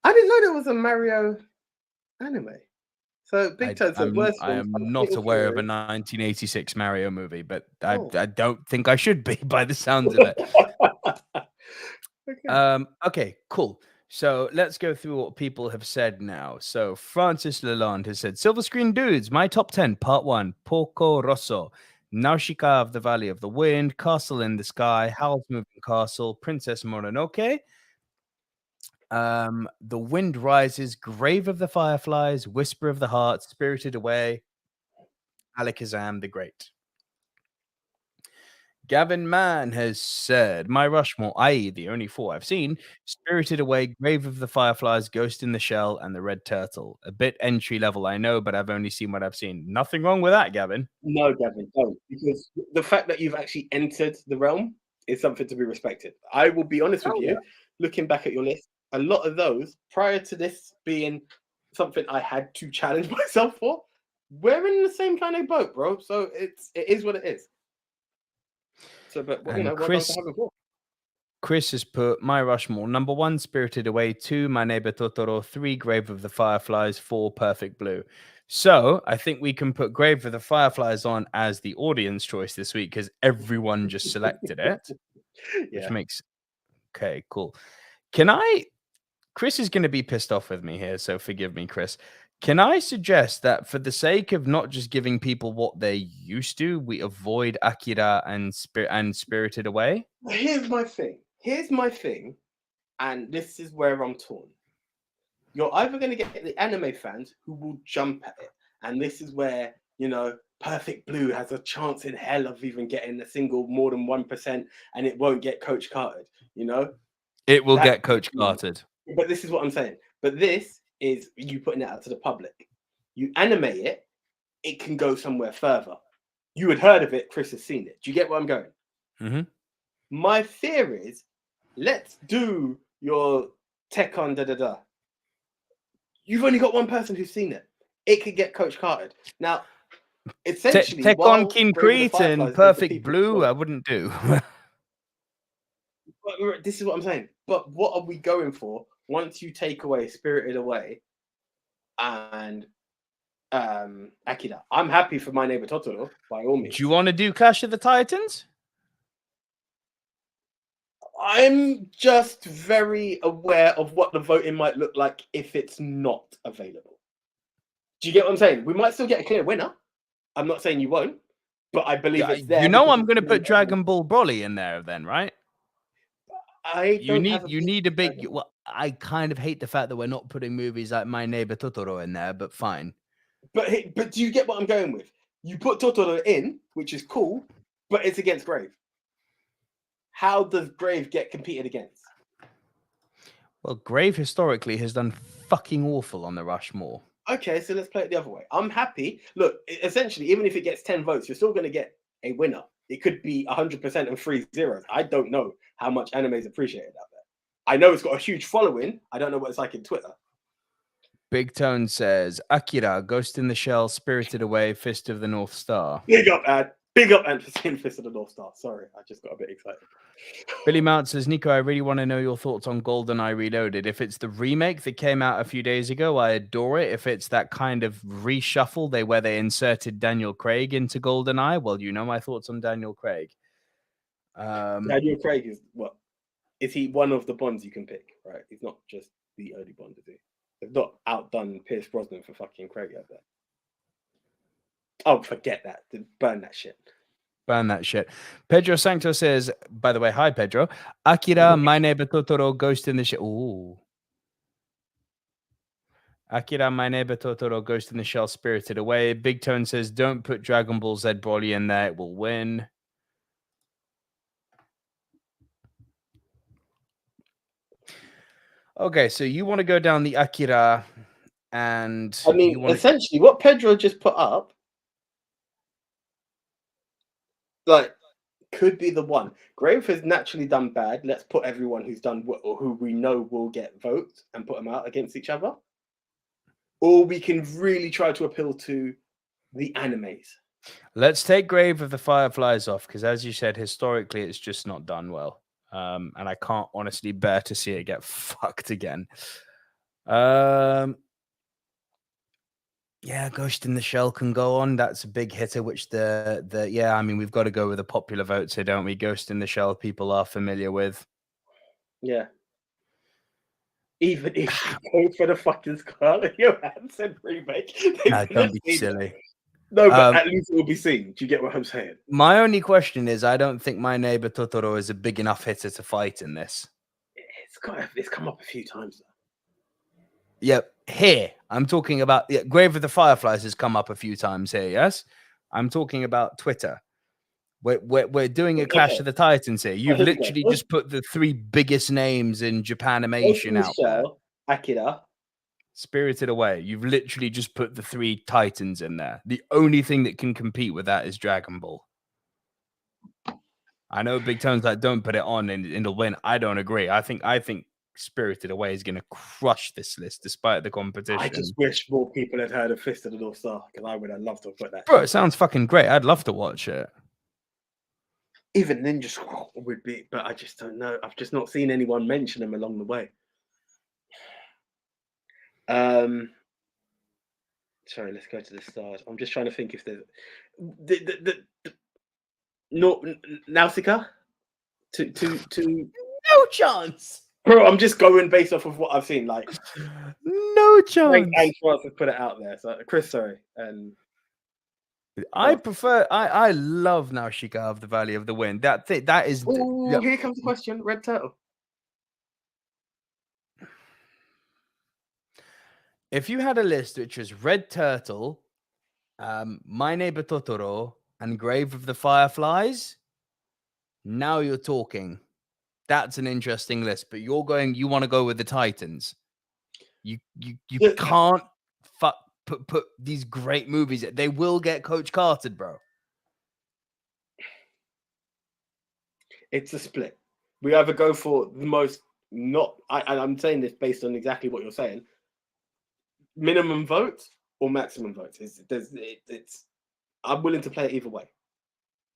I didn't know there was a Mario anime. So Big Toe said, I am not aware of a 1986 Mario movie, but I don't think I should be by the sounds of it. Okay, cool. So let's go through what people have said now. So Francis Lalonde has said, Silver Screen Dudes, my top 10, part 1, Porco Rosso, Nausicaa of the Valley of the Wind, Castle in the Sky, Howl's Moving Castle, Princess Mononoke, The Wind Rises, Grave of the Fireflies, Whisper of the Heart, Spirited Away, Alakazam the Great. Gavin Mann has said, my Rushmore, i.e. the only 4 I've seen, Spirited Away, Grave of the Fireflies, Ghost in the Shell, and The Red Turtle. A bit entry level, I know, but I've only seen what I've seen. Nothing wrong with that, Gavin. No, Gavin, don't. Because the fact that you've actually entered the realm is something to be respected. I will be honest with you, looking back at your list, a lot of those, prior to this being something I had to challenge myself for, we're in the same kind of boat, bro. So it is what it is. So, but you know, Chris has put my Rushmore: number 1, Spirited Away; 2, My Neighbor Totoro; 3, Grave of the Fireflies; 4, Perfect Blue. So I think we can put Grave of the Fireflies on as the audience choice this week because everyone just selected it, which makes okay, cool. Chris is going to be pissed off with me here, so forgive me, Chris. Can I suggest that for the sake of not just giving people what they're used to, we avoid Akira and Spirited Away? Here's my thing. And this is where I'm torn. You're either going to get the anime fans who will jump at it. And this is where, you know, Perfect Blue has a chance in hell of even getting a single more than 1%, and it won't get Coach Cartered, you know? It will get Coach Cartered. But this is what I'm saying. But this is you putting it out to the public. You animate it, it can go somewhere further. You had heard of it, Chris has seen it. Do you get where I'm going? Mm-hmm. My fear is, let's do your tech on da-da-da. You've only got one person who's seen it. It could get Coach Cartered. Now, essentially, tech on Concrete and Perfect Blue, I wouldn't do. But this is what I'm saying. But what are we going for once you take away Spirited Away and Akira? I'm happy for My Neighbor Totoro, by all means. Do you want to do Clash of the Titans? I'm just very aware of what the voting might look like if it's not available. Do you get what I'm saying? We might still get a clear winner. I'm not saying you won't, but I believe it's there. You know I'm going to put Dragon Ball Broly in there then, right? You need a big... Well, I kind of hate the fact that we're not putting movies like My Neighbor Totoro in there, but fine. But do you get what I'm going with? You put Totoro in, which is cool, but it's against Grave. How does Grave get competed against? Well, Grave historically has done fucking awful on the Rushmore. Okay, so let's play it the other way. I'm happy. Look, essentially, even if it gets 10 votes, you're still going to get a winner. It could be 100% and 3 zeros. I don't know how much anime is appreciated out there. I know it's got a huge following. I don't know what it's like in Twitter. Big Tone says, Akira, Ghost in the Shell, Spirited Away, Fist of the North Star. Big up, Ad. Big up, and for seeing Fist of the North Star. Sorry, I just got a bit excited. Billy Mount says, Nico, I really want to know your thoughts on GoldenEye Reloaded. If it's the remake that came out a few days ago, I adore it. If it's that kind of reshuffle where they inserted Daniel Craig into GoldenEye, well, you know my thoughts on Daniel Craig. Daniel Craig is what? Is he one of the Bonds you can pick, right? He's not just the early Bond, is he? They've not outdone Pierce Brosnan for fucking Craig out there. Oh, forget that. Burn that shit. Burn that shit. Pedro Sancto says, by the way, hi, Pedro. Akira, My Neighbor Totoro, Ghost in the Shell. Ooh. Akira, My Neighbor Totoro, Ghost in the Shell, Spirited Away. Big Tone says, don't put Dragon Ball Z Broly in there. It will win. Okay, so you want to go down the Akira, and I mean, you want to. essentially, what Pedro just put up, like, could be the one. Grave has naturally done bad. Let's put everyone who's done or who we know will get votes and put them out against each other. Or we can really try to appeal to the animes. Let's take Grave of the Fireflies off, because as you said, historically, it's just not done well. And I can't honestly bear to see it get fucked again. Yeah, Ghost in the Shell can go on. That's a big hitter, which yeah, I mean, we've got to go with the popular votes here, don't we? Ghost in the Shell, people are familiar with. Yeah. Even if you go for the fucking Scarlett Johansson remake, Don't be silly. No, but at least it will be seen. Do you get what I'm saying? My only question is, I don't think My Neighbor Totoro is a big enough hitter to fight in this. It's come up a few times though. Yep, here I'm talking about Grave of the Fireflies has come up a few times here. Yes, I'm talking about Twitter. We're doing a Clash of the Titans here. You've literally just put the 3 biggest names in Japanimation out there. Akira. Spirited Away. You've literally just put the 3 Titans in there. The only thing that can compete with that is Dragon Ball. I know Big Tone's like, don't put it on and it'll win. I don't agree. I think Spirited Away is going to crush this list despite the competition. I just wish more people had heard of Fist of the North Star, because I would have loved to put that. Bro, it sounds fucking great. I'd love to watch it. Even Ninja Scroll would be, but I just don't know. I've just not seen anyone mention them along the way. Sorry, let's go to the stars. I'm just trying to think if there's Nausicaa to no chance. Bro, I'm just going based off of what I've seen. Like no chance. And for us to put it out there. So Chris, sorry. I prefer. I love Nausicaa of the Valley of the Wind. That is. Oh, here comes the question. Red Turtle. If you had a list which was Red Turtle, My Neighbor Totoro, and Grave of the Fireflies, now you're talking. That's an interesting list. But you want to go with the Titans. You can't put these great movies. They will get Coach Carted, bro. It's a split. We either go for the most I'm saying this based on exactly what you're saying. Minimum votes or maximum votes. I'm willing to play it either way.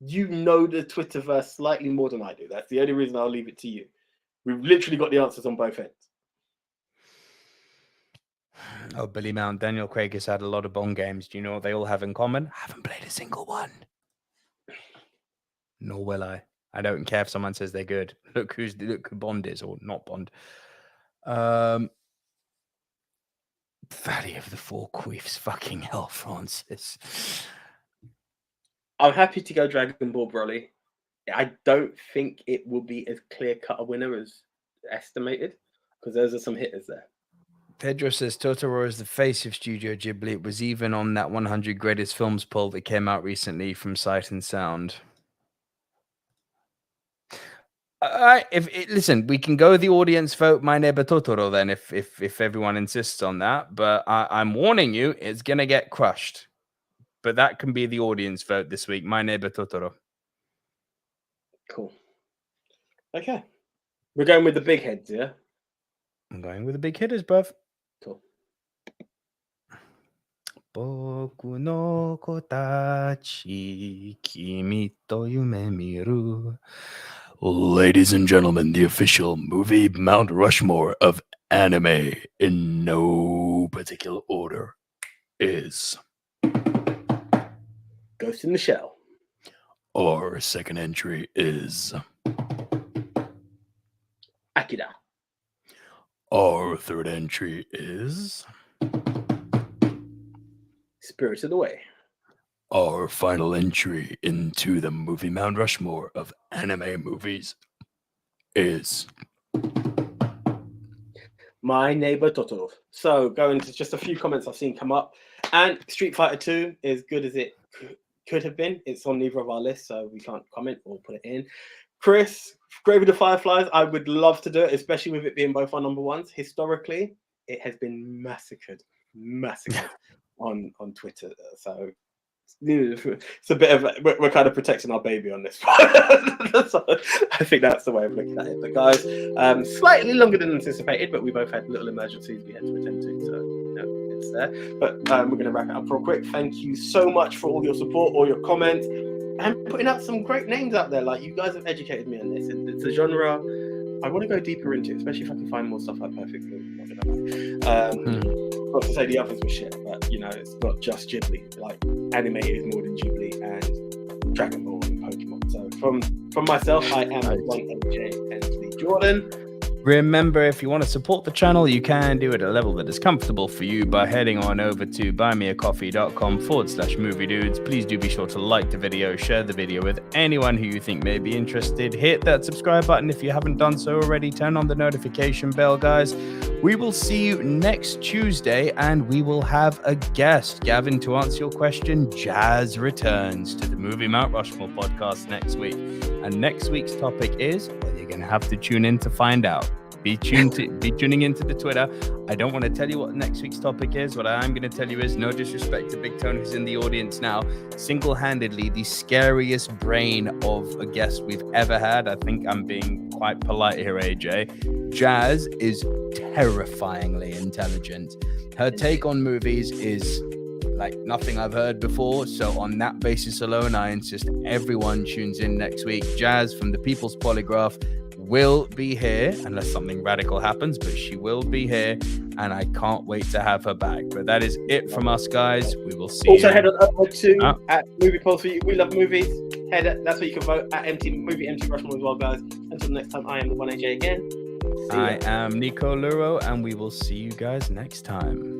You know the Twitterverse slightly more than I do. That's the only reason I'll leave it to you. We've literally got the answers on both ends. Oh, Billy Mount, Daniel Craig has had a lot of Bond games. Do you know what they all have in common? I haven't played a single one. Nor will I. I don't care if someone says they're good. Look who Bond is, or not Bond. Valley of the Four Queefs. Fucking hell, Francis. I'm happy to go Dragon Ball Broly. I don't think it will be as clear-cut a winner as estimated, because those are some hitters there. Pedro says Totoro is the face of Studio Ghibli. It was even on that 100 greatest films poll that came out recently from Sight and Sound. Listen, we can go the audience vote My Neighbor Totoro then if everyone insists on that. But I'm warning you, it's gonna get crushed. But that can be the audience vote this week. My Neighbor Totoro. Cool. Okay. We're going with the big heads, yeah? I'm going with the big hitters, bruv. Cool. Boku no kotachi kimi to yume miru. Ladies and gentlemen, the official movie Mount Rushmore of anime in no particular order is Ghost in the Shell. Our second entry is Akira. Our third entry is Spirited Away. Our final entry into the movie Mount Rushmore of anime movies is My Neighbor Totoro. So going to just a few comments I've seen come up. And Street Fighter 2, as good as it could have been, it's on neither of our lists, so we can't comment or put it in. Chris, Grave of the Fireflies. I would love to do it, especially with it being both our number ones. Historically, it has been massacred on Twitter. So it's a bit of we're kind of protecting our baby on this one. So I think that's the way of looking at it. But guys, slightly longer than anticipated, but we both had little emergencies we had to attend to, so it's there. But we're going to wrap it up real quick. Thank you so much for all your support, all your comments, and putting out some great names out there. Like, you guys have educated me on this. It's a genre I want to go deeper into, especially if I can find more stuff like Perfect Blue. Not to say the others were shit, but you know, it's not just Ghibli. Like, anime is more than Ghibli and Dragon Ball and Pokemon. So from myself, I am one AJ Hensley Jordan. Remember, if you want to support the channel, you can do it at a level that is comfortable for you by heading on over to buymeacoffee.com/movie dudes. Please do be sure to like the video, share the video with anyone who you think may be interested. Hit that subscribe button if you haven't done so already. Turn on the notification bell, guys. We will see you next Tuesday, and we will have a guest. Gavin, to answer your question, Jazz returns to the Movie Mount Rushmore podcast next week. And next week's topic is, well, you're going to have to tune in to find out. Be tuning into the Twitter. I don't want to tell you what next week's topic is. What I am going to tell you is, no disrespect to Big Tone, who's in the audience now, single-handedly the scariest brain of a guest we've ever had. I think I'm being quite polite here, AJ. Jazz is terrifyingly intelligent. Her take on movies is like nothing I've heard before. So on that basis alone, I insist everyone tunes in next week. Jazz from the People's Polygraph will be here unless something radical happens, but she will be here, and I can't wait to have her back. But that is it from us, guys. We will see also you. Head on over to at Movie Polls for You. We love movies. That's where you can vote at Movie MT Rushmore as well, guys. Until next time, I am the 1AJ again. I am Nico Luro, and we will see you guys next time.